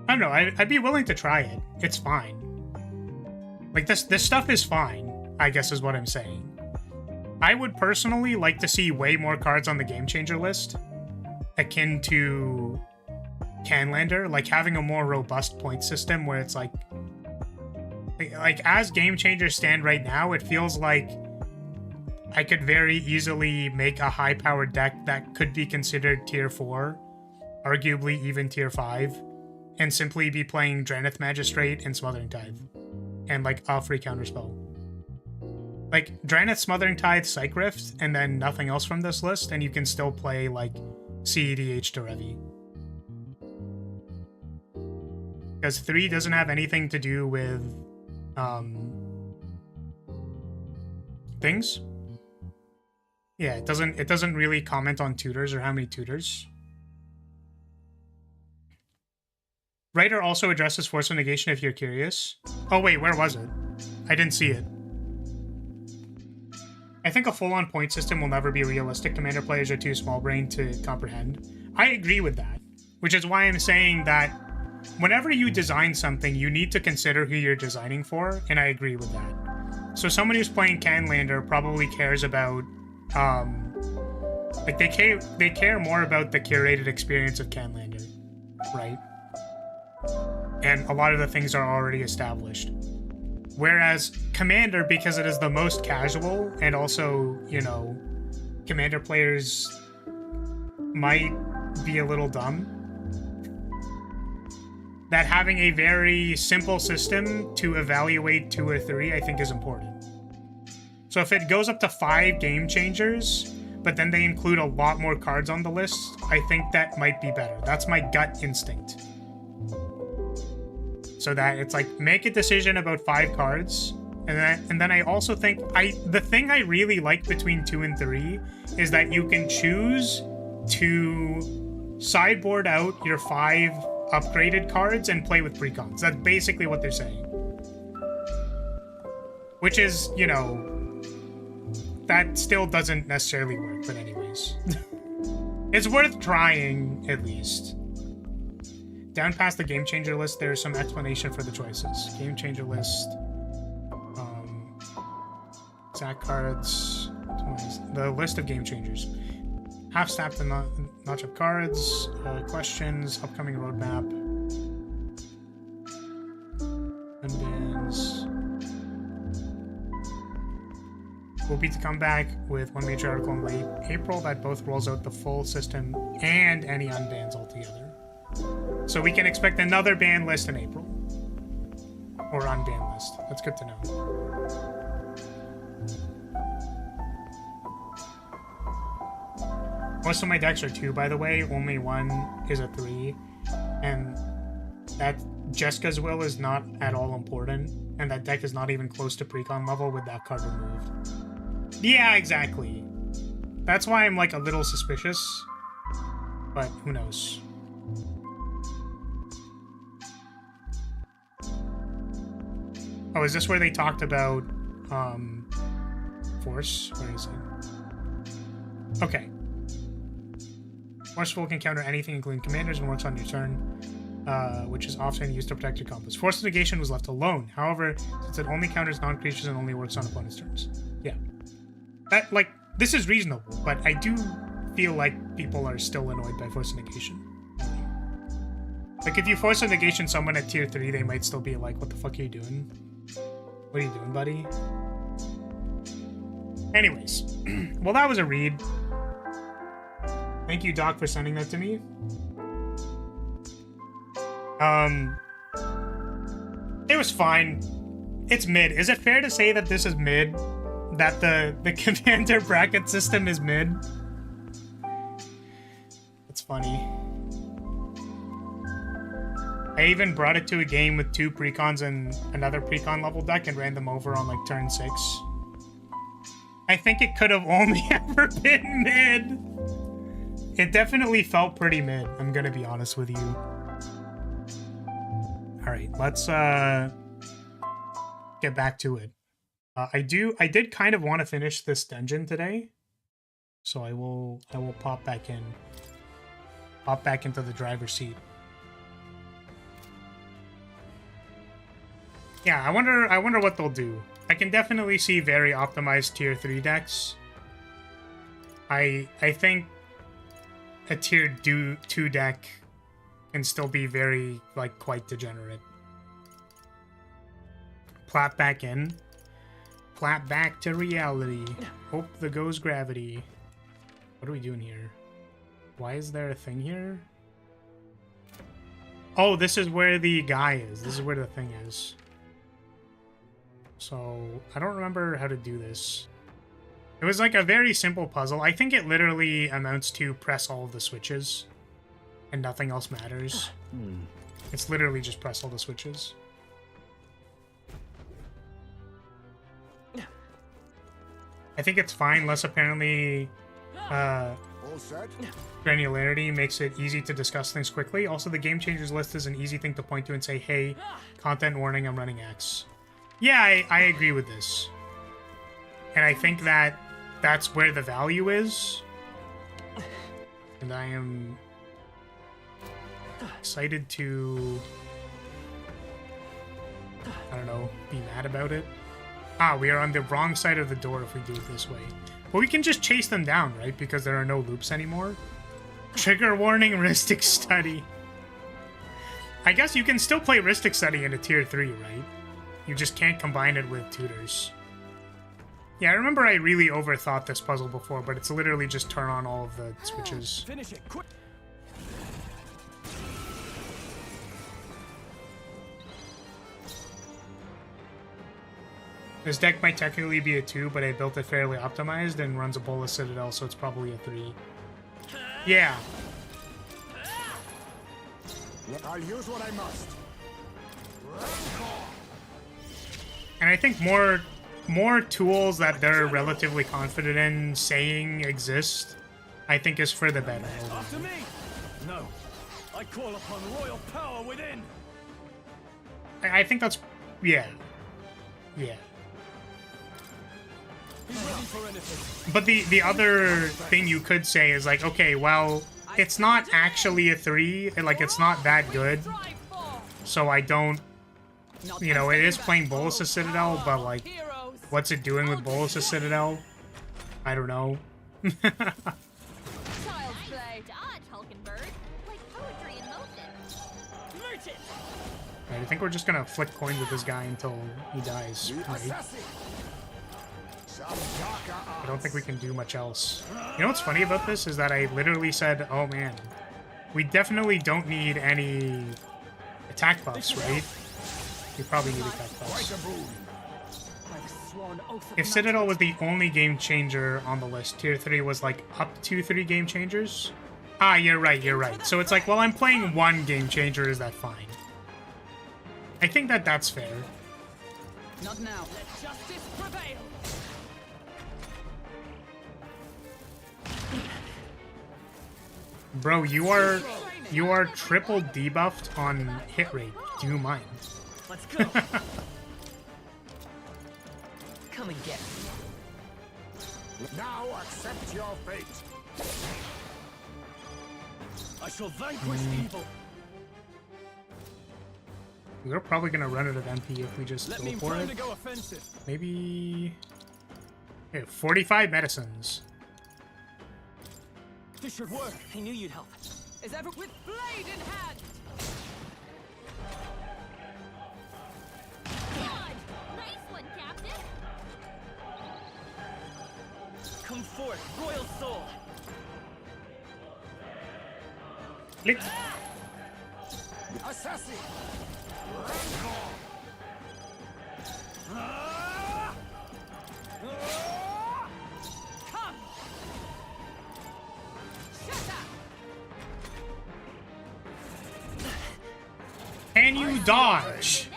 I don't know, I'd be willing to try it. It's fine. Like, this stuff is fine, I guess is what I'm saying. I would personally like to see way more cards on the Game Changer list, akin to Canlander, like having a more robust point system where it's like as Game Changers stand right now, it feels like I could very easily make a high-powered deck that could be considered tier 4, arguably even tier 5, and simply be playing Draneth Magistrate and Smothering Tithe, and like a free counterspell. Like, Draneth, Smothering Tithe, Psych Rift, and then nothing else from this list, and you can still play, like, CEDH to Revi. Because 3 doesn't have anything to do with, things. Yeah, it doesn't really comment on tutors or how many tutors. Writer also addresses Force of Negation if you're curious. Oh wait, where was it? I didn't see it. I think a full-on point system will never be realistic. Commander players are too small-brained to comprehend. I agree with that, which is why I'm saying that whenever you design something, you need to consider who you're designing for, and I agree with that. So someone who's playing Canlander probably cares about, like, they care more about the curated experience of Canlander, right? And a lot of the things are already established. Whereas Commander, because it is the most casual, and also, you know, Commander players might be a little dumb, that having a very simple system to evaluate 2 or 3, I think, is important. So if it goes up to 5 Game Changers, but then they include a lot more cards on the list, I think that might be better. That's my gut instinct. So that it's like, make a decision about 5 cards, and then I also think the thing I really like between 2 and 3 is that you can choose to sideboard out your 5 upgraded cards and play with precons. That's basically what they're saying. Which is, you know, that still doesn't necessarily work, but anyways. It's worth trying, at least. Down past the Game Changer list, there's some explanation for the choices. Game Changer list. Exact cards. The list of Game Changers. Half stacked and notch up cards. Questions. Upcoming roadmap. Unbans. Will be to come back with one major article in late April that both rolls out the full system and any unbans altogether. So we can expect another ban list in April. Or unban list. That's good to know. Most of my decks are 2, by the way. Only one is a 3. And that Jessica's Will is not at all important. And that deck is not even close to precon level with that card removed. Yeah, exactly. That's why I'm like a little suspicious. But who knows? Oh, is this where they talked about Force? Where is it? Okay. Forceful can counter anything, including commanders, and works on your turn, which is often used to protect your compass. Force negation was left alone. However, since it only counters non-creatures and only works on opponent's turns. Yeah. That, like, this is reasonable, but I do feel like people are still annoyed by force negation. Like, if you force a negation someone at tier 3, they might still be like, what the fuck are you doing? What are you doing, buddy? Anyways. Well, that was a read. Thank you, Doc, for sending that to me. It was fine. It's mid. Is it fair to say that this is mid? That the commander bracket system is mid? It's funny. I even brought it to a game with 2 precons and another precon level deck and ran them over on like turn 6. I think it could have only ever been mid. It definitely felt pretty mid, I'm gonna be honest with you. Alright, let's get back to it. I did kind of want to finish this dungeon today. So I will pop back in. Pop back into the driver's seat. Yeah, I wonder what they'll do. I can definitely see very optimized tier 3 decks. I think a tier 2 deck can still be very, like, quite degenerate. Plap back in. Plap back to reality. Hope there goes gravity. What are we doing here? Why is there a thing here? Oh, this is where the guy is. This is where the thing is. So, I don't remember how to do this. It was like a very simple puzzle. I think it literally amounts to press all of the switches. And nothing else matters. It's literally just press all the switches. I think it's fine. Less apparently granularity makes it easy to discuss things quickly. Also, the Game Changers list is an easy thing to point to and say, hey, content warning, I'm running X. Yeah, I agree with this. And I think that that's where the value is. And I am excited to, I don't know, be mad about it. Ah, we are on the wrong side of the door if we do it this way. But we can just chase them down, right? Because there are no loops anymore. Trigger warning, Ristic Study. I guess you can still play Ristic Study in a tier 3, right? You just can't combine it with tutors. Yeah, I remember I really overthought this puzzle before, but it's literally just turn on all of the switches. Finish it quick. This deck might technically be a 2, but I built it fairly optimized and runs a Bolas Citadel, so it's probably a 3. Yeah. I'll use what I must. And I think more tools that they're relatively confident in saying exist, I think is for the better. After me! No. I call upon royal power within! I think that's... yeah. Yeah. Be ready for anything. But the other thing you could say is like, okay, well, it's not actually a 3, like it's not that good, so I don't, you know, it is playing Bolas' Citadel, but like, what's it doing with Bolas' Citadel? I don't know. Child's play. Dodge, Hulkenberg. Like poetry in motion. Merchant! Right, I think we're just gonna flick coins with this guy until he dies, right? I don't think we can do much else. You know what's funny about this is that I literally said, oh man, we definitely don't need any attack buffs, right? We probably need attack buffs. If Citadel was the only game changer on the list, tier 3 was like up to 3 game changers? Ah, you're right. So it's like, well, I'm playing 1 game changer, is that fine? I think that that's fair. Not now. Let justice prevail. Bro, you are triple debuffed on hit rate. Do you mind? Let's go! Come and get me. Now accept your fate. I shall vanquish evil. We're probably gonna run it at MP if we just Let go me for plan it. to go offensive. Maybe... yeah, 45 medicines. This should work. I knew you'd help. Is ever with blade in hand. God, nice one, Captain. Come forth, royal soul. Click. Assassin! Come. Shut up. Can you dodge?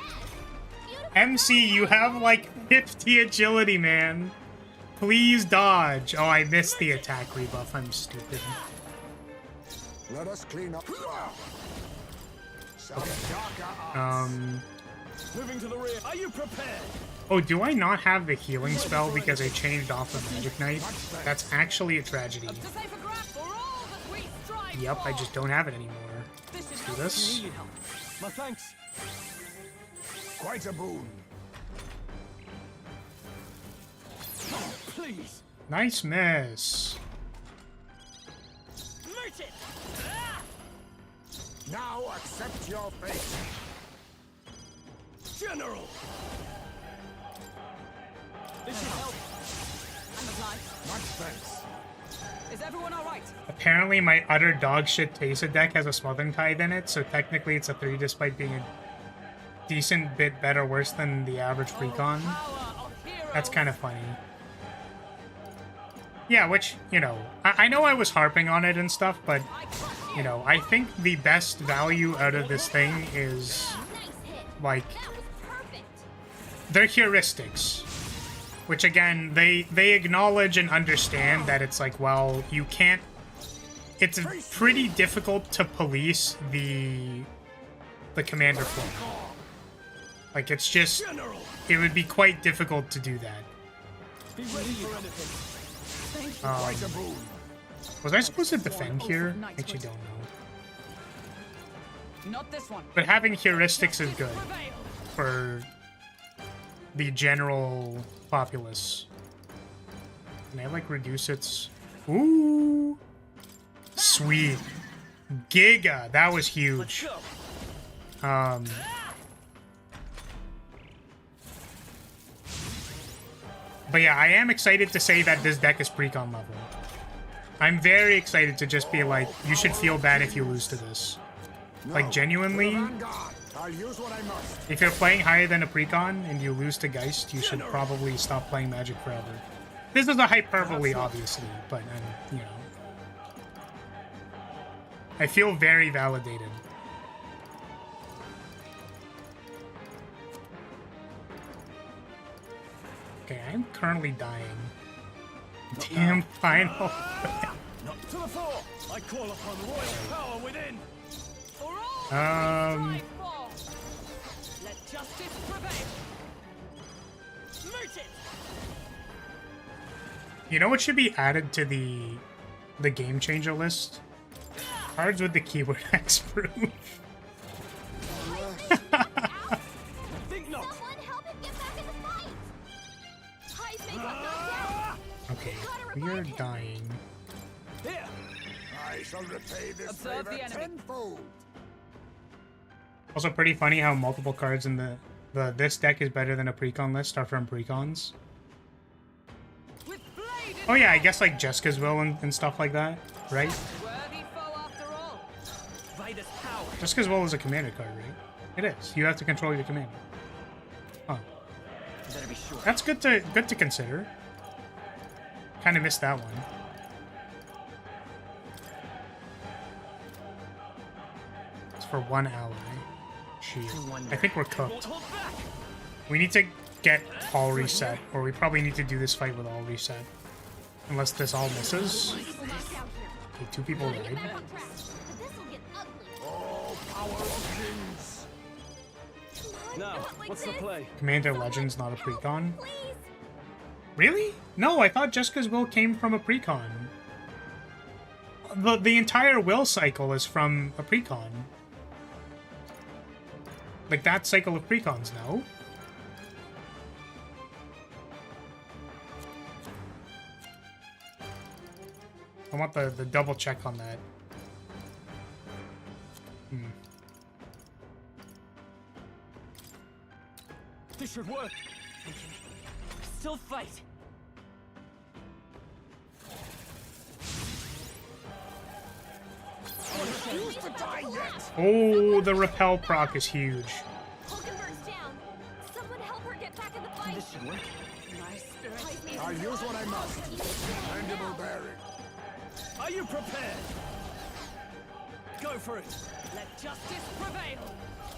MC, you have like 50 agility, man. Please dodge. Oh, I missed the attack rebuff. I'm stupid. Let us clean up. Some darker arts. Moving to the rear. Are you prepared? Oh, do I not have the healing spell because I changed off of Magic Knight? That's actually a tragedy. To save a grab for all that we strive Yep, I for. just don't have it anymore. This is Let's do this. Knew you'd help. My thanks. Quite a boon. Oh, please. Nice miss. Merchant! Now accept your fate. General! This should help. I'm obliged. Much thanks. Is everyone all right? Apparently my utter dogshit Tesa deck has a Smothering Tithe in it, so technically it's a 3 despite being a decent bit better worse than the average Precon. Power of heroes. That's kind of funny. Yeah, which, you know, I know I was harping on it and stuff, but, I crush you. you know, I think the best value out of this thing is, Nice hit. like, That was perfect. their heuristics. Which, again, they acknowledge and understand that it's like, well, you can't... It's pretty difficult to police the commander flow. Like, it's just... General! It would be quite difficult to do that. Be ready for anything. Quite a boon. Was I supposed to defend here? I actually don't know. Not this one. But having heuristics is good Prevail. for the general populace. Can I, like, reduce its... Ooh! Sweet. Giga! That was Let's huge. go. But yeah, I am excited to say that this deck is precon level. I'm very excited to just be like, you should feel bad if you lose to this. Like, genuinely, Vanguard. I'll use what I must. If you're playing higher than a precon and you lose to Geist, you should probably stop playing Magic forever. This is a hyperbole, obviously, but you know, I feel very validated. Okay, I'm currently dying. Damn final. Not to the fore. I call upon royal power within. For all that we strive for. Let justice prevail. Merge it. You know what should be added to the game changer list? Cards with the keyword X proof. Think not. Someone help him get back in the fight! High's makeup knocked down! Okay, we are dying. Here. I shall repay this Observe favor the enemy. tenfold. Also pretty funny how multiple cards in the this deck is better than a precon list are from precons. With blade in Oh yeah, I guess like Jessica's Will and stuff like that, right? worthy foe after all. Vader's power. Jessica's Will is a commander card, right? It is. You have to control your commander. Huh. Better be sure. That's good to consider. Kind of missed that one. It's for one ally. Shield. I think we're cooked. Hold back. We need to get all reset, or we probably need to do this fight with all reset. Unless this all misses. People knocked out here. Okay, 2 people Gotta get died. back on track. But this'll get ugly. Oh, power of kings. Now, Not like what's the this. play? Commander Legends, not a precon. Please! Really? No, I thought Jessica's Will came from a precon. The entire will cycle is from a precon. Like that cycle of precons, no? I want the double check on that. This should work. Still fight. Refuse to die yet. Oh, the repel proc is huge. Hulkenberg's down. Someone help her get back in the fight. This should work. Nice spirit. I'll use what I must. Mandible bearing. Are you prepared? Go for it. Let justice prevail.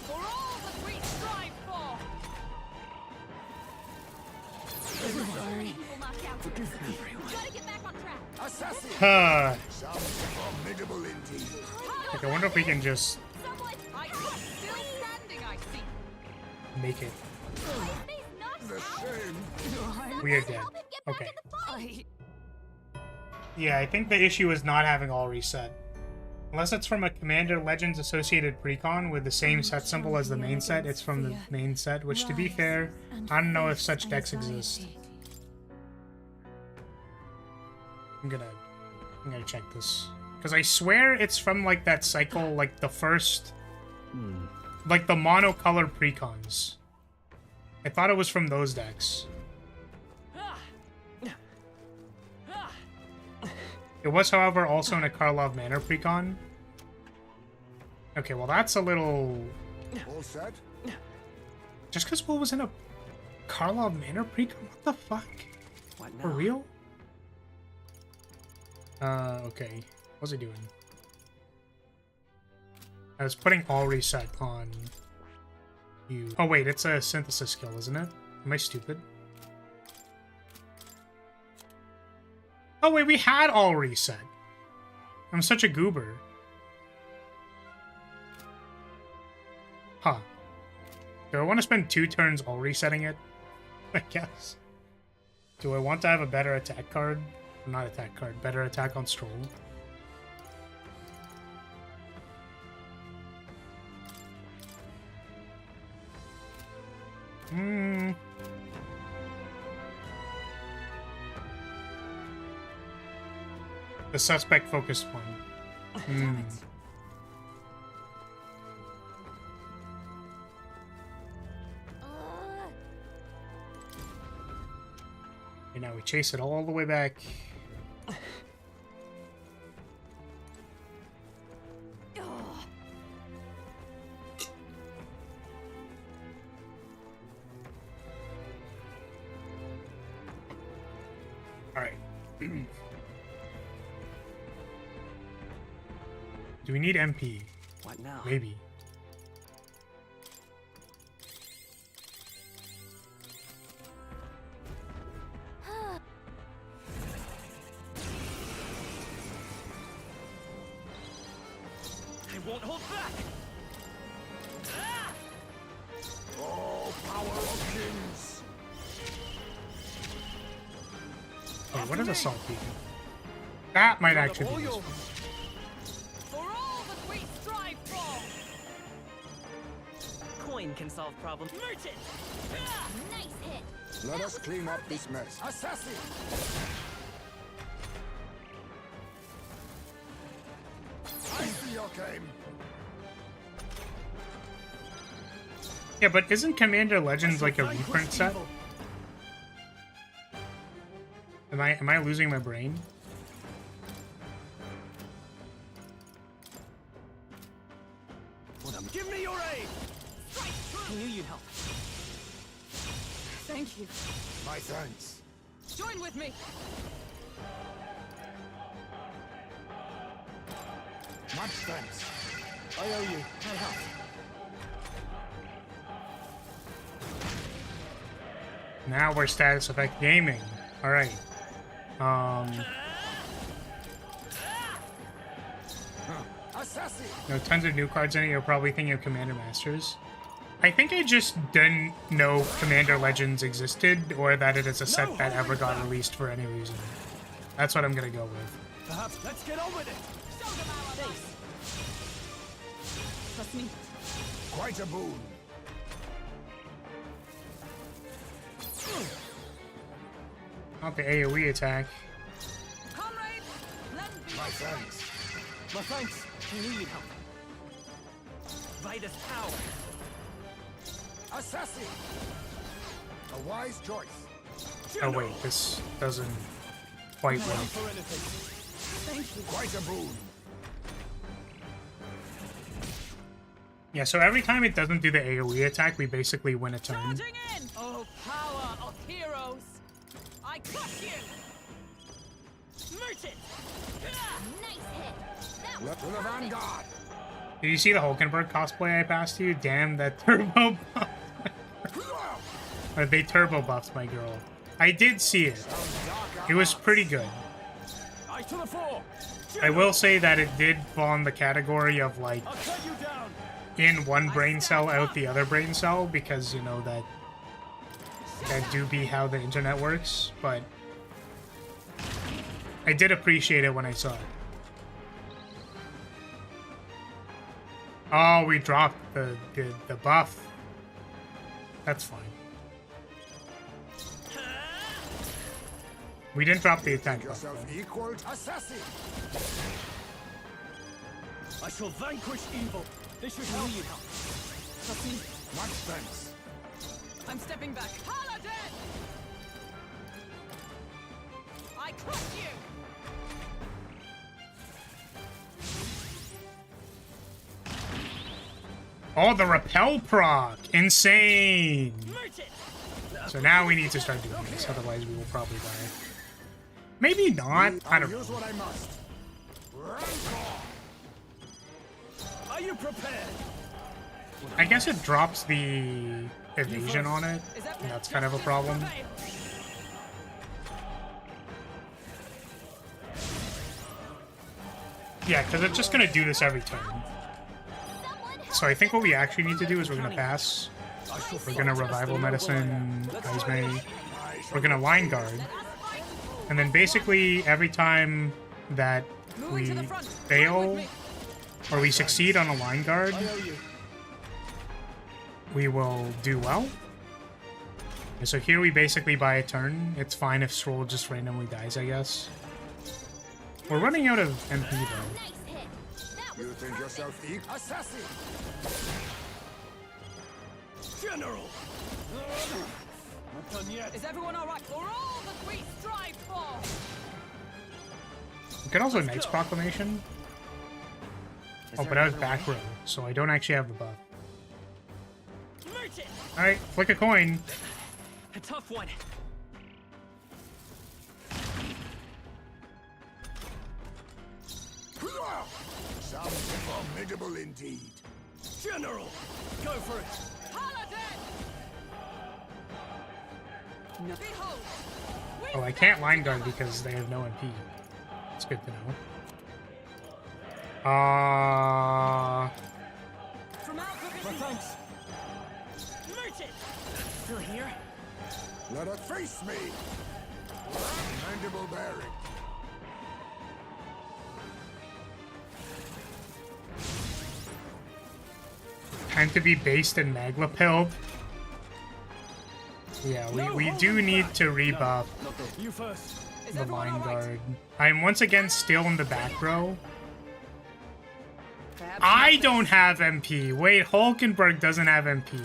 For all that we strive for. People knocked out here. Gotta get back on track. Assassin. Huh. Sounds formidable indeed. Like, I wonder if we can just Someone, I still standing, I see. make it. Face knocked The out. shame. We are dead. Help him get back Okay. in the fight. Yeah, I think the issue is not having all reset. Unless it's from a Commander Legends associated precon with the same set symbol as the main set, it's from the main set, which to be fair, I don't know if such decks exist. I'm gonna check this. Because I swear it's from like that cycle, like the first, like the monocolored precons. I thought it was from those decks. It was, however, also in a Karlov Manor precon. Okay, well that's a little... All set? Just because Will was in a Karlov Manor precon? What the fuck? What now? For real? Okay. What's he doing? I was putting all reset on you. Oh wait, it's a synthesis skill, isn't it? Am I stupid? Oh wait, we had all reset. I'm such a goober. Huh. Do I want to spend 2 turns all resetting it? I guess. Do I want to have a better attack card? Not attack card, better attack on Stroll. The suspect focused one. And now we chase it all the way back. Do we need MP? What now? Maybe. I won't hold back. Oh, power of kings! Oh, what is assault beacon? That might actually be useful. For all that we strive for! Coin can solve problems. Merchant! Nice hit. Let us clean up this mess. Assassin! I see your game. Yeah, but isn't Commander Legends like a reprint set? Am I losing my brain? Give me your aid! I knew you'd help. Thank you. My thanks. Join with me. Much thanks. I owe you. I help. Now we're status effect gaming. All right. Assassin! No, tons of new cards in it. You're probably thinking of Commander Masters. I think I just didn't know Commander Legends existed, or that it is a set that ever got released for any reason. That's what I'm gonna go with. Perhaps let's get on with it. Show them our base. Trust me. Quite a boon. Not the AoE attack. Comrades, lend me My your thanks. My thanks. I knew you'd help. Vitus power. Assassin! A wise choice. Oh wait, this doesn't quite Ready work. for anything. Thank you. Quite a boon. Yeah, so every time it doesn't do the AoE attack, we basically win a turn. Charging in! Oh, power of heroes! I crush you! Merchant! Nice hit. That was Left to the vanguard. Did you see the Hulkenberg cosplay I passed you? Damn, that turbo buff. Or they turbo buffed my girl. I did see it. It was pretty good. Eye to the fore. I will say that it did fall in the category of like I'll cut you down. in one brain cell, out the other brain cell, because you know that do be how the internet works, but I did appreciate it when I saw it. Oh, we dropped the buff. That's fine. We didn't drop the attack buff, Yourself though. equal to assassin. I shall vanquish evil. This should help you help. Trust me. Much thanks. I'm stepping back. Paladin! I crush you! Oh, the repel proc! Insane! Merchant! So now we need to start doing this, otherwise we will probably die. Maybe not. I don't know. Use what I must. Rancor. Are you prepared? I guess it drops the evasion on it, and that's kind of a problem. Yeah, because it's just going to do this every turn. So I think what we actually need to do is we're going to pass. We're going to Revival Medicine, Ismay. We're going to Line Guard. And then basically every time that we fail or we succeed on a Line Guard, we will do well. And so here we basically buy a turn. It's fine if Stroll just randomly dies, I guess. We're running out of MP though. nice hit. That You was think yourself equal? Assassin. General! Not done yet. Is everyone alright? For all that we strive for! We could also Knight's Proclamation. Oh, but I was back row, so I don't actually have the buff. Merchant! Alright, flick a coin. A tough one. Sounds formidable indeed. General, go for it. Paladin! Behold! Oh, I can't line guard because they have no MP. It's good to know. From our My provision. thanks. Merchant! Still here? Let her face me. Mandible bearing. Time to be based and maglapilled. Yeah, we do need to rebuff You first. Is the everyone line all right? guard. I am once again still in the back row. Perhaps I not don't have MP. Wait, Hulkenberg doesn't have MP.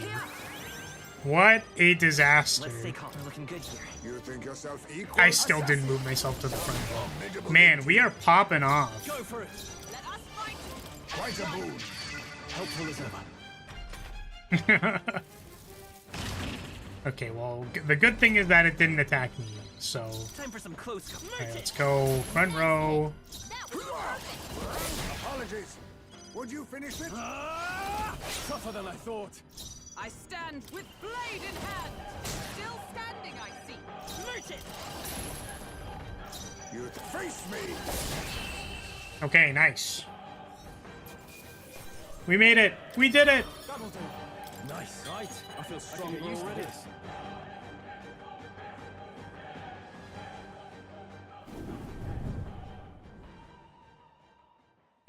What a disaster. Let's stay calm. We're looking good here. You think yourself equal? I still didn't move myself to the front row. Man, we are popping off. Go for it. Let us fight. Quite a boon. Helpful as ever. Okay, well, the good thing is that it didn't attack me, so... Time for some close combat. Okay, let's go front row. That was perfect. Apologies. Would you finish it? Tougher than I thought. I stand with blade in hand. Still standing, I see. Merchant! You face me. Okay, nice. We made it! We did it! That'll do. Nice. Right. I feel stronger already.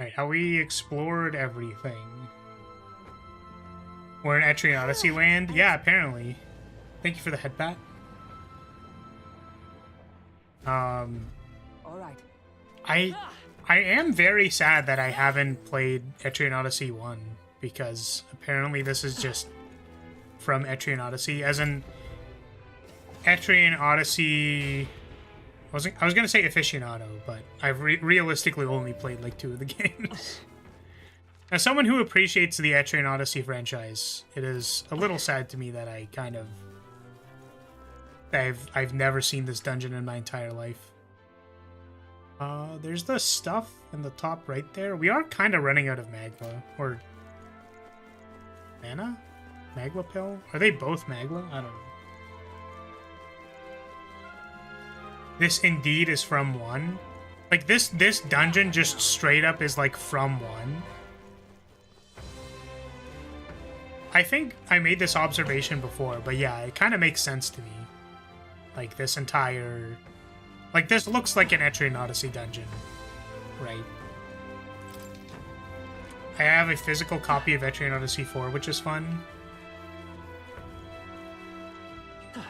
Alright, how we explored everything. We're in Etrian Odyssey land? Yeah, apparently. Thank you for the headbat. All right. I am very sad that I haven't played Etrian Odyssey 1, because apparently this is just from Etrian Odyssey, as in Etrian Odyssey... I was gonna say aficionado, but I've realistically only played like 2 of the games. As someone who appreciates the Etrian Odyssey franchise, it is a little sad to me that I kind of... I've never seen this dungeon in my entire life. There's the stuff in the top right there. We are kind of running out of magma. Or... mana? Magma pill? Are they both magma? I don't know. This indeed is from 1. Like, this dungeon just straight up is, like, from 1. I think I made this observation before, but yeah, it kind of makes sense to me. Like, this entire... Like, this looks like an Etrian Odyssey dungeon, right? I have a physical copy of Etrian Odyssey 4, which is fun.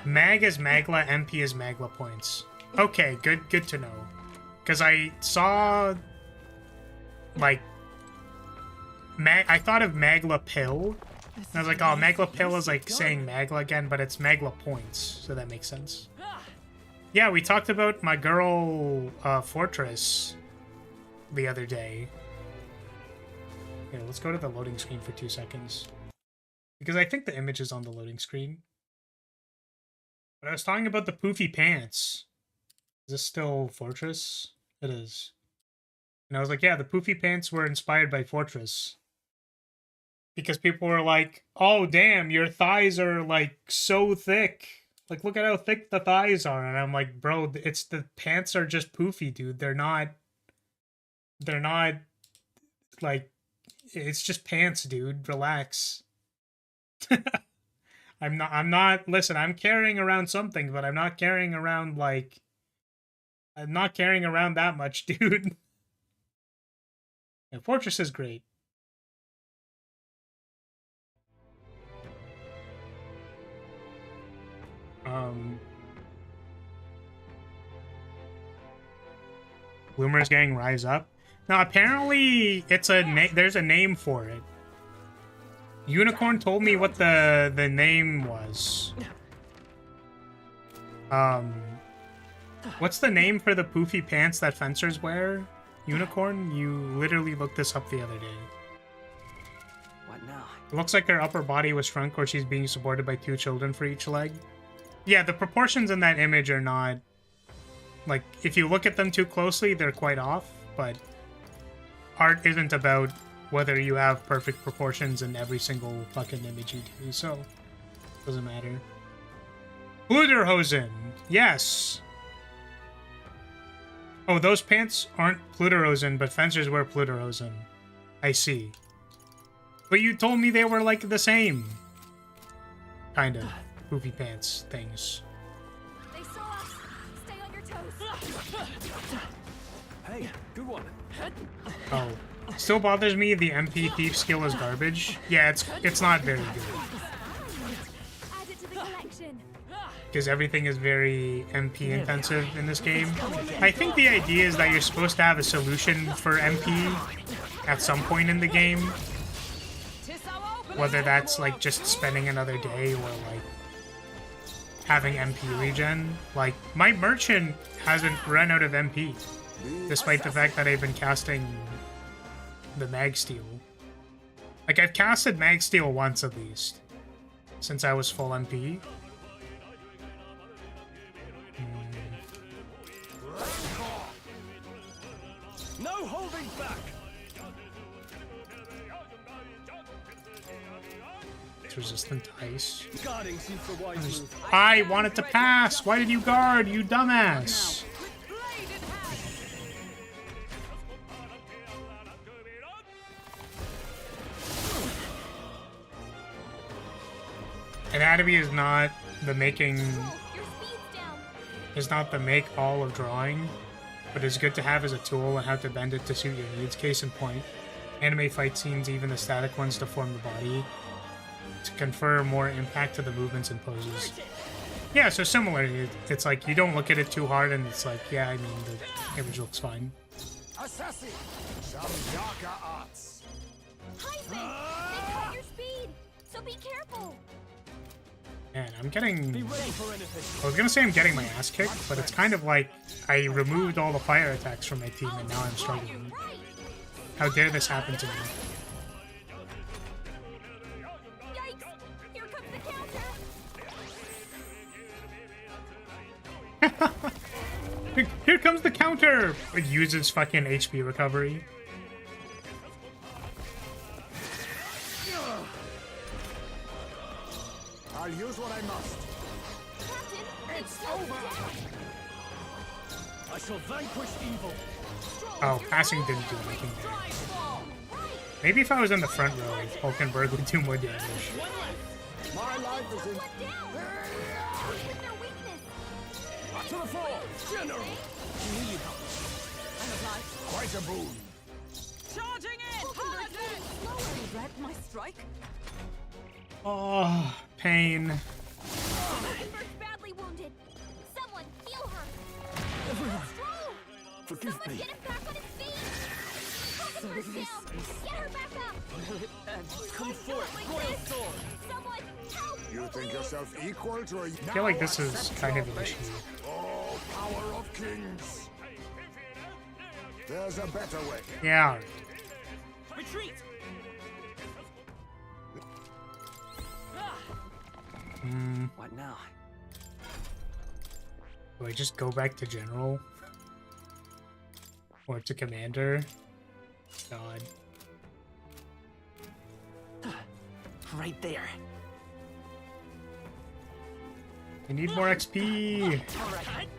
Mag is Magla, MP is Magla points. Okay, good to know. Because I saw, like, I thought of Magla Pill, and I was like, oh, Magla Pill is like saying Magla again, but it's Magla points, so that makes sense. Yeah, we talked about my girl Fortress the other day. Here, let's go to the loading screen for 2 seconds. Because I think the image is on the loading screen. But I was talking about the poofy pants. Is this still Fortress? It is. And I was like, yeah, the poofy pants were inspired by Fortress. Because people were like, oh, damn, your thighs are, like, so thick. Like, look at how thick the thighs are. And I'm like, bro, it's the pants are just poofy, dude. They're not, like, it's just pants, dude. Relax. I'm not, listen, I'm carrying around something, but I'm not carrying around, like, I'm not carrying around that much, dude. Yeah, Fortress is great. Bloomer's Gang Rise Up. Now, apparently, it's there's a name for it. Unicorn told me what the name was. What's the name for the poofy pants that fencers wear? Unicorn? You literally looked this up the other day. What now? It looks like her upper body was shrunk or she's being supported by 2 children for each leg. Yeah, the proportions in that image are not... Like, if you look at them too closely, they're quite off, but... art isn't about whether you have perfect proportions in every single fucking image you do, so doesn't matter. Pluderhosen, yes. Oh, those pants aren't Pluderhosen, but fencers wear Pluderhosen. I see. But you told me they were like the same. Kind of poofy pants things. They saw us. Stay on your toes. Hey, good one. Oh. Still bothers me the MP thief skill is garbage. Yeah, it's not very good. Add it to the collection. Because everything is very MP intensive in this game. I think the idea is that you're supposed to have a solution for MP at some point in the game. Whether that's like just spending another day or like having MP regen. Like, my merchant hasn't run out of MP, despite the fact that I've been casting the Magsteel. Like, I've casted Magsteel once at least, since I was full MP. No holding back. It's resistant to ice. Guarding seems the wise move. I wanted to pass! Why did you guard, you dumbass? Anatomy is not the making... Your speed's down. is not the make all of drawing, but is good to have as a tool and how to bend it to suit your needs. Case in point, anime fight scenes, even the static ones, to form the body, to confer more impact to the movements and poses. Yeah, so similar. It's like you don't look at it too hard and it's like, yeah, I mean, the image looks fine. Assassin! Some darker arts. Heisman! They cut your speed, so be careful. Man, I'm getting... Be ready for anything. I was gonna say I'm getting my ass kicked, but it's kind of like I removed all the fire attacks from my team and now I'm struggling. Right. How dare this happen to me? Yikes! Here comes the counter. Here comes the counter! It uses fucking HP recovery. I'll use what I must. Captain, It's over! I shall vanquish evil. Oh, passing didn't do anything there. Maybe if I was in the front row, Hulkenberg would do more damage. My life is in... What down? We hit their weakness. To the floor, General. Quite a boon. Charging in! Paladin! Regret my strike? Oh, pain. Hulkenberg's badly wounded. Someone heal her. Stroll! Forgive Someone me. get him back on his feet. Hulkenberg's down. Get her back up. Come forth, royal sword. Someone help. You think yourself equal to a... I feel like this is kind of an issue. Oh, power of kings. There's a better way. Yeah. Retreat. What now? Do I just go back to General? Or to Commander? God. Right there. I need more XP!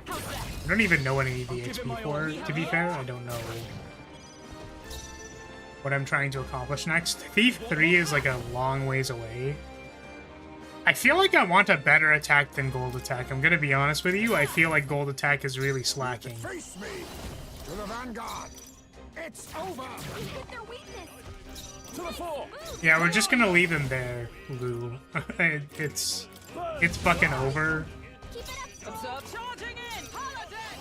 I don't even know what I need the XP for, to be fair. I don't know what I'm trying to accomplish next. Thief 3 is like a long ways away. I feel like I want a better attack than gold attack. I'm gonna be honest with you. I feel like gold attack is really slacking. Face me! To the vanguard! It's over! We hit their weakness. To the floor. Yeah, we're just gonna leave him there, Lou. It's fucking over. Keep it up, Stroll. Observe charging in! Paladin!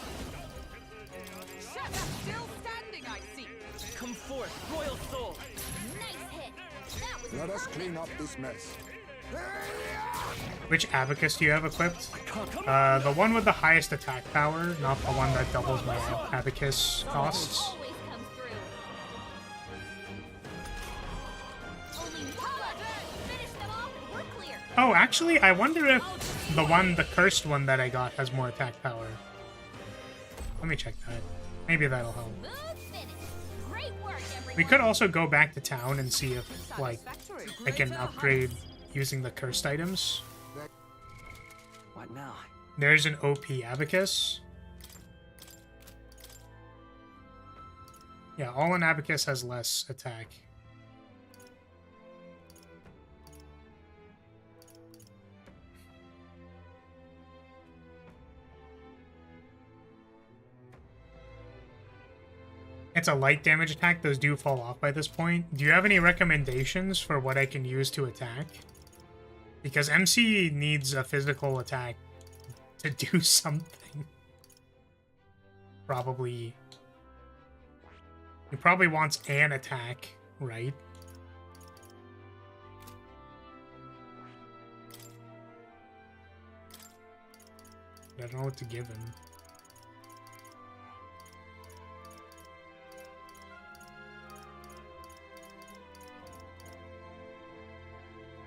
Shut up! Still standing, I see. Come forth, royal sword. Nice hit. That was Let us perfect. clean up this mess. Which abacus do you have equipped? The one with the highest attack power, not the one that doubles my abacus costs. Always comes through. Only Paladin. Finish them off and we're clear. Oh, actually, I wonder if the cursed one that I got has more attack power. Let me check that. Maybe that'll help. Smooth finish. Great work, everyone. We could also go back to town and see if, like, I can upgrade using the cursed items. What now? There's an OP Abacus. Yeah, all-in Abacus has less attack. It's a light damage attack. Those do fall off by this point. Do you have any recommendations for what I can use to attack? Because MC needs a physical attack to do something. Probably. He probably wants an attack, right? I don't know what to give him.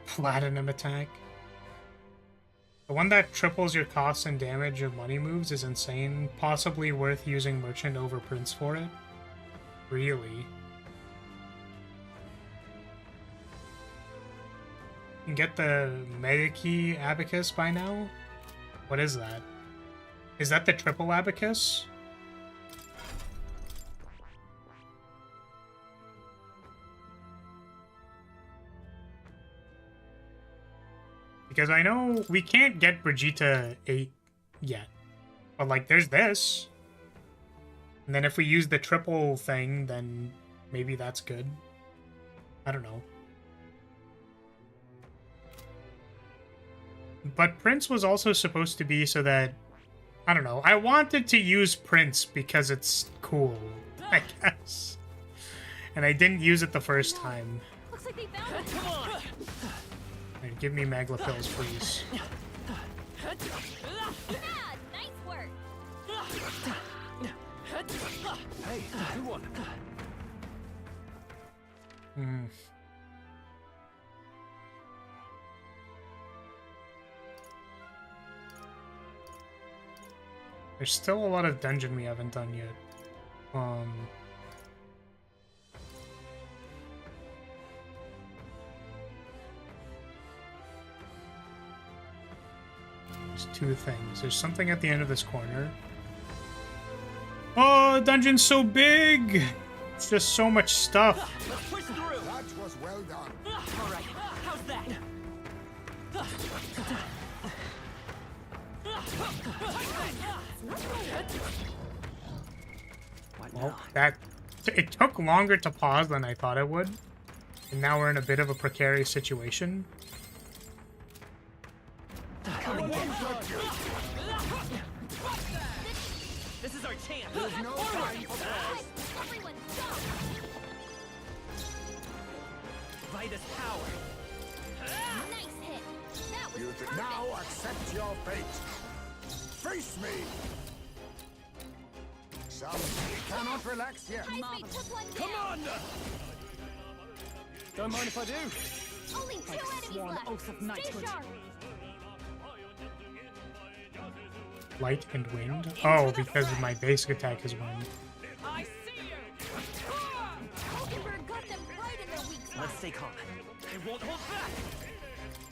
Platinum attack. The one that triples your costs and damage of money moves is insane. Possibly worth using Merchant over Prince for it. Really? You can get the Mega Key Abacus by now? What is that? Is that the triple Abacus? Because I know we can't get Brigitte 8 yet. But, like, there's this. And then if we use the triple thing, then maybe that's good. I don't know. But Prince was also supposed to be so that... I don't know. I wanted to use Prince because it's cool, I guess. And I didn't use it the first time. Looks like they found it. Come on! Right, give me Magla pills, please. Yeah, nice work. Hey, do one. Hmm. There's still a lot of dungeon we haven't done yet. There's two things. There's something at the end of this corner. Oh, the dungeon's so big! It's just so much stuff. Let's push through. That was well done. All right, how's that? What Well, now? that... It took longer to pause than I thought it would. And now we're in a bit of a precarious situation. Come and get This is our chance. There's no time for pause. Everyone stop. Vitus power. Nice hit. That was You perfect. now accept your fate. Face me. Some cannot relax yet. Ice Mate took one Come down. on! Don't mind if I do. Only two enemies sworn left. oath of Stay knighthood. sharp. Light and wind? Oh, because my basic attack is wind. I see you. Hulkenberg got them right in their weak spot. Let's stay calm. I won't hold back.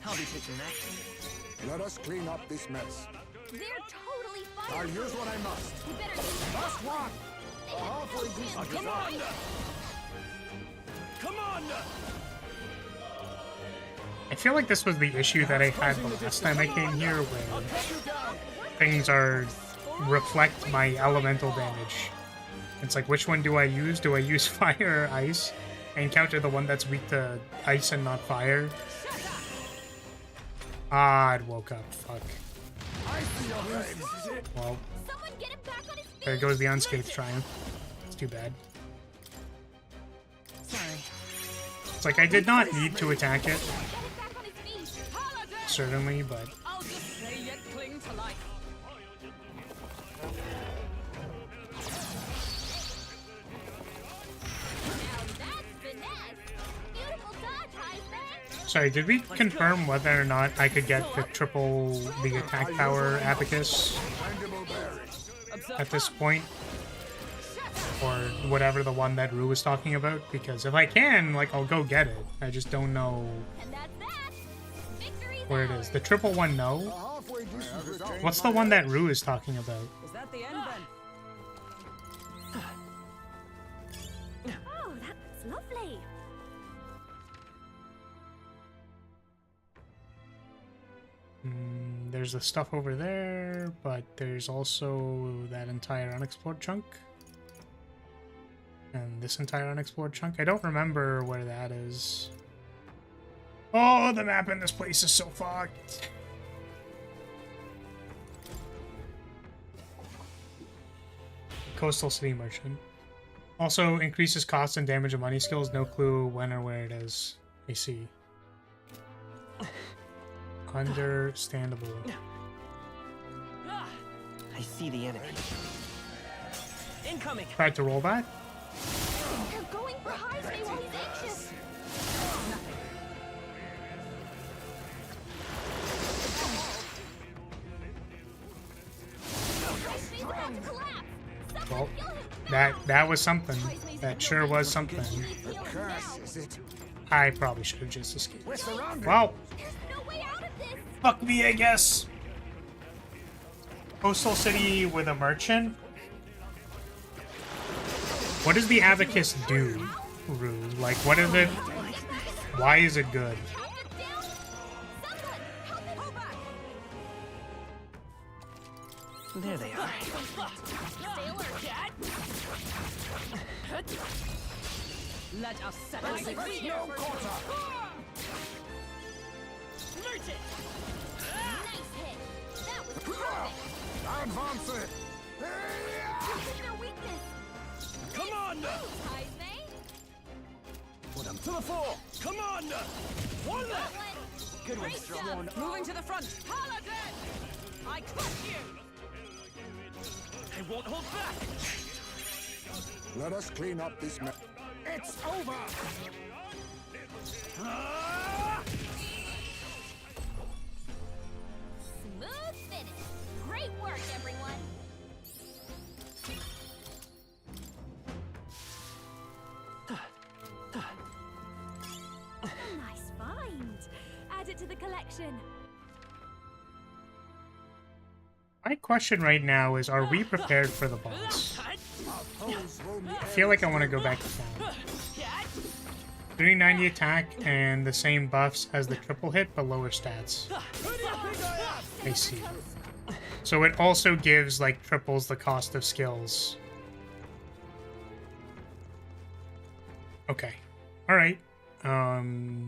I'll be taking that. Let us clean up this mess. They're totally I'll fine. use what I must. You better use Last one. They have Halfway no decent chance. Come on! Come on! I feel like this was the issue that I had the last time I came here, where things are reflect my elemental damage. It's like, which one do I use? Do I use fire or ice? I encounter the one that's weak to ice and not fire. Ah, it woke up. Fuck. Well, Someone get him back on his feet. there goes the unscathed triumph. It's too bad. Sorry. It's like, I did not need to attack it, Get him back on his feet. Paladin! certainly, but I'll just say yet cling to life. Now that's finesse. Beautiful dodge, Heisman. sorry, did we confirm whether or not I could get the the attack power Abacus Mandible berry. at this point? or whatever the one that Rue was talking about, because if I can, like, I'll go get it. I just don't know And that's that. Victory's where it is. The triple one, no. Halfway decent result. What's the one that Rue is talking about? Is that the end then? Oh, that's lovely. There's the stuff over there, but there's also that entire unexplored chunk. And this entire unexplored chunk. I don't remember where that is. Oh, the map in this place is so fucked. Coastal City Merchant. Also increases cost and damage of money skills. No clue when or where it is. I see. Understandable. I see the enemy. Incoming. Tried to roll that. They're going for Heisme while he's anxious. Heisme's about to collapse. Well, Someone kill him. that was something. That sure was something. Heal him now. Curse, is it? I probably should have just escaped. We're surrounded. Well, There's no way out of this. fuck me, I guess. Coastal City with a merchant. What does the Abacus do, Rue? Like, what is it? Why is it good? Count it down. Someone help him. Hold back. There they are. Stay alert. Let us settle this. No quarter. Merchant. Nice hit. That was perfect. Advance it. You hit their weakness. Come on! Heisme. Put them to the fore! Come on! One left! Good one, Great strong job. one. Moving to the front. Paladin! I crush you! I won't hold back! Let us clean up this mess. It's over. Smooth finish. Great work, everyone. Nice find. Add it to the collection. My question right now is, are we prepared for the boss? I feel like I want to go back to town. 390 attack and the same buffs as the triple hit, but lower stats. I see. So it also gives, like, triples the cost of skills. Okay. Alright. There's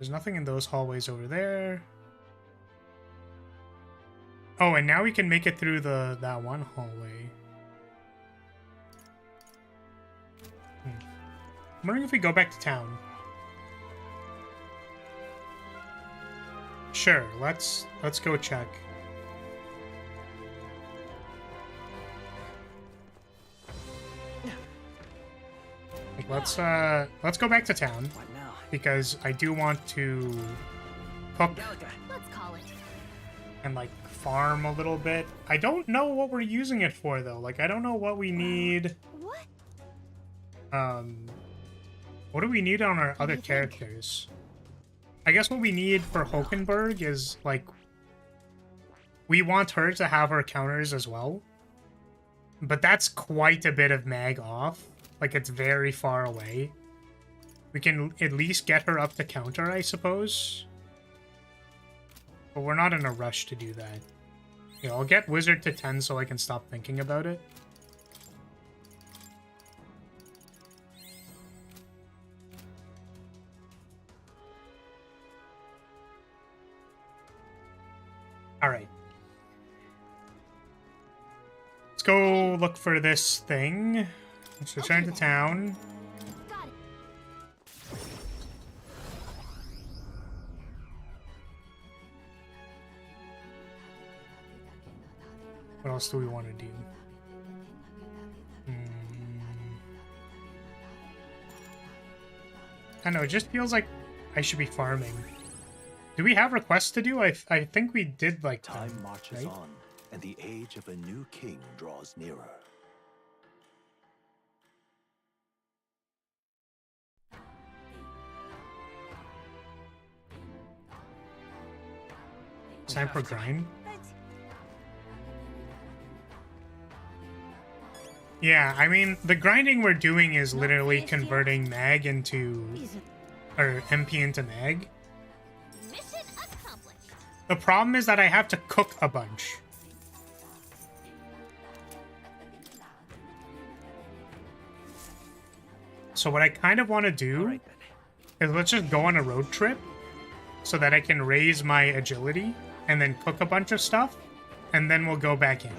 nothing in those hallways over there. Oh, and now we can make it through that one hallway. I'm wondering if we go back to town. Sure, let's go check. Like, let's go back to town What now? because I do want to cook Galaga. Let's call it. and, like, farm a little bit. I don't know what we're using it for, though. Like, I don't know what we need. What? What do we need on our other characters? I guess what we need for Hokenberg is, like, we want her to have her counters as well. But that's quite a bit of mag off. Like, it's very far away. We can at least get her up to counter, I suppose. But we're not in a rush to do that. Yeah, I'll get Wizard to 10 so I can stop thinking about it. Alright. Let's go look for this thing. Let's return to town. Got it. What else do we want to do? I don't know, it just feels like I should be farming. Do we have requests to do? I think we did, like, Time them, marches right? on, and the age of a new king draws nearer. Time for grind? Yeah, I mean, the grinding we're doing is literally converting mag into... or MP into mag. Mission accomplished. The problem is that I have to cook a bunch. So what I kind of want to do is let's just go on a road trip so that I can raise my agility and then cook a bunch of stuff, and then we'll go back in.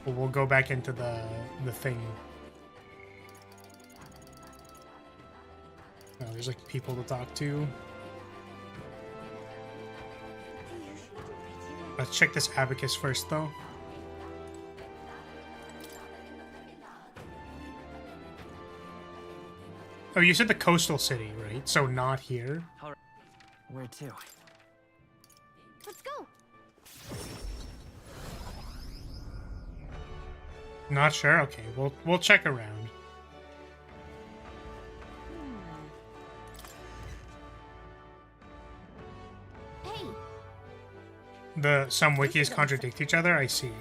We'll go back into the thing. Oh, there's like people to talk to. Let's check this abacus first, though. Oh, you said the coastal city, right? So not here. Where to? Let's go. Not sure. Okay, we'll check around. Hey. Some wikis contradict each other. I see.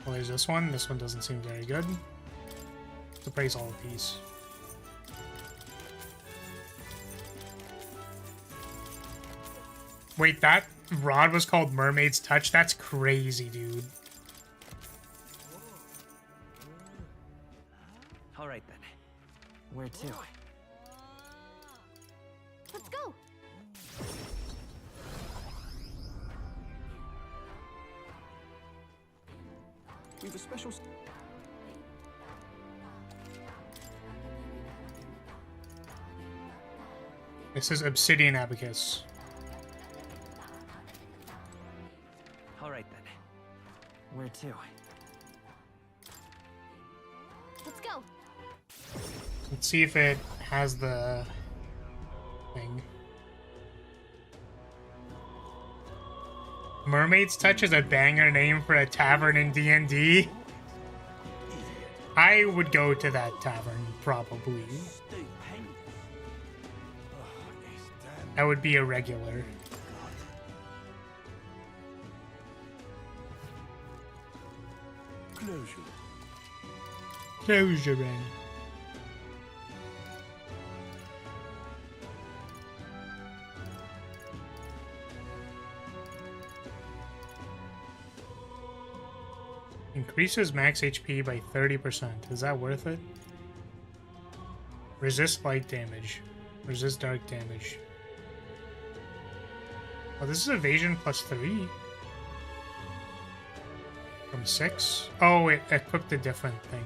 Well, there's this one. This one doesn't seem very good. To praise all of these. Wait, that rod was called Mermaid's Touch? That's crazy, dude. All right then. Where to? Let's go. We've a special... This is Obsidian Abacus. All right then. Where to? Let's go. Let's see if it has the thing. Mermaid's Touch is a banger name for a tavern in D&D. I would go to that tavern, probably. I would be a regular. Closure, man. Increases max HP by 30%. Is that worth it? Resist light damage. Resist dark damage. Oh, this is evasion plus 3. From 6? Oh, it equipped a different thing.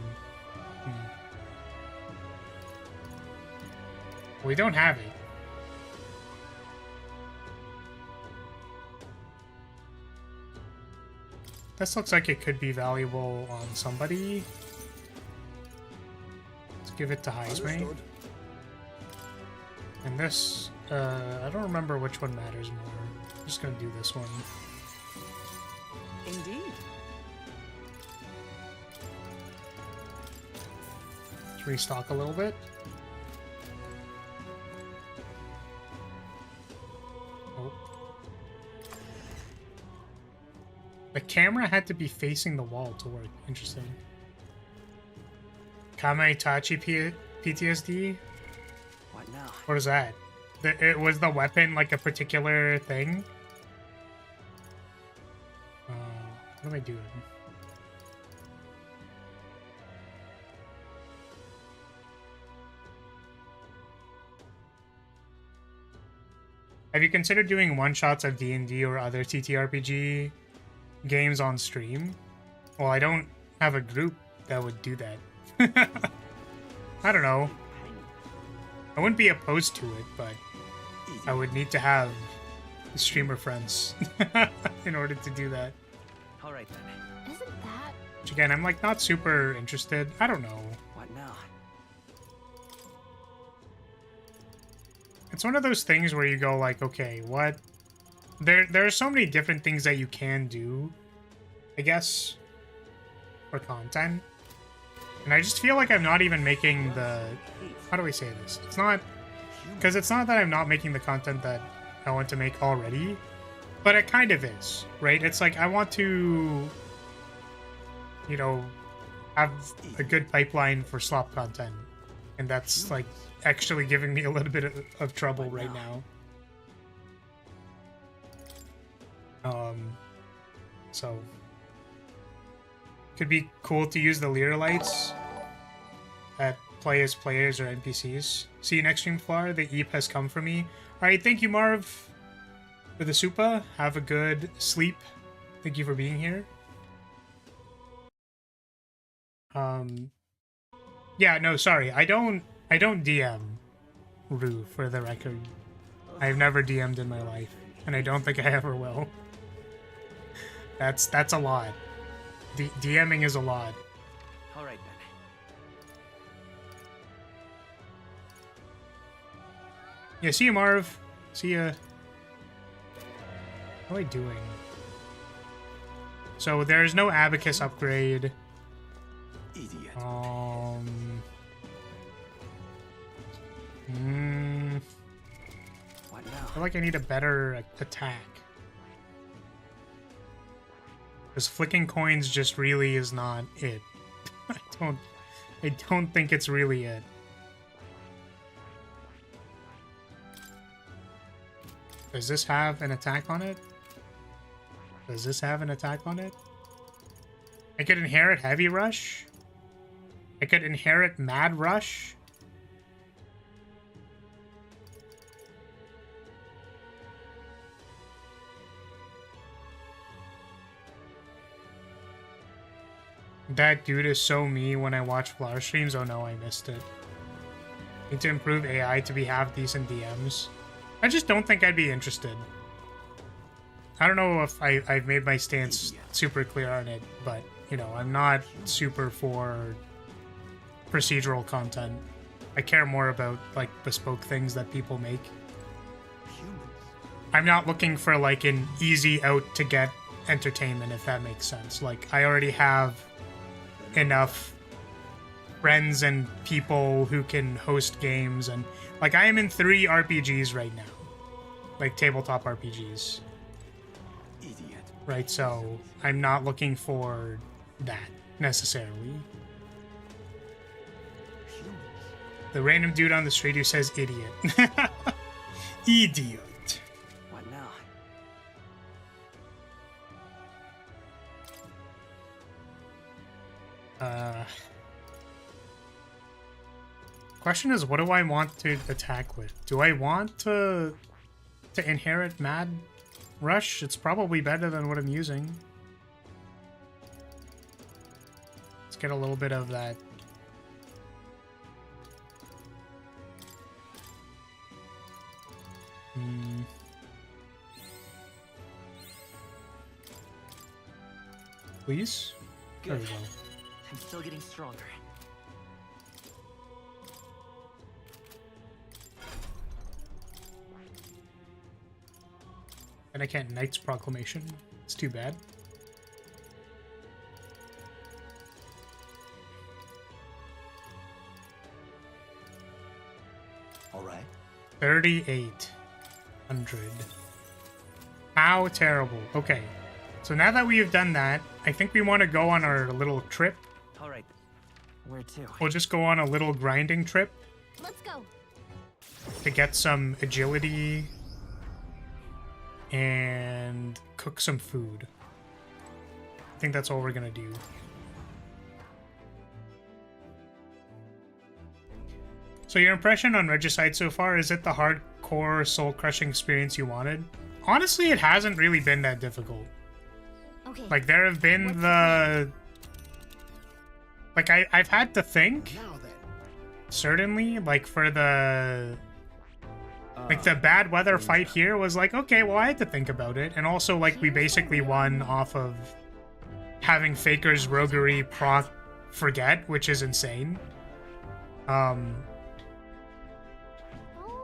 We don't have it. This looks like it could be valuable on somebody. Let's give it to Heisman. And this, I don't remember which one matters more. I'm just gonna do this one. Indeed. Let's restock a little bit. Oh. The camera had to be facing the wall to work. Interesting. Kamaitachi PTSD? What now? What is that? Was the weapon like a particular thing? What am I doing? Have you considered doing one-shots of D&D or other TTRPG games on stream? Well, I don't have a group that would do that. I don't know. I wouldn't be opposed to it, but I would need to have streamer friends in order to do that. All right then. Isn't that? Which again, I'm like not super interested. I don't know. What now? it's one of those things where you go like, okay, what? There are so many different things that you can do, I guess, for content. And I just feel like I'm not even making the... How do I say this? It's not... Because it's not that I'm not making the content that I want to make already, but it kind of is, right? It's like I want to, you know, have a good pipeline for slop content. And that's, like, actually giving me a little bit of trouble right now. So... Could be cool to use the Lyrilytes that play as players or NPCs. See you next stream, Flar. The Eep has come for me. Alright, thank you, Marv, for the supa. Have a good sleep. Thank you for being here. Yeah, no, sorry. I don't DM Rue, for the record. I've never DM'd in my life, and I don't think I ever will. That's a lot. DMing is a lot. All right then. Yeah, see you, Marv. See ya. What am I doing? So there's no abacus upgrade. Idiot. What now? I feel like I need a better attack. Because flicking coins just really is not it. I don't think it's really it. Does this have an attack on it? Does this have an attack on it? I could inherit Heavy Rush. I could inherit Mad Rush. That dude is so me when I watch Flower streams. Oh no, I missed it. Need to improve AI to be half decent DMs. I just don't think I'd be interested. I don't know if I've made my stance super clear on it, but, you know, I'm not super for procedural content. I care more about, like, bespoke things that people make. I'm not looking for, like, an easy out to get entertainment, if that makes sense. Like, I already have enough friends and people who can host games, and like I am in 3 RPGs right now, like tabletop RPGs. Idiot. Right, so I'm not looking for that necessarily. The random dude on the street who says idiot. Idiot. What now? Question is, what do I want to attack with? Do I want to inherit Mad Rush? It's probably better than what I'm using. Let's get a little bit of that. Please? There we go. I'm still getting stronger. And I can't Knight's Proclamation. It's too bad. All right. 3,800. How terrible. Okay. So now that we have done that, I think we want to go on our little trip. All right. Where to? We'll just go on a little grinding trip Let's go. to get some agility and cook some food. I think that's all we're gonna do. So your impression on Regicide so far, is it the hardcore soul-crushing experience you wanted? Honestly, it hasn't really been that difficult. Okay. Like, there have been the... Like, I've had to think, Now then. certainly, like, for the... Like, the bad weather fight here was like, okay, well, I had to think about it. And also, like, we basically won off of having Faker's roguery proc forget, which is insane. All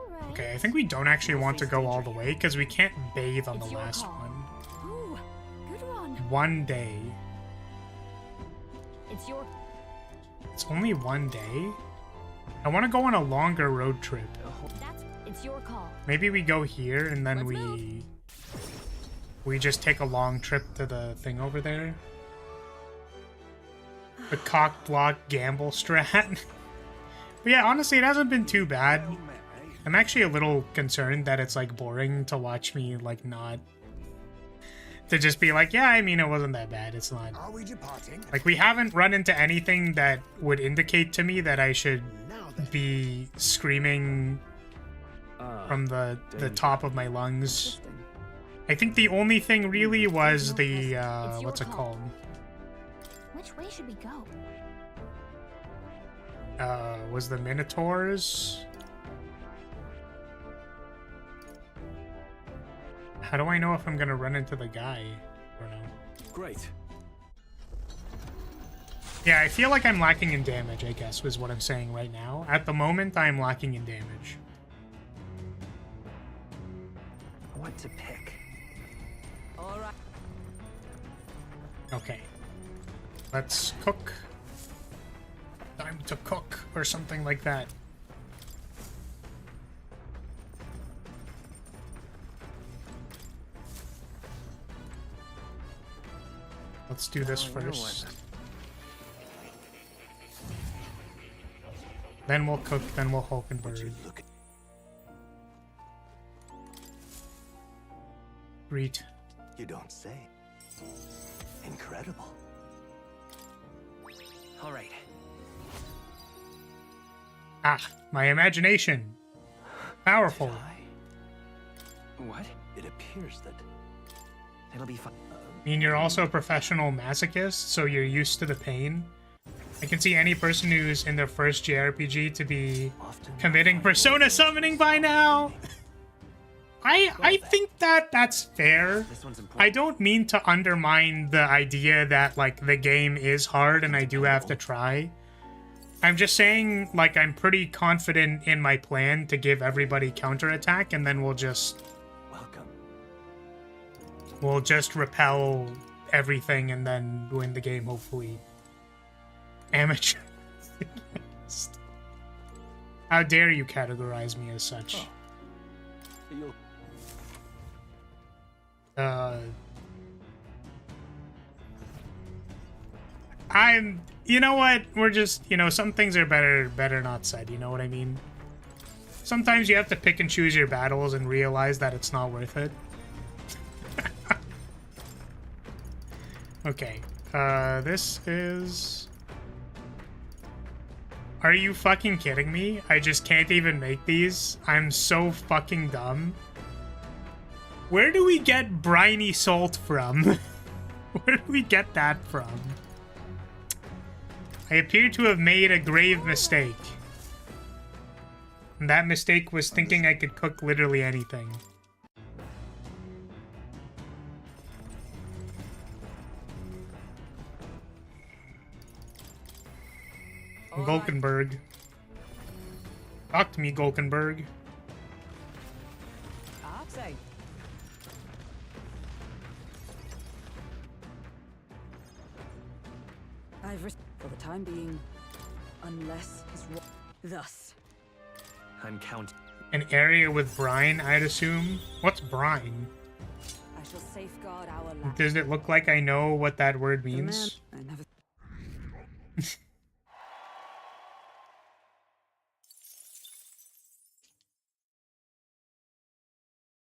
right. Okay, I think we don't actually want to go all the way because we can't bathe on the last one. Ooh, good one. One day. It's your. It's only one day? I want to go on a longer road trip. It's your call. Maybe we go here and then Let's we just take a long trip to the thing over there. The cock block gamble strat. But yeah, honestly, it hasn't been too bad. I'm actually a little concerned that it's like boring to watch me like not to just be like, yeah, I mean, it wasn't that bad. It's not. Are we departing? Like, we haven't run into anything that would indicate to me that I should be screaming from the top of my lungs. I think the only thing really was the, what's it called? Which way should we go? Was the Minotaurs? How do I know if I'm gonna run into the guy or no? Great. Yeah, I feel like I'm lacking in damage, I guess, was what I'm saying right now. At the moment, I'm lacking in damage. What to pick? All right. Okay. Let's cook. Time to cook, or something like that. Let's do this first. Then we'll cook, then we'll Hulkenberg. Greet. You don't say. Incredible. All right. Ah, my imagination. Powerful. What? It appears that It'll be fun. I mean, you're also a professional masochist, so you're used to the pain. I can see any person who's in their first JRPG to be committing persona summoning by now. I think that's fair. This one's important. I don't mean to undermine the idea that, like, the game is hard and I do have to try. I'm just saying, like, I'm pretty confident in my plan to give everybody counterattack, and then we'll just repel everything and then win the game, hopefully. Amateur. How dare you categorize me as such? You know what? We're just, you know, some things are better not said, you know what I mean? Sometimes you have to pick and choose your battles and realize that it's not worth it. Okay. This is... Are you fucking kidding me? I just can't even make these. I'm so fucking dumb. Where do we get briny salt from? Where do we get that from? I appear to have made a grave mistake. And that mistake was thinking I could cook literally anything. Golkenberg. Talk to me, Golkenberg. I'd say. For the time being, unless his thus. I'm counting. An area with brine, I'd assume. What's brine? I shall safeguard our land. Does it look like I know what that word means? I never.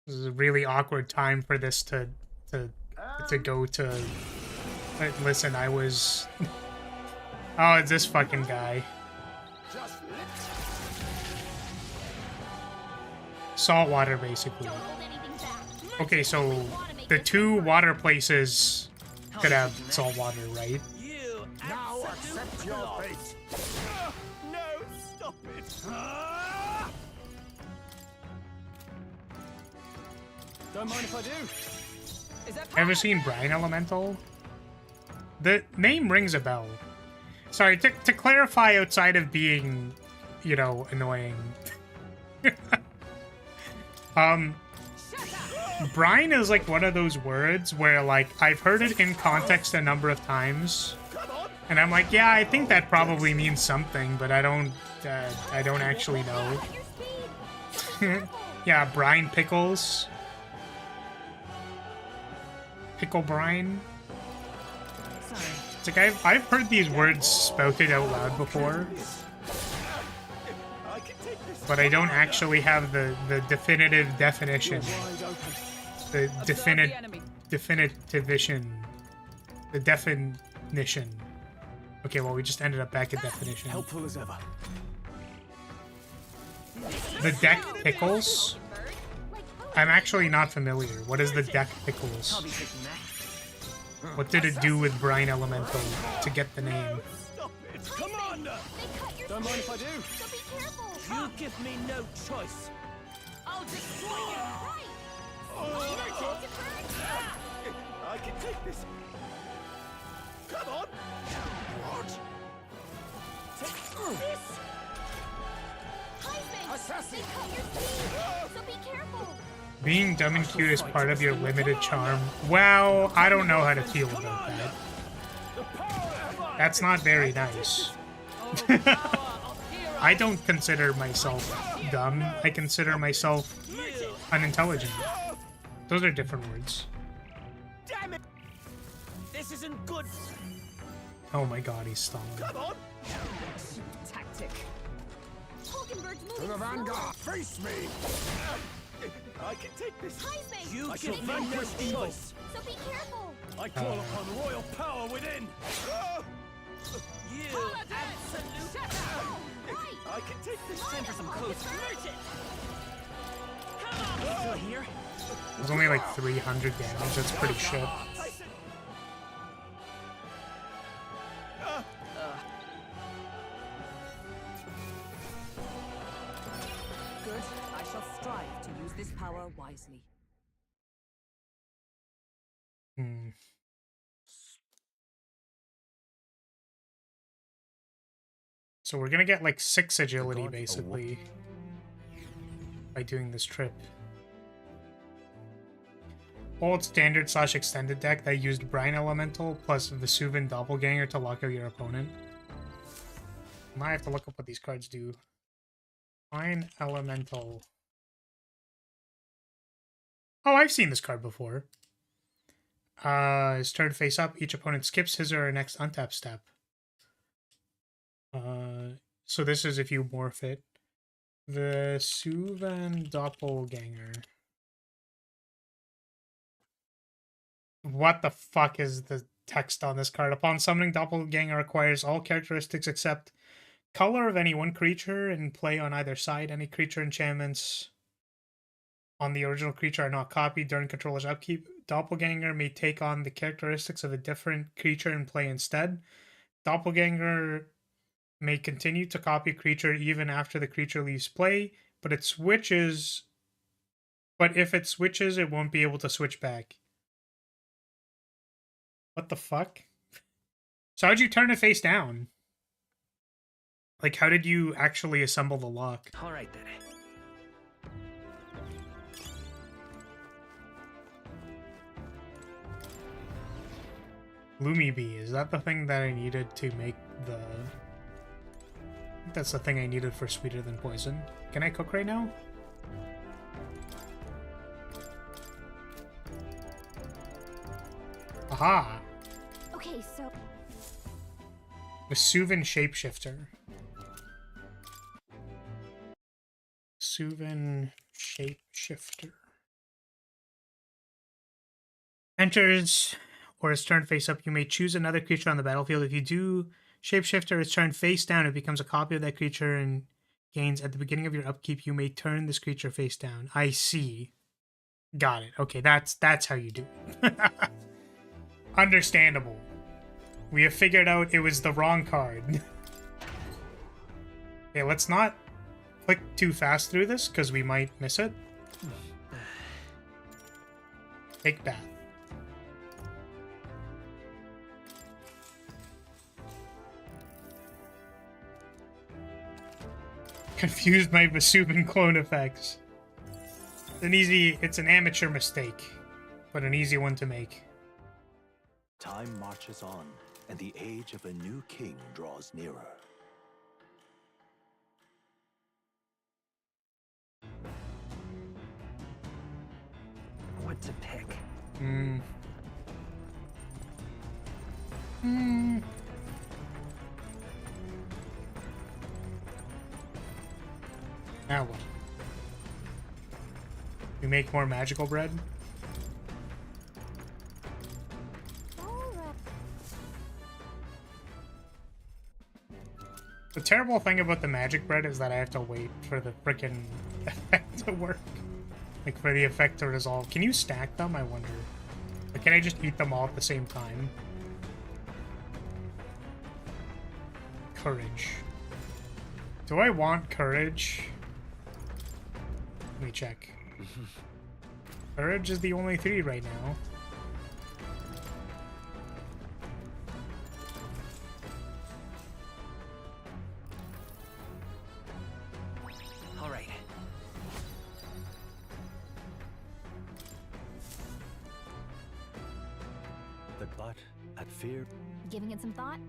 This is a really awkward time for this to go to. Listen, I was. Oh, it's this fucking guy. Saltwater, basically. Okay, so the two water places could have salt water, right? Now accept your fate. No, stop it. Don't mind if I do. Is that Ever seen Brine Elemental? The name rings a bell. Sorry, to clarify, outside of being, you know, annoying. Brine is like one of those words where like I've heard it in context a number of times, and I'm like, yeah, I think that probably means something, but I don't actually know. Yeah, brine pickles, pickle brine. It's like I've heard these words spoken out loud before, but I don't actually have the definitive definition. The definition. The definition. Okay, well, we just ended up back at definition. Helpful as ever. The deck pickles? I'm actually not familiar. What is the deck pickles? What did it do with Brine Elemental to get the name? Stop it! Commander! Don't mind if I do. So be careful. You give me no choice. I'll destroy you. Right. I can take this. Come on! What? Take this! Heisman, they cut your speed. So be careful. Being dumb and cute is part of your limited charm. Well, I don't know how to feel about that. That's not very nice. I don't consider myself dumb. I consider myself unintelligent. Those are different words. Damn it! This isn't good. Oh my god, he's stalling. Come on! Tactic. Hulkenberg's To moving the slower. vanguard! Face me! I can take this. Heisman, You they shall cut vanquish your speed. evil. So be careful. I call upon royal power within. You absolute. Right. I can take this. Time for some close. Still here? It was only like 300 damage. That's pretty shit. Good. I shall strive to use this power wisely. Hmm. So we're gonna get like 6 agility basically by doing this trip. Old standard / extended deck that used Brine Elemental plus Vesuvian Doppelganger to lock out your opponent. I might have to look up what these cards do. Brine Elemental. Oh, I've seen this card before. His turn face up, each opponent skips his or her next untap step. So this is if you morph it. Vesuvian Doppelganger. What the fuck is the text on this card? Upon summoning, Doppelganger acquires all characteristics except color of any one creature in play on either side. Any creature enchantments on the original creature are not copied during controller's upkeep. Doppelganger may take on the characteristics of a different creature in play instead. Doppelganger may continue to copy a creature even after the creature leaves play, but if it switches, it won't be able to switch back. What the fuck? So how'd you turn it face down? Like, how did you actually assemble the lock? All right then. Lumi Bee, is that the thing that I needed to make the... I think that's the thing I needed for Sweeter Than Poison. Can I cook right now? Aha! Okay, so Vesuvian Shapeshifter. Vesuvian Shapeshifter. Enters, or its turn face up, you may choose another creature on the battlefield. If you do Shapeshifter, its turn face down, it becomes a copy of that creature and gains at the beginning of your upkeep. You may turn this creature face down. I see. Got it. Okay, that's how you do it. Understandable. We have figured out it was the wrong card. Okay, let's not click too fast through this because we might miss it. Take bath. Confused by Vesuvian clone effects. It's an amateur mistake, but an easy one to make. Time marches on, and the age of a new king draws nearer. What to pick? Now what? We make more magical bread? The terrible thing about the magic bread is that I have to wait for the frickin' effect to work. Like, for the effect to resolve. Can you stack them, I wonder? Or can I just eat them all at the same time? Courage. Do I want courage? Let me check. Courage is the only 3 right now. All right. But at fear. Giving it some thought?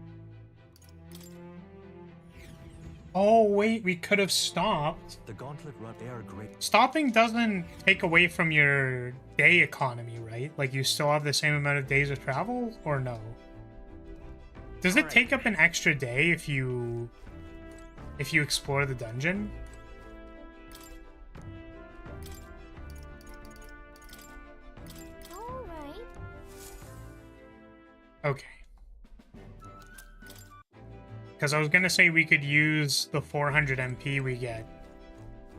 Oh, wait, we could have stopped. The gauntlet run. They are great. Stopping doesn't take away from your day economy, right? Like, you still have the same amount of days of travel, or no? Does it take up an extra day if you explore the dungeon? All right. Okay. Because I was going to say we could use the 400 MP we get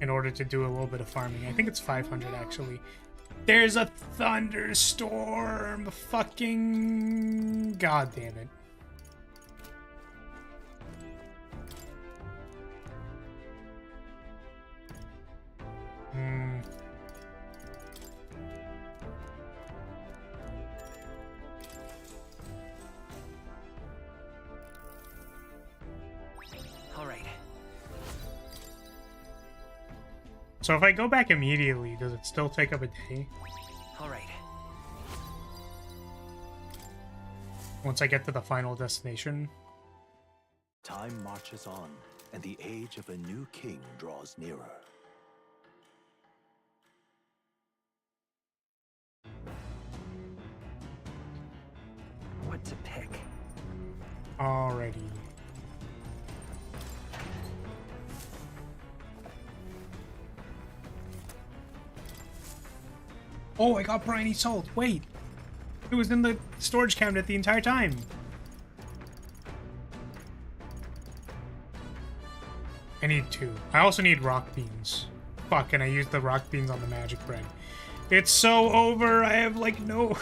in order to do a little bit of farming. I think it's 500, actually. There's a thunderstorm! Fucking... God damn it. All right. So if I go back immediately, does it still take up a day? All right. Once I get to the final destination? Time marches on, and the age of a new king draws nearer. What to pick? Alrighty. Oh, I got briny salt. Wait. It was in the storage cabinet the entire time. I need 2. I also need rock beans. Fuck, and I used the rock beans on the magic bread. It's so over. I have, like, no...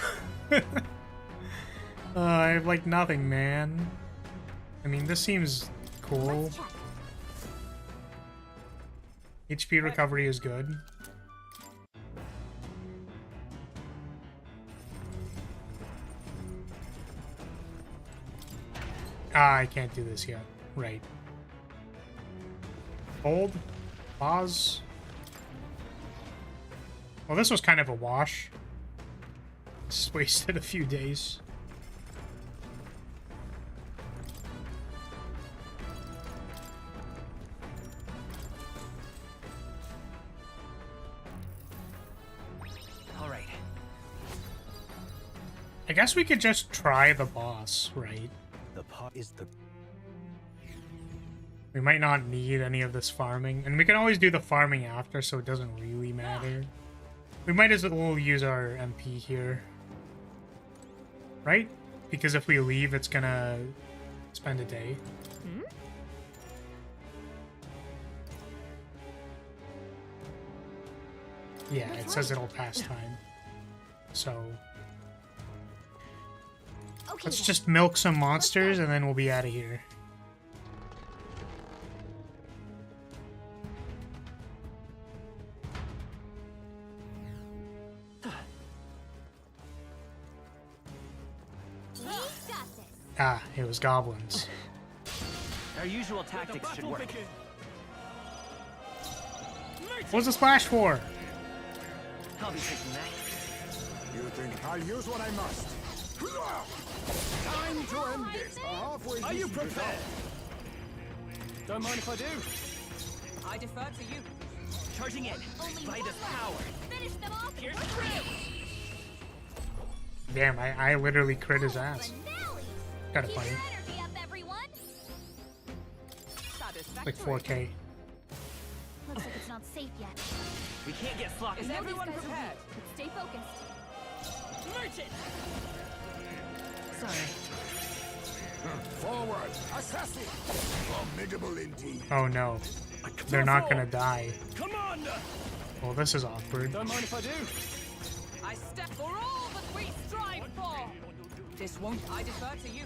I have, like, nothing, man. I mean, this seems cool. HP recovery is good. Ah, I can't do this yet. Right. Hold. Pause. Well, this was kind of a wash. Just wasted a few days. All right. I guess we could just try the boss, right? The pot is the... We might not need any of this farming. And we can always do the farming after, so it doesn't really matter. We might as well use our MP here. Right? Because if we leave, it's gonna spend a day. Yeah, it says it'll pass time. So... Okay, let's then. just milk some monsters and then we'll be out of here. We got this. Ah, it was goblins. Our usual tactics should work. What's the splash for? I'll be taking that. You think I'll use what I must? Time to end this. A halfway Are you decent prepared? Don't mind if I do. I defer to you. Charging in. Only By one the left. power. Finish them off. Here's We're the through. Damn, I literally crit his ass. Finale. Kinda Keep funny. your energy up, everyone. Satisfactory. Like 4K. Looks like it's not safe yet. We can't get sloppy. Is everyone These guys are prepared? weak, but stay focused. Merchant! Sorry. Forward. Assassin. Formidable indeed. Oh no. They're not gonna die. Commander! Well, this is awkward. Don't mind if I do. I step for all that we strive for. This won't. I defer to you.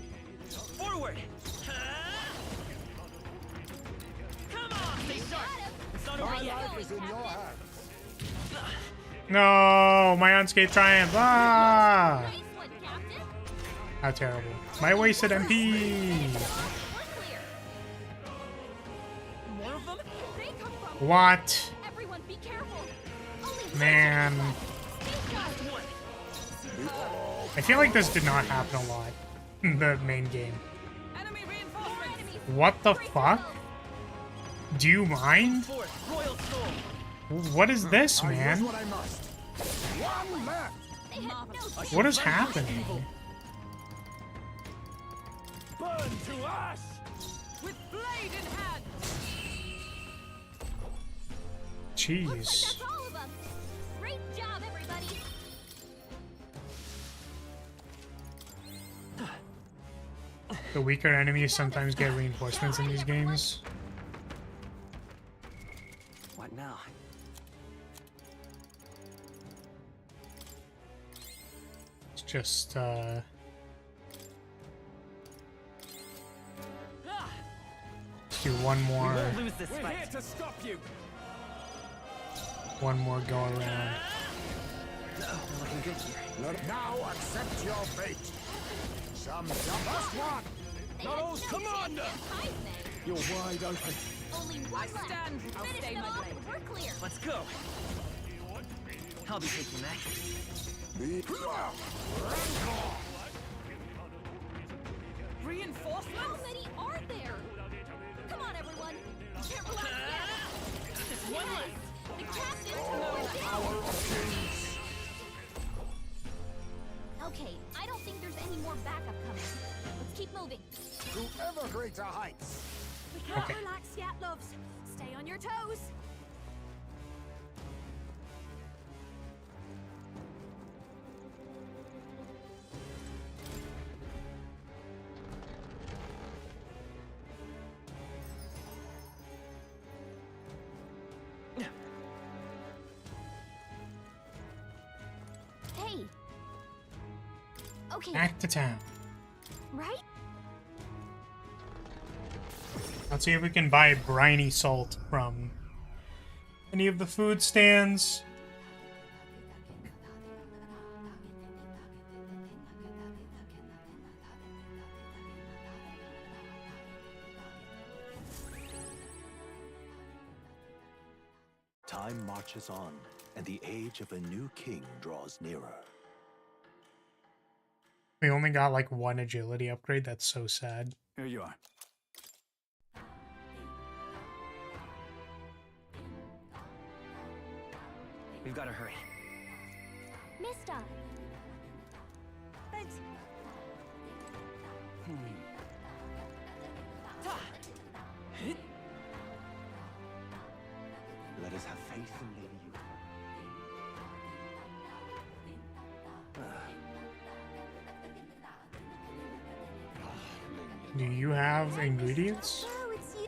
Forward! Come on, stay sharp! It's not over My yet. life is in your hands. No, my unscathed triumph. Ah! Nice one, Captain. How terrible. My wasted MP. We're clear. More of them? Where did they come from? What? Everyone, be careful. Only one Man. Stay sharp. One. I feel like this did not happen a lot in the main game. Enemy reinforcements. Enemies. What the Brace fuck? yourselves. Do you mind? Forth, Royal Soul! What is this, I'll use man? what I must. One left. They had no chance. What is happening? Burn to ash! With blade in hand. Jeez. That's all of them. Great job, everybody. The weaker enemies sometimes get reinforcements in these games. What now? It's just, let's do one We more, won't lose this fight. to stop you. one more go around. Oh, we're looking good here. Now accept your fate. Some first one. They Not had all no commander. chance to hide me. You're wide open. Only I one left. stand. I'll Finish stay them my off. blade. We're clear. Let's go. I'll be taking that. Be Reinforcements. How many are there? Come on, everyone. You can't relax yet. One Yes. left. The captain's going down. Okay, I don't think there's any more backup coming. Let's keep moving. to ever greater heights. We can't Okay. relax yet, loves. Stay on your toes. Hey. Okay, Back to town. right? Let's see if we can buy briny salt from any of the food stands. Time marches on, and the age of a new king draws nearer. We only got like one agility upgrade. That's so sad. Here you are. We've got to hurry. Mister. Thanks. Let us have faith in Lady Yuka. Do you have ingredients? Oh, it's you.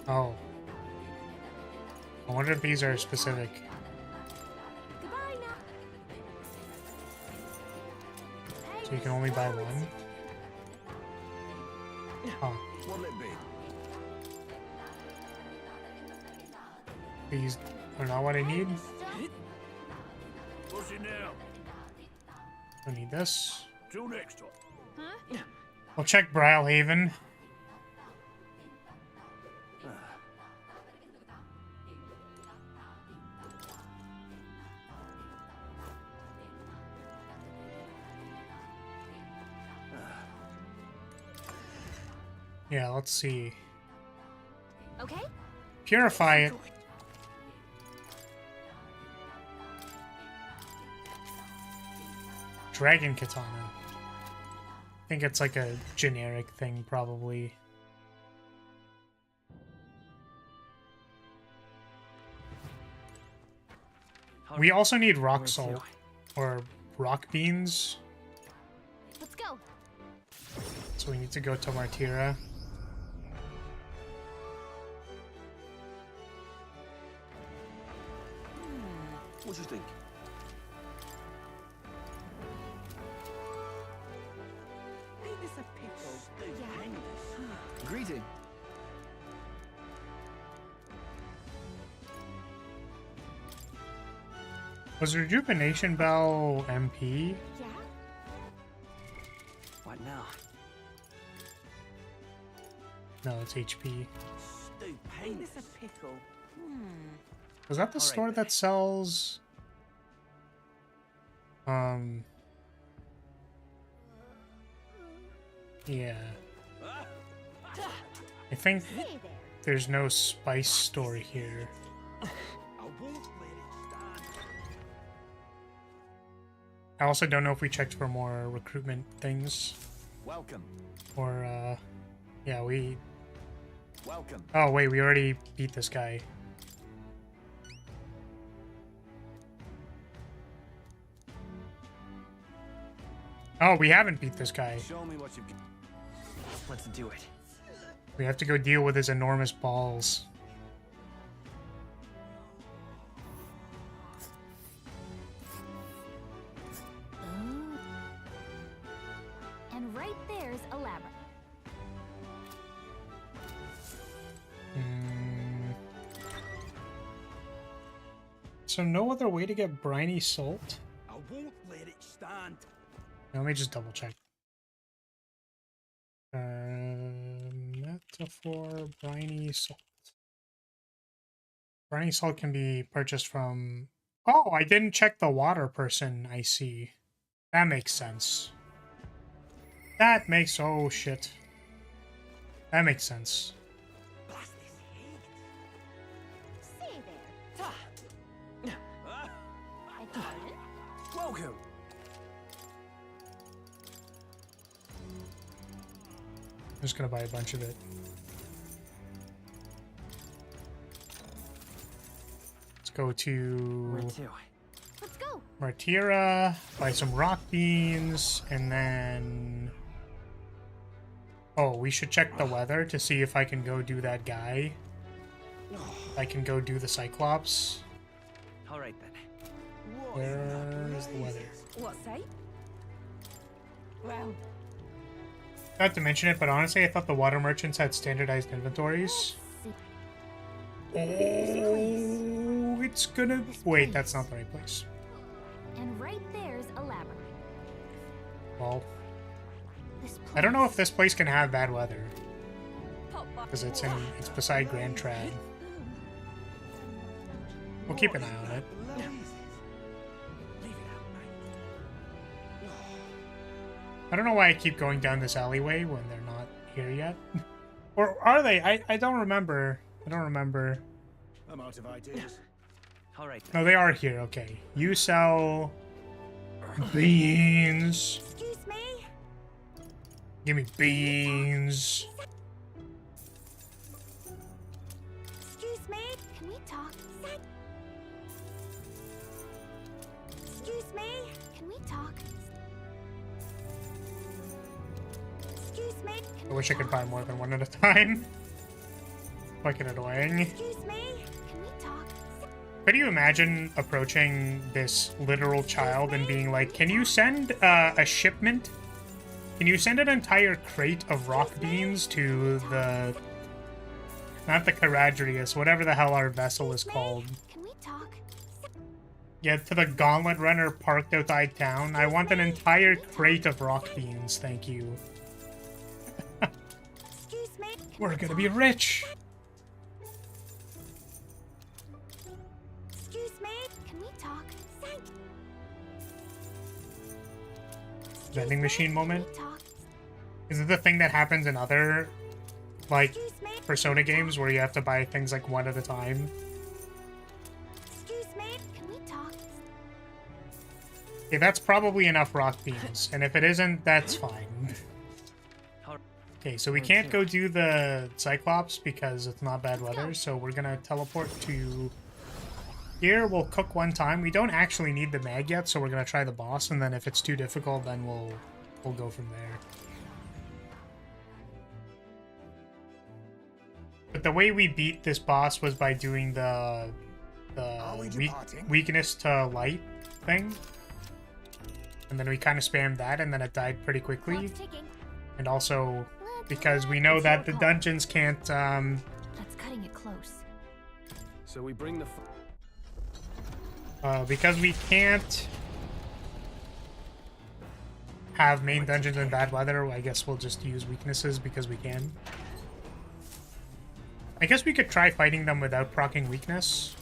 Oh. I wonder if these are specific. Goodbye now. So you can only buy one? Huh. What'll it be? These are not what I need. What's it now? I need this. Till next time. Huh? We'll check Brylehaven. Yeah, let's see. Okay? Purify it. Dragon Katana. I think it's like a generic thing, probably. We also need rock salt. Or rock beans. Let's go. So we need to go to Martira. What do you think? Ain't this a pickle? Yeah. Greeting. Was Rejuvenation Bell MP? Yeah? What now? No, it's HP. Ain't this a pickle? Was that the All right, store then. that sells... Yeah. I think Hey there. there's no spice store here. I won't let it stand. I also don't know if we checked for more recruitment things. Welcome. Or, yeah, we... Welcome. Oh, wait, we already beat this guy. Oh, we haven't beat this guy. Show me what you've got. Let's do it. We have to go deal with his enormous balls. Ooh. And right there's a labyrinth. So no other way to get briny salt? I won't let it stand. Let me just double check. Metaphor briny salt. Briny salt can be purchased from... Oh, I didn't check the water person, I see. That makes sense. That makes... Oh, shit. That makes sense. Blast this heat. Stay there. I got it. Welcome. I'm just gonna buy a bunch of it. Let's go to Where to? Let's go. Martira, buy some rock beans, and then... Oh, we should check the weather to see if I can go do that guy. I can go do the Cyclops. All right then. Where is the weather? What say? Well, Not to mention it, but honestly, I thought the water merchants had standardized inventories. Oh, it's gonna... Wait, that's not the right place. And right there's a labyrinth. Well, This I don't know if place- this place can have bad weather, pop back. because it's beside Grand Trad. We'll keep an eye on it. Leave it out, mate. I don't know why I keep going down this alleyway when they're not here yet. Or are they? I don't remember. I don't remember. I'm out of ideas. All right then. No, they are here. Okay. You sell beans. Excuse me? Give me beans. Excuse me? Can we talk? Excuse me? Can we talk? Excuse me? Can I wish I could buy more than one at a time. Fucking annoying. Excuse me? Can we talk? Could you imagine approaching this literal child and being like, can you send a shipment? Can you send an entire crate of rock beans to the... Not the Caradrius, whatever the hell our vessel is called. Can we talk? Yeah, to the Gauntlet Runner parked outside town. I want an entire crate of rock beans, thank you. We're gonna be rich. Excuse me. Can we talk? Thank. Vending machine moment. Can we talk? Is it the thing that happens in other, like, Excuse me. Persona games where you have to buy things like one at a time? Excuse me. Can we talk? Okay, that's probably enough rock beans, and if it isn't, that's fine. Okay, so we can't go do the Cyclops because it's not bad weather, so we're gonna teleport to here. We'll cook one time. We don't actually need the mag yet, so we're gonna try the boss, and then if it's too difficult, then we'll go from there. But the way we beat this boss was by doing the weakness to light thing. And then we kind of spammed that, and then it died pretty quickly. Clock's ticking. And also, because we know that the dungeons can't, That's cutting it close. So we bring the. because we can't have main dungeons in bad weather, I guess we'll just use weaknesses because we can. I guess we could try fighting them without proccing weakness.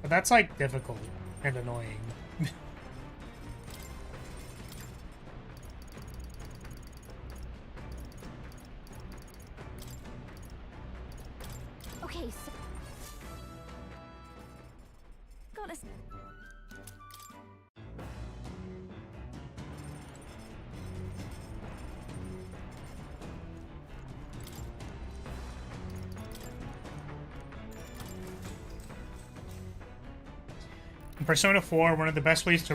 But that's, like, difficult and annoying. Okay, so gotta. In Persona 4, one of the best ways to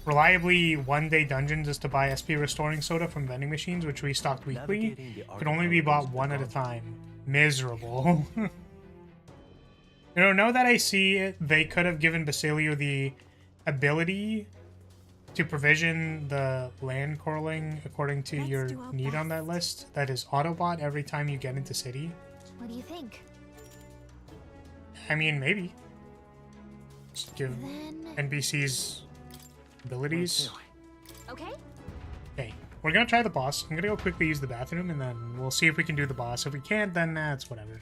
reliably one-day dungeons is to buy SP restoring soda from vending machines, which restocked weekly. Can only be bought one at a time. Miserable. You know, now that I see it, they could have given Basilio the ability to provision the land corralling according to Let's your do our need on that best. list. That is Autobot every time you get into city. What do you think? I mean, maybe. Just give Then. NPCs abilities. Okay. Okay, we're gonna try the boss. I'm gonna go quickly use the bathroom, and then we'll see if we can do the boss. If we can't, then it's whatever.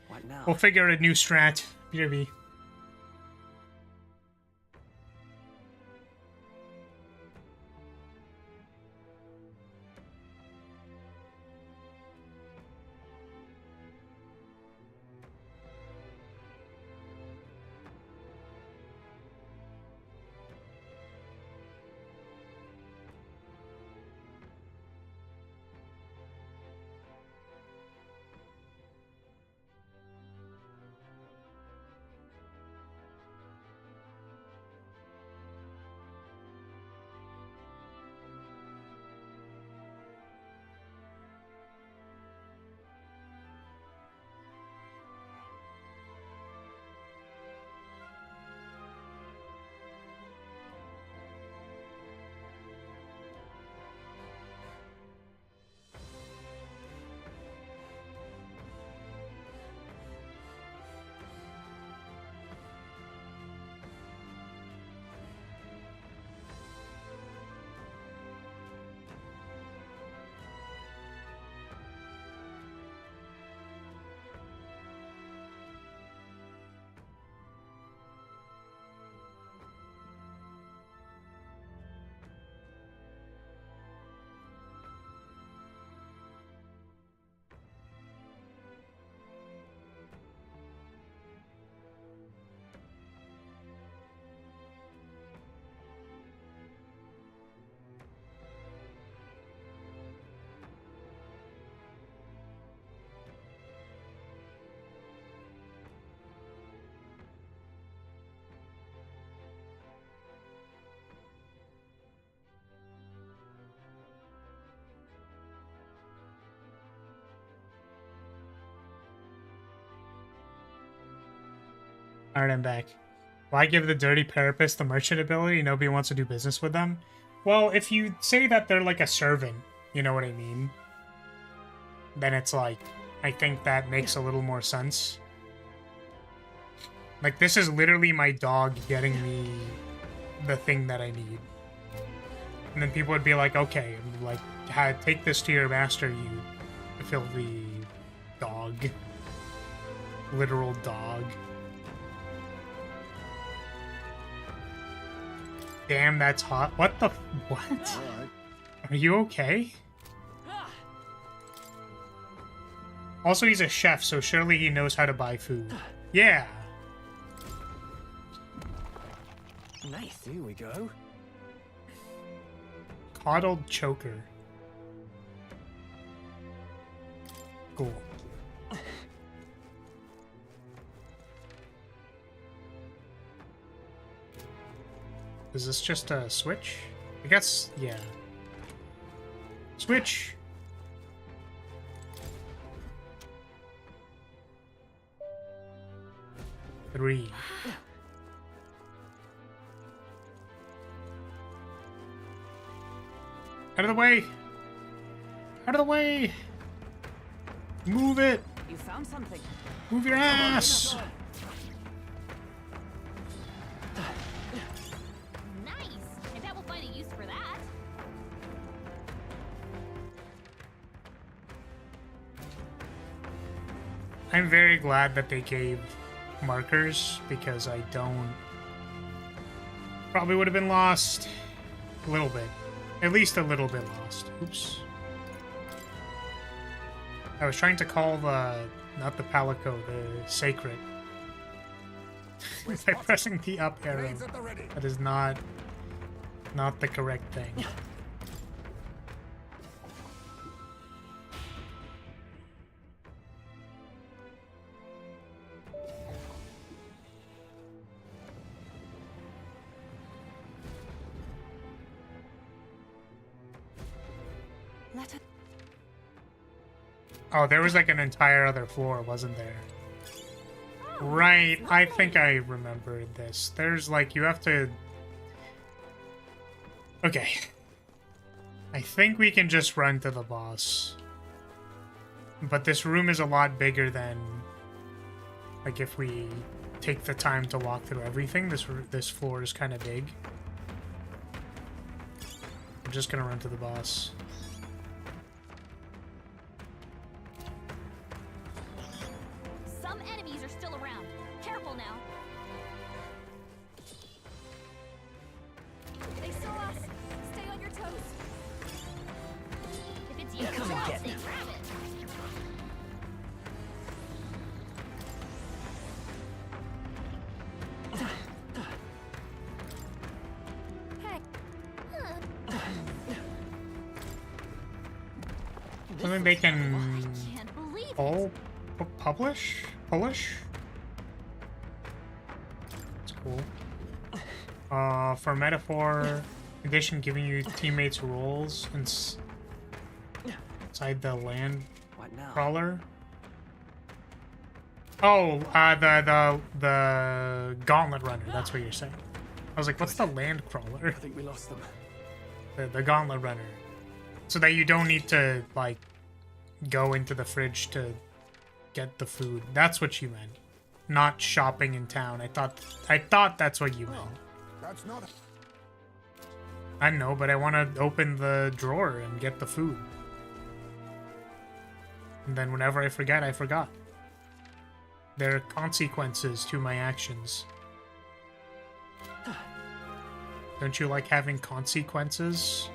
What now? We'll figure out a new strat. BRB. Alright, I'm back. Why give the dirty parapets the merchant ability? Nobody wants to do business with them? Well, if you say that they're like a servant, you know what I mean? Then it's like, I think that makes a little more sense. Like, this is literally my dog getting me the thing that I need. And then people would be like, okay, like, take this to your master, you filthy dog. Literal dog. Damn, that's hot. What the... What? All right. Are you okay? Also, he's a chef, so surely he knows how to buy food. Yeah. Nice. Here we go. Coddled choker. Cool. Is this just a switch? I guess, yeah. Switch! Three. Out of the way! Out of the way! Move it! You found something. Move your ass! Nice. I bet we'll find a use for that. I'm very glad that they gave markers because I don't... Probably would have been lost. A little bit. At least a little bit lost. Oops. I was trying to call the... Not the Palico, the Sacred. By pressing the up arrow. Blades at the ready. That is not the correct thing. Let it. Oh, there was like an entire other floor, wasn't there? Right, I think I remembered this. There's like, you have to... Okay. I think we can just run to the boss. But this room is a lot bigger than... Like, if we take the time to walk through everything, this floor is kind of big. I'm just gonna run to the boss. Some enemies are still around. Careful now. They saw us. Stay on your toes. If it's you, Come and get say me. grab it. Heck. Something they can... Can't believe it. Oh, publish? That's cool. For metaphor edition, giving you teammates roles inside the land What now? crawler. Oh, the gauntlet runner. That's what you're saying. I was like, what's the land I crawler? think we lost them. The gauntlet runner, so that you don't need to like go into the fridge to get the food. That's what you meant, not shopping in town. I thought that's what you meant. That's not. I know, but I want to open the drawer and get the food. And then whenever I forget, I forgot. There are consequences to my actions. Don't you like having consequences?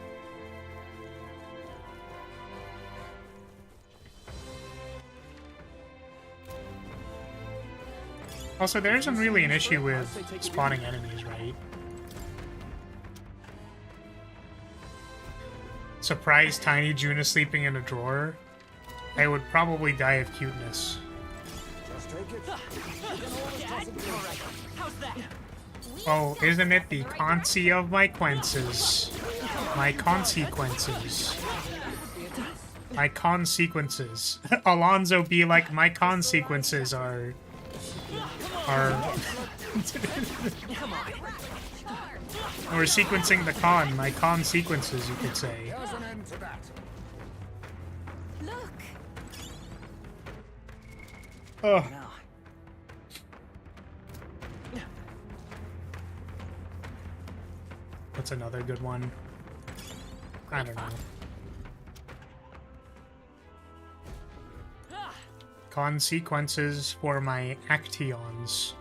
Also, there isn't really an issue with spawning enemies, right? Surprise Tiny Juna sleeping in a drawer? I would probably die of cuteness. Just take it. How's that? Oh, isn't it the consi of my consequences? My consequences. My consequences. Alonzo be like, my consequences are... We're sequencing the con. My con sequences, you could say. There's an end to that. Look. Oh, Now. that's another good one. I don't know. consequences for my actions.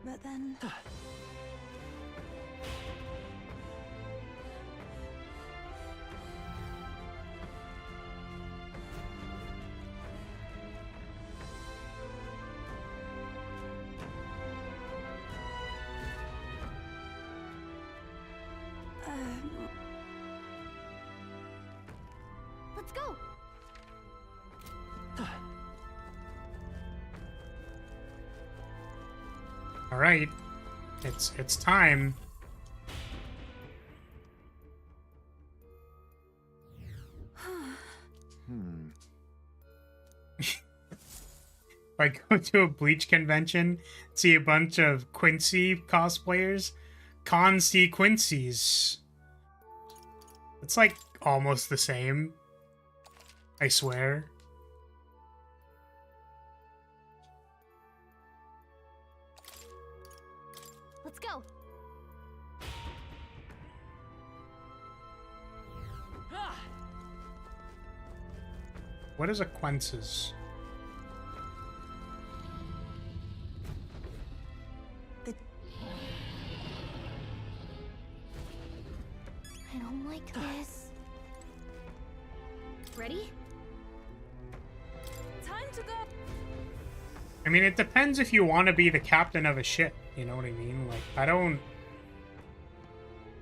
But then... Let's go. All right, it's time. If I go to a Bleach convention, see a bunch of Quincy cosplayers, Quincy's. It's like almost the same. I swear. Let's go. What is a Quincy's? I don't like this. Ready? Time to go. I mean, it depends if you want to be the captain of a ship, you know what I mean? Like, I don't...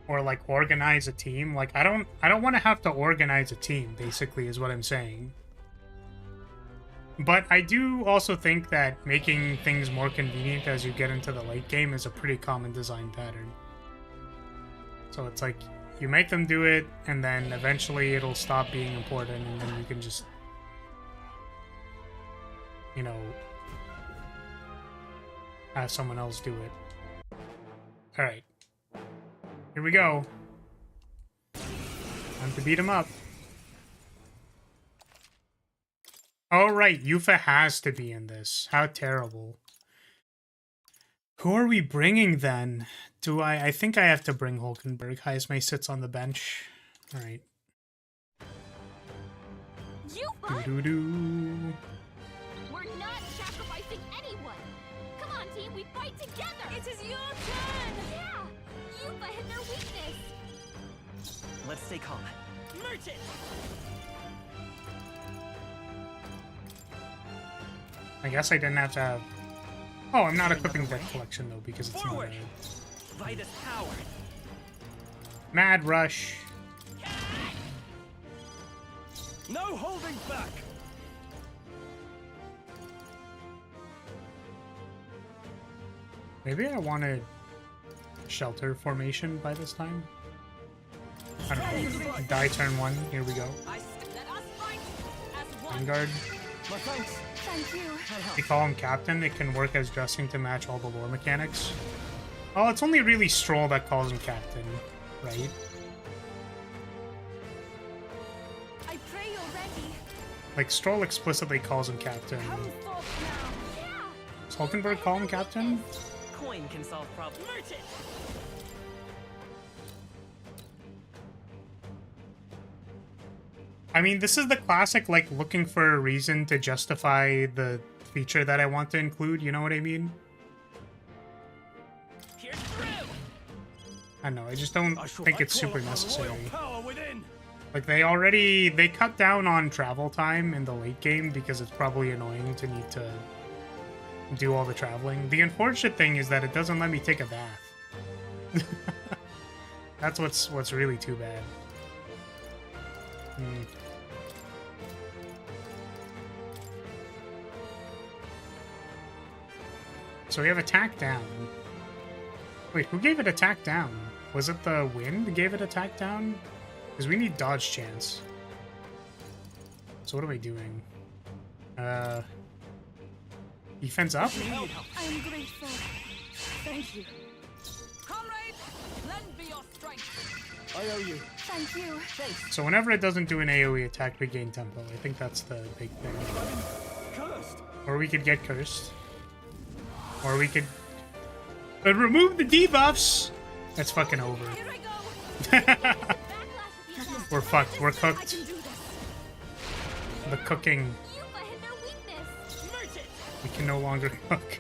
Or, like, organize a team. Like, I don't want to have to organize a team, basically, is what I'm saying. But I do also think that making things more convenient as you get into the late game is a pretty common design pattern. So it's like, you make them do it, and then eventually it'll stop being important, and then you can just... You know... have someone else do it. Alright. Here we go. Time to beat him up. Oh, right. Yuffie has to be in this. How terrible. Who are we bringing, then? Do I think I have to bring Hulkenberg. Heismay sits on the bench. Alright. Doo-doo-doo. We're not sacrificing anyone. Come on, team, we fight together. It is your turn. Yeah, Yuffie hit their weakness. Let's stay calm. Merchant! I guess I didn't have to have... Oh, I'm not equipping Deck Collection, though, because it's not Forward. a... Vitus power. Mad Rush. No holding back. Maybe I wanted Shelter Formation by this time. I don't know. Die turn 1. Here we go. Let us fight as one. Vanguard. My thanks. Thank you. They call him Captain. It can work as dressing to match all the lore mechanics. Oh, it's only really Stroll that calls him Captain, right? I pray you're ready. Like, Stroll explicitly calls him Captain. Come forth now. Yeah. Does Hulkenberg call him Captain? Coin can solve problems. Merchant! I mean, this is the classic, like, looking for a reason to justify the feature that I want to include, you know what I mean? Here's through. I don't know, I just don't think it's super necessary. Power within. Like, they cut down on travel time in the late game because it's probably annoying to need to do all the traveling. The unfortunate thing is that it doesn't let me take a bath. That's what's really too bad. So we have attack down. Wait, who gave it attack down? Was it the wind that gave it attack down? Because we need dodge chance. So what am I doing? Defense up? I'm grateful. Thank you. Comrades, lend me your strength. I owe you. Thank you. Thanks. So whenever it doesn't do an AoE attack, we gain tempo. I think that's the big thing. Cursed. Or we could get cursed. Or we could... remove the debuffs! That's fucking over. Here I go. We're fucked. We're I cooked. can do this. The cooking. Yuba hit their weakness. Merge it. We can no longer cook.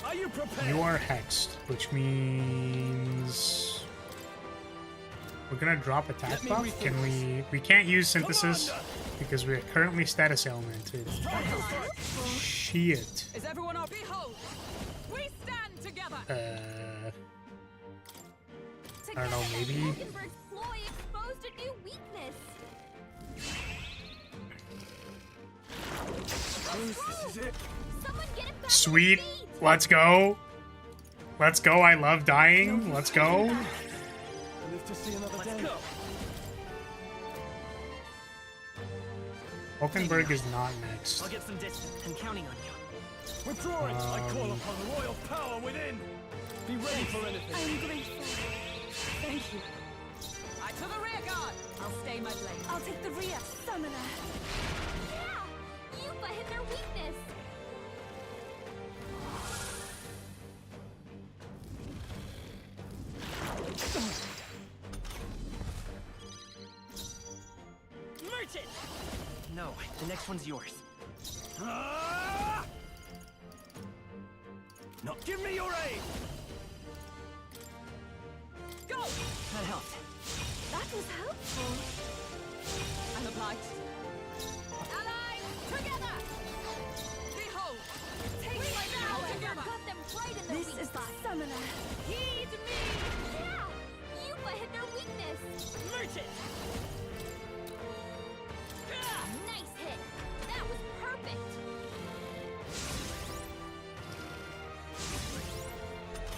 Are you prepared? You are hexed, which means... We're gonna drop attack buff? Can we... We can't use synthesis because we are currently status elemented. Shit. Is everyone up? Behold, we stand together. I don't know, maybe... Hulkenberg's ploy exposed a new weakness. This is it. Someone get him back. Sweet. Let's go. Let's go. I love dying. Let's go. I live to see another day. Go. Hulkenberg is not next. I'll get some distance. I'm counting on you. Withdrawing. I call upon the royal power within. Be ready for anything. I'm grateful. Thank you. I to the rear guard. I'll stay my blade. I'll take the rear. Summoner. Yeah! Yuba hit their weakness. Merge it. No, the next one's yours. Ah! No, give me your aid. Go. That helped. That was helpful. I'm obliged. Allies, together. Behold, take my now together. Got them right in the This weak is the spot. summoner. Heed me. Yeah! Yuba hit their weakness. Merge it. Nice hit. That was perfect.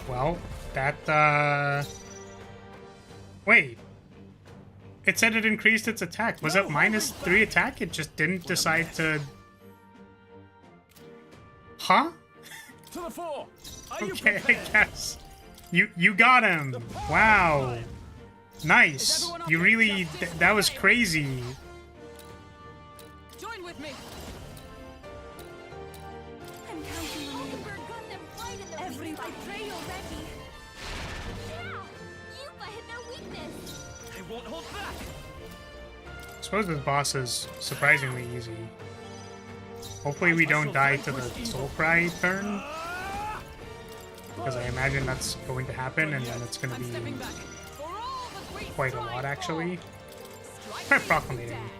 Well, that, Wait. It said it increased its attack. Was it -3 attack? It just didn't decide to... Huh? To the fore. Are you Okay, I prepared? guess. You got him. Wow. Nice. You really... that was crazy. Join with me. I'm counting on you. Hulkenberg got them right in the Every- weak spot. I pray you're ready. Yeah! Yuba hit their weakness. I won't hold back. I suppose this boss is surprisingly easy. Hopefully we don't die to the Soul Cry turn, because I imagine that's going to happen, and then it's going to I'm stepping be back. For all that we quite a strive lot, actually. for. Strike Try me if you proclamating. dare.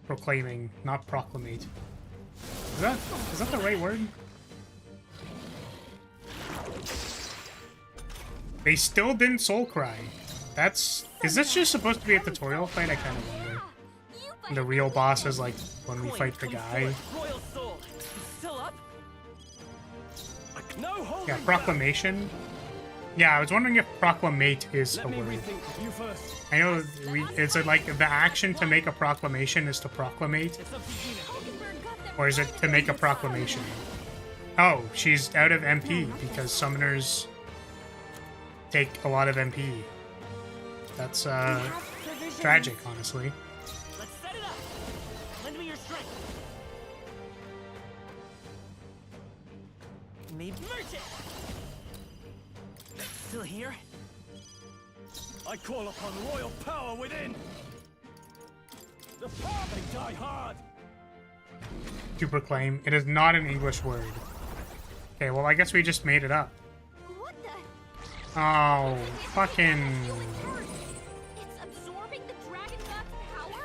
Proclaiming, not proclamate. Is that the right word? They still didn't Soul Cry. Is this just supposed to be a tutorial fight? I kind of wonder. Yuba The real boss is like when we fight the Come guy. forth, Royal Soul. It's still up? No holding Yeah, back. proclamation. Yeah, I was wondering if proclamate is a Let me word. rethink. You first. I know is it like the action to make a proclamation is to proclamate, It's up to you now. Hulkenberg got them or is right it in to the make a weak spot. proclamation? Oh, she's out of MP because summoners take a lot of MP. That's We have provisions. tragic, honestly. Let's set it up. Lend me your strength. Maybe. Merge it. Still here? I call upon royal power within. The power may die hard. To proclaim. It is not an English word. Okay, well I guess we just made it up. What the? Oh, fucking... It's absorbing the dragon god's power?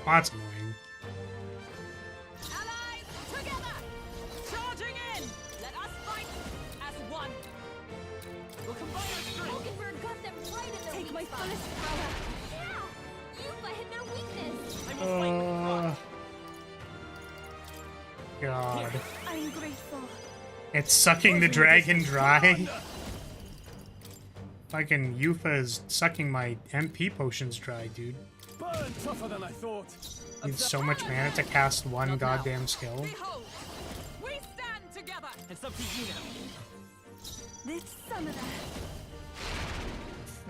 Oh, that's annoying. Allies, together. Charging in. Let us fight as one. We'll combine our strength. Hulkenberg got them right in the Take weak my spot. fullest power. Yeah! Yuba hit their weakness. I will fight with pride. God. I'm grateful. It's sucking the dragon dry. Fucking Yufa is sucking my MP potions dry, dude. Burn tougher than I thought. Needs so much mana to cast one Not now. goddamn skill. Behold, we stand together. It's up to you now. This summoner.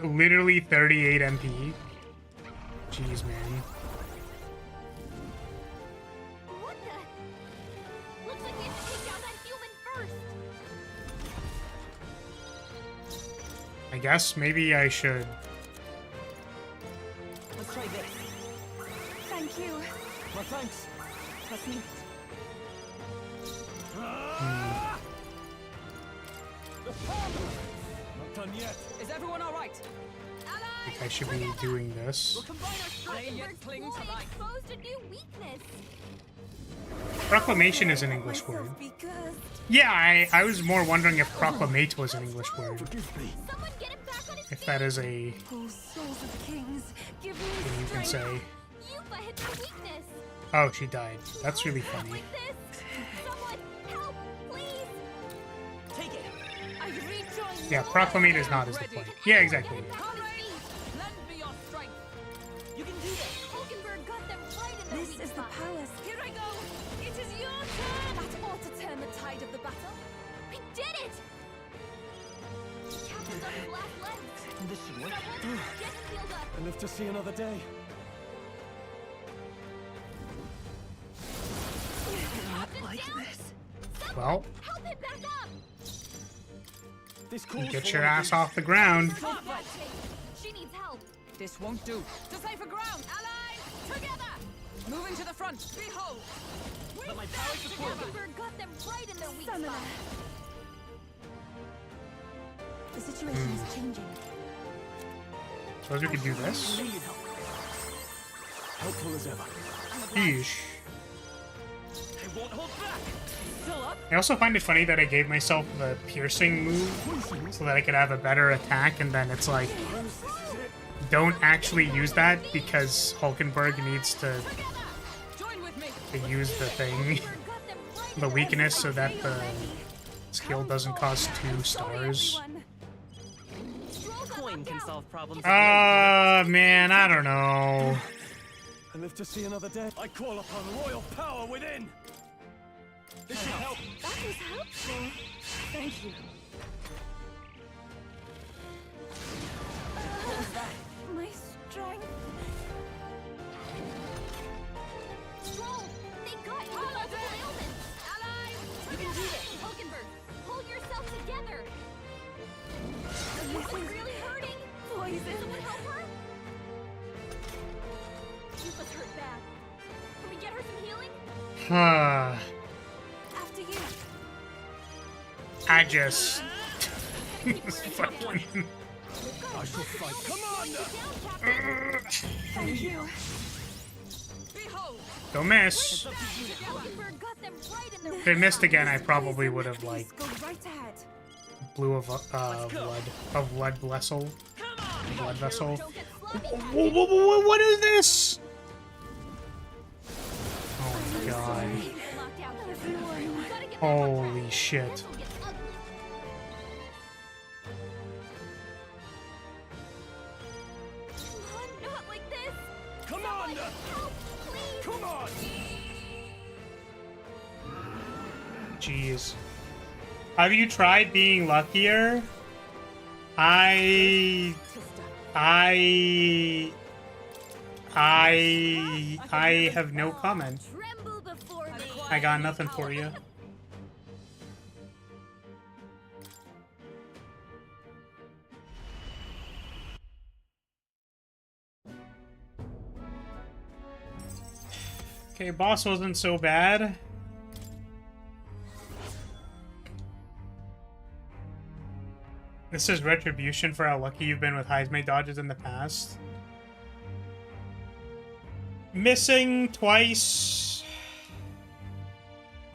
Literally 38 MP. Jeez, man. What the? Looks like we have to take down that human first. I guess maybe I should. Let's try this. Thank you. Well, thanks. Trust me. Not done yet. Is everyone all right? I think I should be doing this. We'll combine our strength. They yet cling to life. Exposed a new weakness. Proclamation is an English word. Yeah, I was more wondering if proclamate was an English word. Someone get him back on his If that is a Oh, souls of kings, give me thing you can say. Yuba hit the weakness. Oh, she died. That's really funny. Like this. Someone help, please. Take it. I rejoin. Yeah, proclamate is not as the point. Yeah, exactly. Get him back on his feet. Lend me your strength. You can do this. Hulkenberg got them right in their This weak is the spot. palace. Here I go. It is your turn. That ought to turn the tide of the battle. We did it. Captain's on his last legs. This should work. Someone get him healed up. I live to see another day. Captain's down. Well, Help him back up. This calls get for your one of ass these. off the ground. Not bad shape. She needs help. This won't do. To safer ground. Allies, together. Moving to the front. Behold. We Let my power stand support together. Hulkenberg got them right in their weak Summoner. spot. The situation is changing. Suppose we could do this. Needed help. Helpful as ever. Yeesh. I won't hold back. Still up. I also find it funny that I gave myself the piercing move so that I could have a better attack, and then it's like, don't actually use that because Hulkenberg needs to Join with me. use the thing, Hulkenberg got them right the in weakness, so that the skill doesn't cost 2 stars. everyone. Stroll's up, Coin up, can down. solve problems. Man, I don't know. I live to see another day. I call upon royal power within. This should help. That was helpful. Thank you. My strength. Stroll, they got you with multiple ailments. Allies, you can do this. Hulkenberg, hold yourself together. This is really hurting. Poison. Someone help her. Yuba's hurt bad. Can we get her some healing? After you. I just fucking I shall fight. Come on! Down, Captain. Thank you. Behold. don't miss. Hulkenberg got them right in their If I missed again, I probably would have like Go right ahead. blew a blood vessel. Blood vessel. Don't get sloppy. What is this? Oh my god. Locked out here. We gotta get back on Holy track. shit. This will get ugly. Come on, not like this. Come on! Help, please. Come on! Jeez. Have you tried being luckier? I have no comment. Tremble before me. I got nothing for you. Okay, boss wasn't so bad. This is retribution for how lucky you've been with Heisman dodges in the past. Missing twice.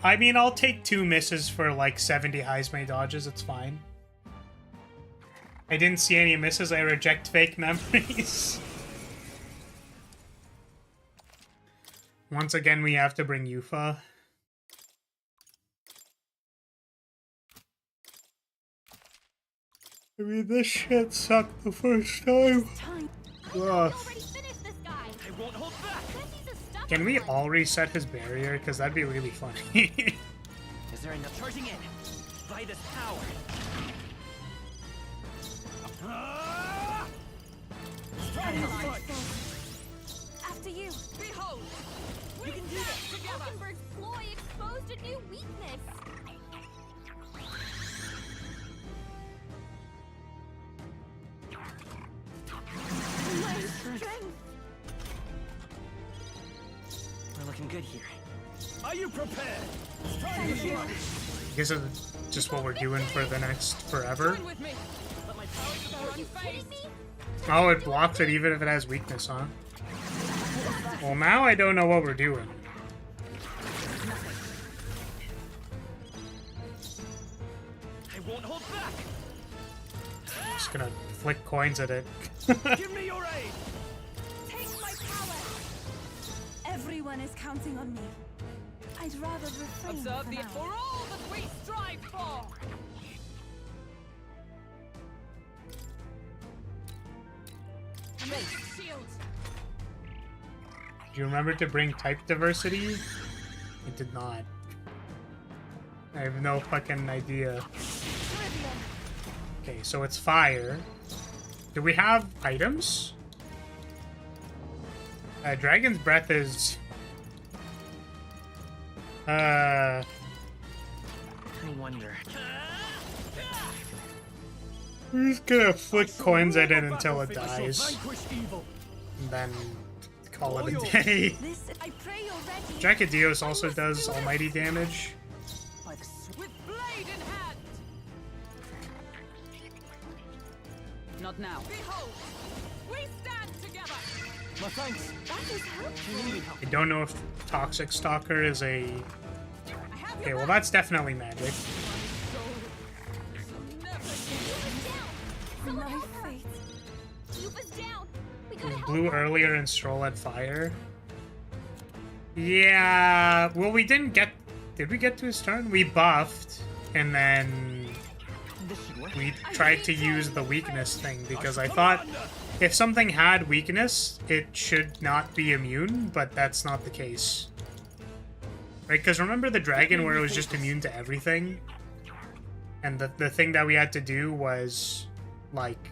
I mean, I'll take 2 misses for like 70 Heisman dodges, it's fine. I didn't see any misses, I reject fake memories. Once again, we have to bring Yufa. I mean, this shit sucked the first time. Ugh. Already finished this guy. I won't hold back. Says he's a stubborn Can we one. all reset his barrier? Because that'd be really funny. Is there enough charging in? By this power. After you. Behold! You can do this. Hulkenberg's ploy exposed a new weakness. My strength. We're looking good here. Are you prepared? Thank you. This is just what we're doing for the next forever. Join with me. Let my powers are unfazed. Oh, it blocks it even if it has weakness, huh? Well, now I don't know what we're doing. I won't hold back. Just gonna flick coins at it. Give me your aid. Take my power. Everyone is counting on me. I'd rather refrain Observe for the now. for all that we strive for. Shield. Do you remember to bring type diversity? It did not. I have no fucking idea. Okay, so it's fire. Do we have items? Dragon's Breath is... I wonder. I'm just gonna flick coins at it until it dies. Vanquish evil. And then call it a day. This, I pray you're ready. Dracadios also does almighty damage. With blade in hand. Not now. Behold, we stand together. No thanks. That is helpful. We need help. I don't know if Toxic Stalker is a... I have Okay, your well back. that's definitely magic. So never My fate. Yuba's down. We It gotta was help blue her. earlier and Stroll had fire. Yeah, well we didn't get... Did we get to his turn? We buffed, and then This should work. we tried to use the weakness thing, because I thought if something had weakness, it should not be immune, but that's not the case. Right, because remember the dragon where it was just immune to everything? And the thing that we had to do was, like,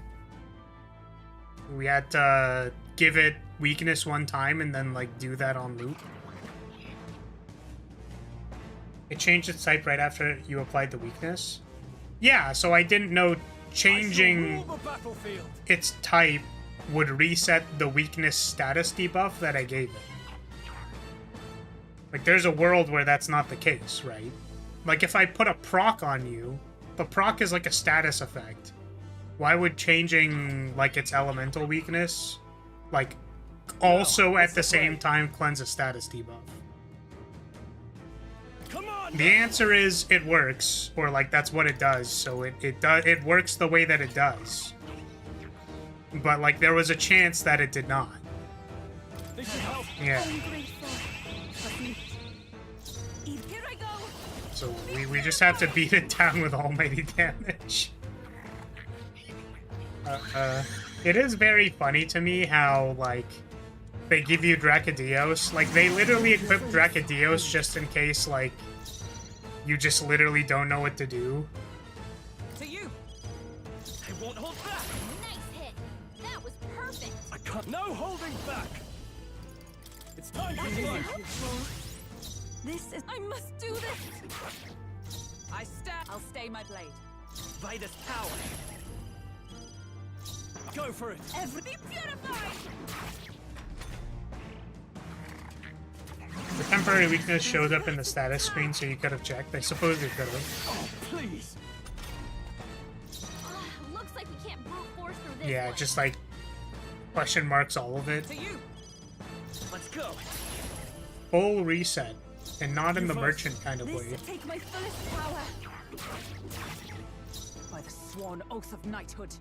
we had to give it weakness one time and then, like, do that on loop. It changed its type right after you applied the weakness? Yeah, so I didn't know changing Rule the battlefield. its type would reset the weakness status debuff that I gave it. Like, there's a world where that's not the case, right? Like, if I put a proc on you, the proc is like a status effect. Why would changing, like, its elemental weakness, like, also at the same time cleanse a status debuff? Come on. The answer is it works, or like that's what it does. So it works the way that it does. But like there was a chance that it did not. This should help. Yeah. I'm grateful. Here I go. So we just have to beat it down with almighty damage. It is very funny to me how like they give you Dracadios. Like they literally equip Dracadios just in case like you just literally don't know what to do. to you. I won't hold back. Nice hit. That was perfect. I can't. No holding back. It's time That for is fun. helpful. This is. I must do this. I stand. I'll stay my blade. By this power. Go for it. Be purified. The temporary weakness shows up in the status screen, so you could have checked. I suppose you could have. Oh, please. Looks like we can't brute force through this Yeah, one. just like question marks all of it. To you. Let's go. Full reset, and not in the You first. merchant kind of This way. take my fullest power. By the sworn oath of knighthood.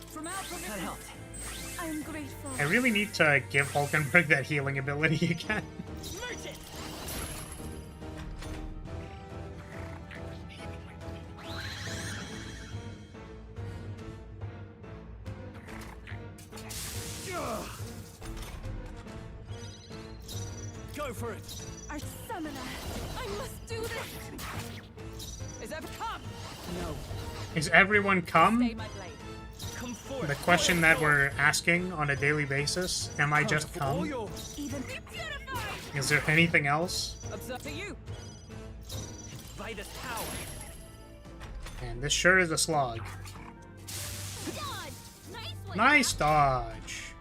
From out of That helped. I'm grateful. I really need to give Hulkenberg that healing ability again. Merchant. Go for it. I Our summoner. I must do this. Is ever come? No. Is everyone come? Stay my blade. Come forth. The question that we're asking on a daily basis. Am I just For all come? yours. Even Is there anything else? Observe to you. By this power. And this sure is a slog. Dodge! Nice one! Nice dodge.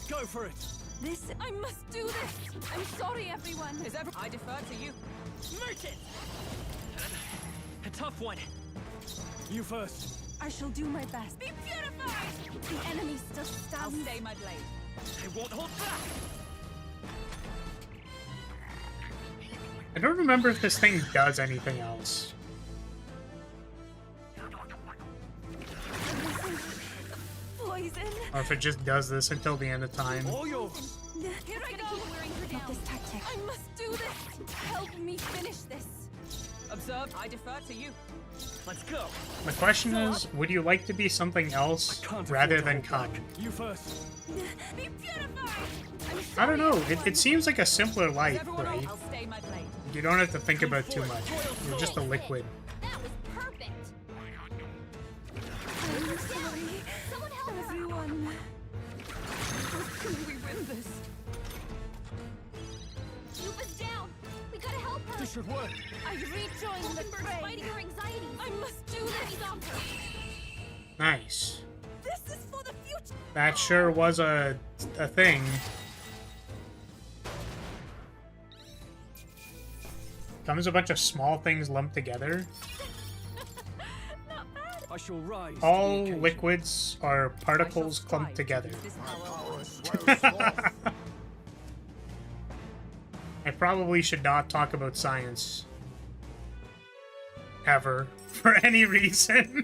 Go for it. this. I must do this. I'm sorry, everyone. Is ever I defer to you. Make it. A tough one. You first. I shall do my best. Be purified! The enemy still I'll stands. stay my blade. I won't hold back. I don't remember if this thing does anything else. Poison. Or if it just does this until the end of time. All yours. Here I Gonna go. keep wearing her down. Not this tactic. I must do this. Help me finish this. Observe, I defer to you. Let's go. The question is, would you like to be something else Can't rather afford to than hold come? back. You first. Be purified. I'm sorry, I don't know. everyone. It seems like a simpler Is life, everyone right? I'll stay my blade. You don't have to think about too much. You're just a liquid. That was perfect! I'm sorry. Someone help her! Everyone. Can we win this? Yuba's down! We gotta help her! This should work. I rejoin the Hulkenberg's fray. fighting her anxiety! I must do He's this. off her! Nice. This is for the future. That sure was a thing. Comes a bunch of small things lumped together. Not bad. I shall rise. to All the occasion. liquids are particles I shall clumped strive together. to use this power. Power swells forth. I probably should not talk about science. Ever. For any reason.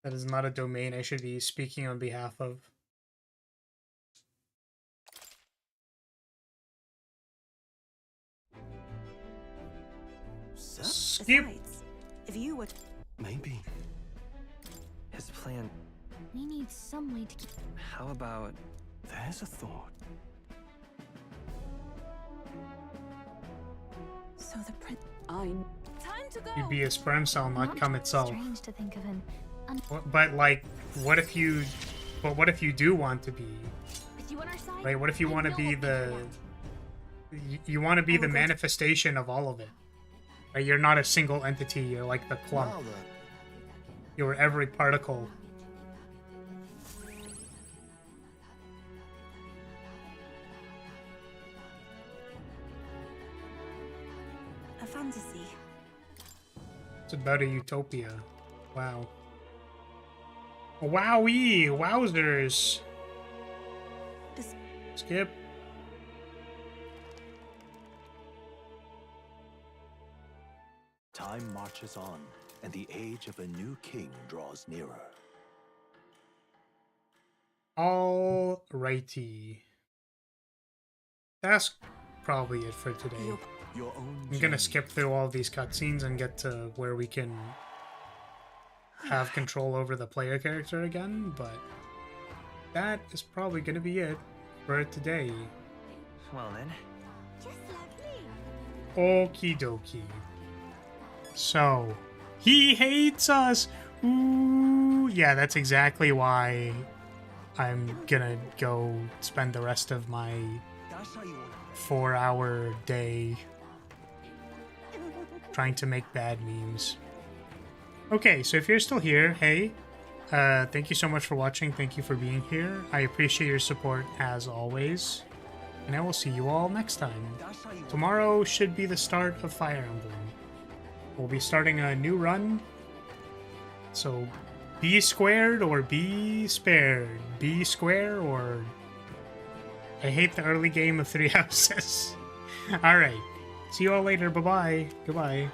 That is not a domain I should be speaking on behalf of. Skip. Besides, if you would... Maybe. His plan. We need some way to keep... How about. There's a thought. So the prince... Time to go. You'd be a sperm cell, not cum itself. Strange to think of an... But like, what if you? But what if you do want to be? With you on our side? Right? What if you I want to know be what we the? want. You want to be I the will go to- manifestation of all of it. Right? You're not a single entity. You're like the clump. Now then, You're every particle. A fantasy. It's about a utopia. Wow. Wowee! Wowzers! This... Skip. Time marches on, and the age of a new king draws nearer. Alrighty. That's probably it for today. Your own I'm gonna journey. skip through all these cutscenes and get to where we can have control over the player character again, but that is probably gonna be it for today. Well then. Just like me. Okie dokie. So, he hates us! Ooh, yeah, that's exactly why I'm gonna go spend the rest of my That's how you want it. 4-hour day trying to make bad memes. Okay, so if you're still here, hey, thank you so much for watching. Thank you for being here. I appreciate your support as always. And I will see you all next time. That's how you want it. Tomorrow should be the start of Fire Emblem. We'll be starting a new run. So be squared or be spared. Be square or... I hate the early game of 3 houses. Alright. See you all later. Bye-bye. Goodbye.